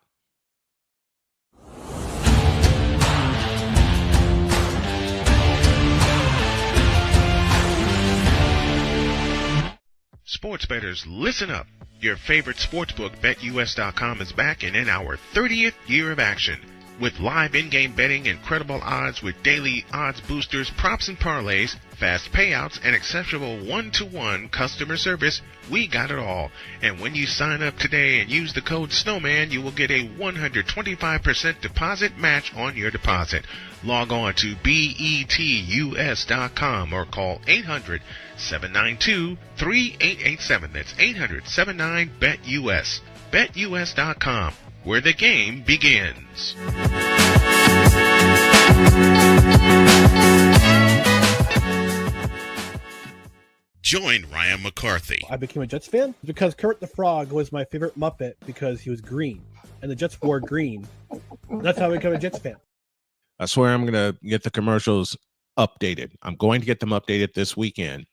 [SPEAKER 3] Sports bettors, listen up. Your favorite sportsbook, BetUS.com, is back and in our 30th year of action. With live in-game betting, incredible odds with daily odds boosters, props and parlays, fast payouts, and exceptional one-to-one customer service, we got it all. And when you sign up today and use the code Snowman, you will get a 125% deposit match on your deposit. Log on to betus.com or call 800-792-3887. That's 800-79-BET-US. BetUS.com, where the game begins.
[SPEAKER 15] Join Ryan McCarthy.
[SPEAKER 4] I became a Jets fan because Kurt the Frog was my favorite Muppet because he was green, and the Jets wore green. That's how I became a Jets fan.
[SPEAKER 2] I swear I'm going to get the commercials updated. I'm going to get them updated this weekend.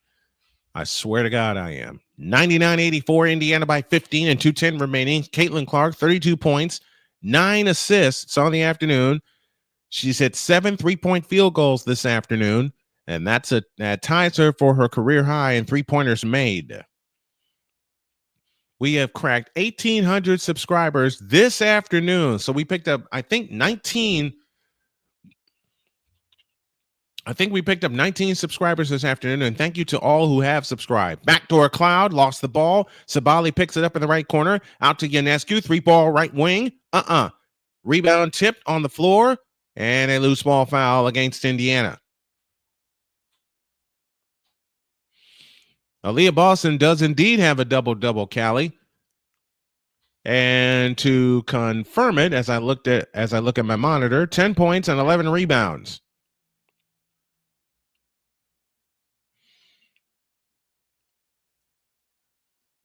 [SPEAKER 2] I swear to God I am. 99-84, Indiana by 15 and 2:10 remaining. Caitlin Clark, 32 points, 9 assists on the afternoon. She's hit 7 3-point field goals this afternoon, and that ties her for her career high in three-pointers made. We have cracked 1,800 subscribers this afternoon. So we picked up, I think we picked up 19 subscribers this afternoon, and thank you to all who have subscribed. Backdoor Cloud lost the ball. Sabali picks it up in the right corner. Out to Ionescu, 3-ball right wing. Rebound tipped on the floor, and a loose ball foul against Indiana. Aaliyah Boston does indeed have a double-double, Callie. And to confirm it, as I look at my monitor, 10 points and 11 rebounds.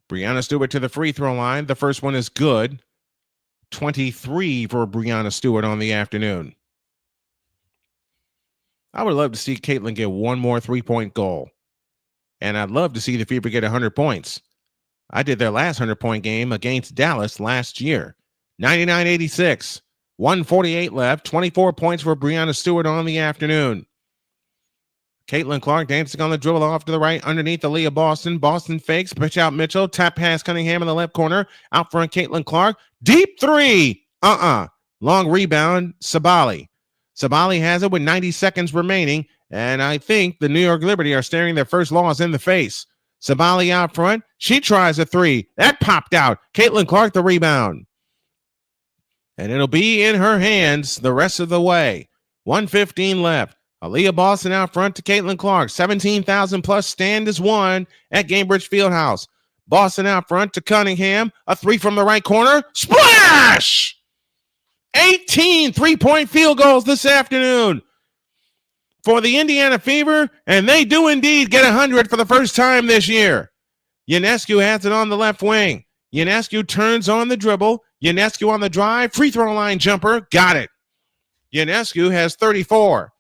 [SPEAKER 2] Brianna Stewart to the free throw line. The first one is good. 23 for Brianna Stewart on the afternoon. I would love to see Caitlin get one more three-point goal. And I'd love to see the Fever get 100 points. I did their last 100-point game against Dallas last year. 99-86. 1:48 left. 24 points for Brianna Stewart on the afternoon. Caitlin Clark dancing on the dribble off to the right underneath Aaliyah Boston. Boston fakes, pitch out Mitchell, tap pass Cunningham in the left corner. Out front, Caitlin Clark. Deep three. Long rebound, Sabali. Sabali has it with 90 seconds remaining, and I think the New York Liberty are staring their first loss in the face. Sabali out front. She tries a three. That popped out. Caitlin Clark the rebound. And it'll be in her hands the rest of the way. 1:15 left. Aaliyah Boston out front to Caitlin Clark. 17,000 plus stand is one at Gainbridge Fieldhouse. Boston out front to Cunningham. A three from the right corner. Splash! 18 three-point field goals this afternoon for the Indiana Fever, and they do indeed get 100 for the first time this year. Ionescu has it on the left wing. Ionescu turns on the dribble. Ionescu on the drive. Free throw line jumper. Got it. Ionescu has 34.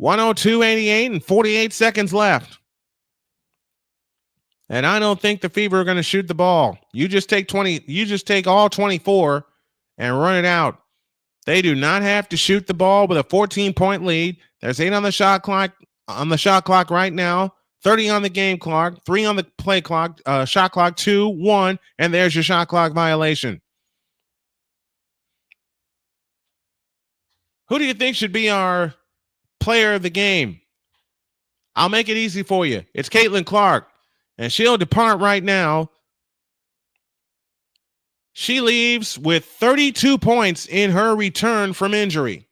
[SPEAKER 2] 102-88 and 48 seconds left. And I don't think the Fever are going to shoot the ball. You just take all 24 and run it out. They do not have to shoot the ball with a 14-point lead. There's 8 on the shot clock right now. 30 on the game clock, 3 on the play clock, shot clock, 2, 1, and there's your shot clock violation. Who do you think should be our player of the game? I'll make it easy for you. It's Caitlin Clark, and she'll depart right now. She leaves with 32 points in her return from injury.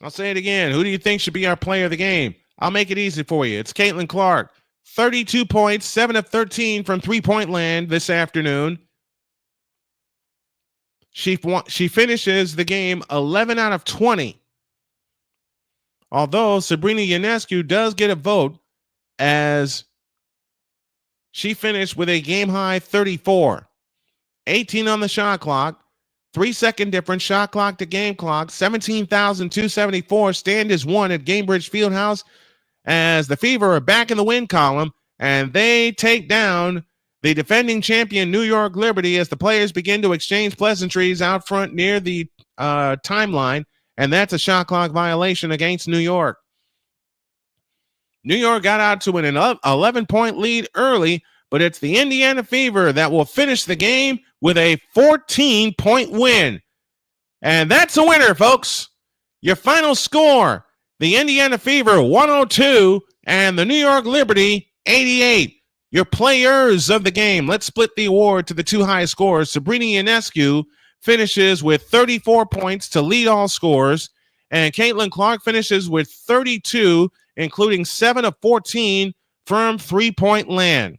[SPEAKER 2] I'll say it again. Who do you think should be our player of the game? I'll make it easy for you. It's Caitlin Clark. 32 points, 7 of 13 from three-point land this afternoon. She finishes the game 11 out of 20. Although Sabrina Ionescu does get a vote as she finished with a game-high 34. 18 on the shot clock. 3-second difference, shot clock to game clock. 17,274. Stand is one at Gainbridge Fieldhouse as the Fever are back in the win column, and they take down the defending champion New York Liberty as the players begin to exchange pleasantries out front near the timeline, and that's a shot clock violation against New York. New York got out to an 11-point lead early, but it's the Indiana Fever that will finish the game with a 14-point win. And that's a winner, folks. Your final score, the Indiana Fever 102 and the New York Liberty 88. Your players of the game. Let's split the award to the two highest scorers. Sabrina Ionescu finishes with 34 points to lead all scores, and Caitlin Clark finishes with 32, including 7 of 14 from three-point land.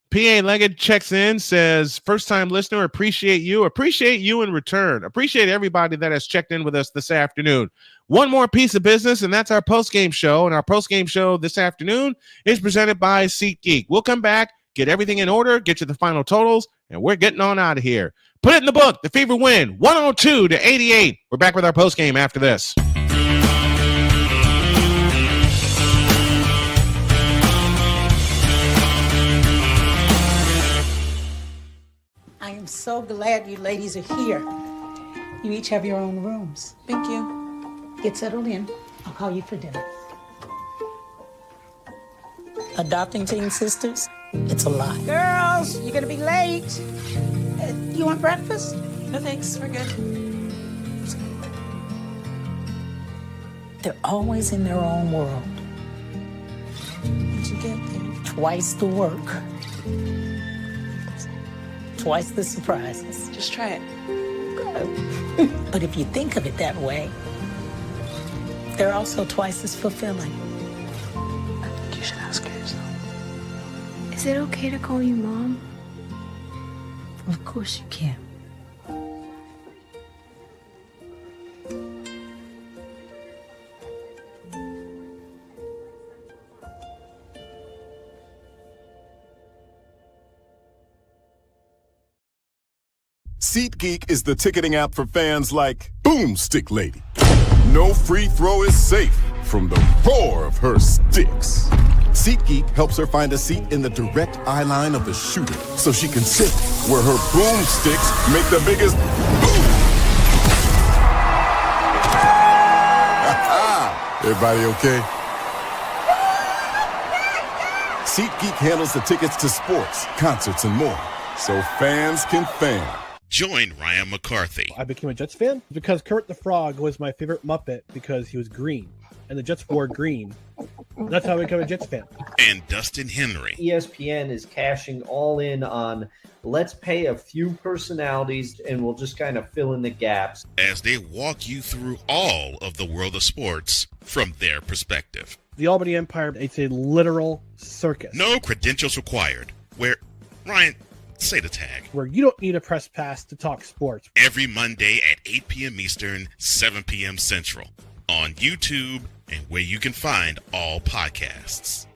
[SPEAKER 2] P.A. Leggett checks in, says, first-time listener, appreciate you in return. Appreciate everybody that has checked in with us this afternoon. One more piece of business, and that's our post-game show, and our post-game show this afternoon is presented by SeatGeek. We'll come back, get everything in order, get you the final totals, and we're getting on out of here. Put it in the book. The Fever win, 102-88. We're back with our post-game after this.
[SPEAKER 7] I am so glad you ladies are here. You each have your own rooms.
[SPEAKER 8] Thank you.
[SPEAKER 7] Get settled in. I'll call you for dinner. Adopting teen sisters? It's a lot. Girls, you're gonna be late. You want breakfast?
[SPEAKER 8] No thanks, we're good.
[SPEAKER 7] They're always in their own world.
[SPEAKER 8] What'd you get there?
[SPEAKER 7] Twice the work. Twice the surprises.
[SPEAKER 8] Just try it.
[SPEAKER 7] But if you think of it that way, they're also twice as fulfilling.
[SPEAKER 8] I think you should ask her yourself.
[SPEAKER 9] Is it okay to call you Mom?
[SPEAKER 7] Of course you can.
[SPEAKER 6] SeatGeek is the ticketing app for fans like Boomstick Lady. No free throw is safe from the roar of her sticks. SeatGeek helps her find a seat in the direct eye line of the shooter so she can sit where her boomsticks make the biggest boom. Everybody okay? SeatGeek handles the tickets to sports, concerts, and more, so fans can fan.
[SPEAKER 15] Join Ryan McCarthy.
[SPEAKER 4] I became a Jets fan because Kurt the Frog was my favorite Muppet because he was green, and the Jets wore green. That's how I became a Jets fan.
[SPEAKER 15] And Dustin Henry.
[SPEAKER 5] ESPN is cashing all in on let's pay a few personalities and we'll just kind of fill in the gaps.
[SPEAKER 15] As they walk you through all of the world of sports from their perspective.
[SPEAKER 4] The Albany Empire, it's a literal circus.
[SPEAKER 15] No credentials required. Where, Ryan, say the tag.
[SPEAKER 4] Where you don't need a press pass to talk sports.
[SPEAKER 15] Every Monday at 8 p.m. Eastern, 7 p.m. Central. On YouTube and where you can find all podcasts.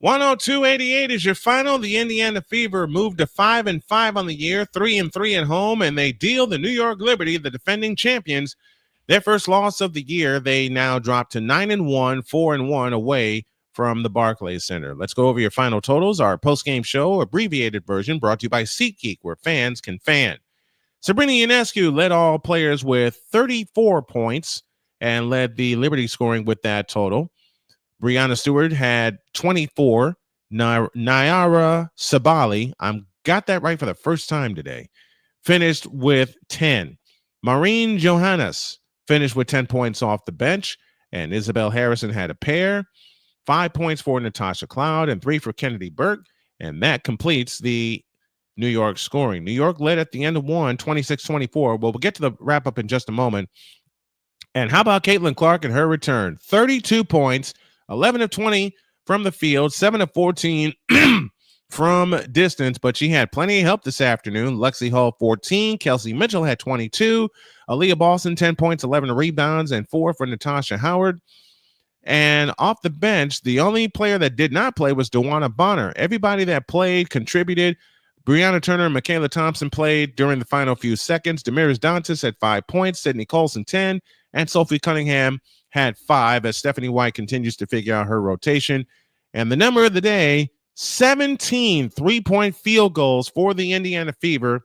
[SPEAKER 2] 102-88 is your final. The Indiana Fever moved to 5-5 on the year, 3-3 at home, and they deal the New York Liberty, the defending champions, their first loss of the year. They now drop to 9-1, 4-1 away from the Barclays Center. Let's go over your final totals. Our post-game show, abbreviated version, brought to you by SeatGeek, where fans can fan. Sabrina Ionescu led all players with 34 points and led the Liberty scoring with that total. Brianna Stewart had 24. Nyara Sabali, got that right for the first time today, finished with 10. Maureen Johannes finished with 10 points off the bench, and Isabel Harrison had a pair. 5 points for Natasha Cloud and 3 for Kennedy Burke, and that completes the New York scoring. New York led at the end of one, 26-24. Well, we'll get to the wrap-up in just a moment. And how about Caitlin Clark and her return? 32 points, 11 of 20 from the field, 7 of 14 from distance, but she had plenty of help this afternoon. Lexi Hall, 14. Kelsey Mitchell had 22. Aaliyah Boston, 10 points, 11 rebounds, and 4 for Natasha Howard. And off the bench, the only player that did not play was DeWanna Bonner. Everybody that played contributed. Brianna Turner and Michaela Thompson played during the final few seconds. Damaris Dantas had 5 points, Sydney Colson 10, and Sophie Cunningham had 5 as Stephanie White continues to figure out her rotation. And the number of the day, 17 3-point field goals for the Indiana Fever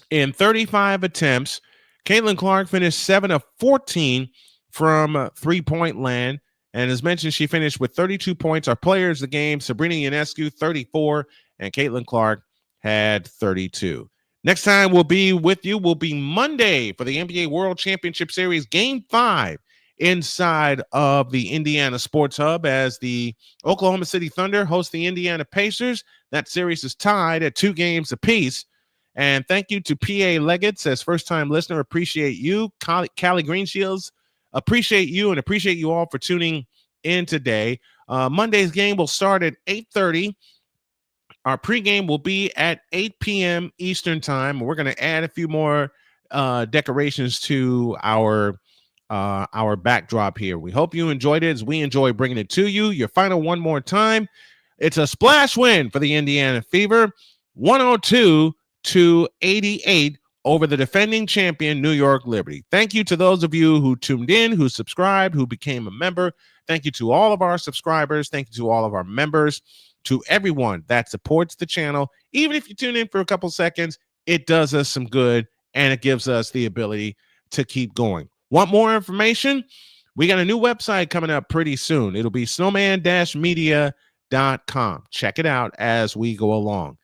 [SPEAKER 2] in 35 attempts. Caitlin Clark finished 7 of 14 from three-point land. And as mentioned, she finished with 32 points. Our players of the game, Sabrina Ionescu, 34, and Caitlin Clark had 32. Next time we'll be with you will be Monday for the NBA World Championship Series Game 5 inside of the Indiana Sports Hub as the Oklahoma City Thunder host the Indiana Pacers. That series is tied at 2 games apiece. And thank you to PA Leggett as first-time listener. Appreciate you. Callie Greenshields, appreciate you and appreciate you all for tuning in today. Monday's game will start at 8:30. Our pregame will be at 8 p.m. Eastern time. We're going to add a few more decorations to our backdrop here. We hope you enjoyed it as we enjoy bringing it to you. Your final one more time. It's a splash win for the Indiana Fever, 102-88 over the defending champion, New York Liberty. Thank you to those of you who tuned in, who subscribed, who became a member. Thank you to all of our subscribers. Thank you to all of our members, to everyone that supports the channel. Even if you tune in for a couple seconds, it does us some good, and it gives us the ability to keep going. Want more information? We got a new website coming up pretty soon. It'll be snowman-media.com. Check it out as we go along.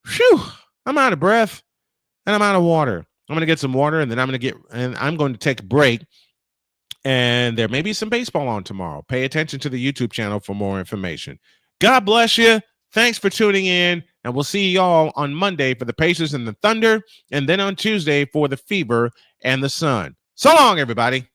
[SPEAKER 2] Phew, I'm out of breath and I'm out of water. I'm going to get some water, and then I'm going to take a break. And there may be some baseball on tomorrow. Pay attention to the YouTube channel for more information. God bless you. Thanks for tuning in, and we'll see y'all on Monday for the Pacers and the Thunder, and then on Tuesday for the Fever and the Sun. So long, everybody.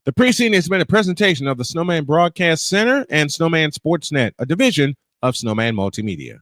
[SPEAKER 2] The preceding has been a presentation of the Snowman Broadcast Center and Snowman Sportsnet, a division of Snowman Multimedia.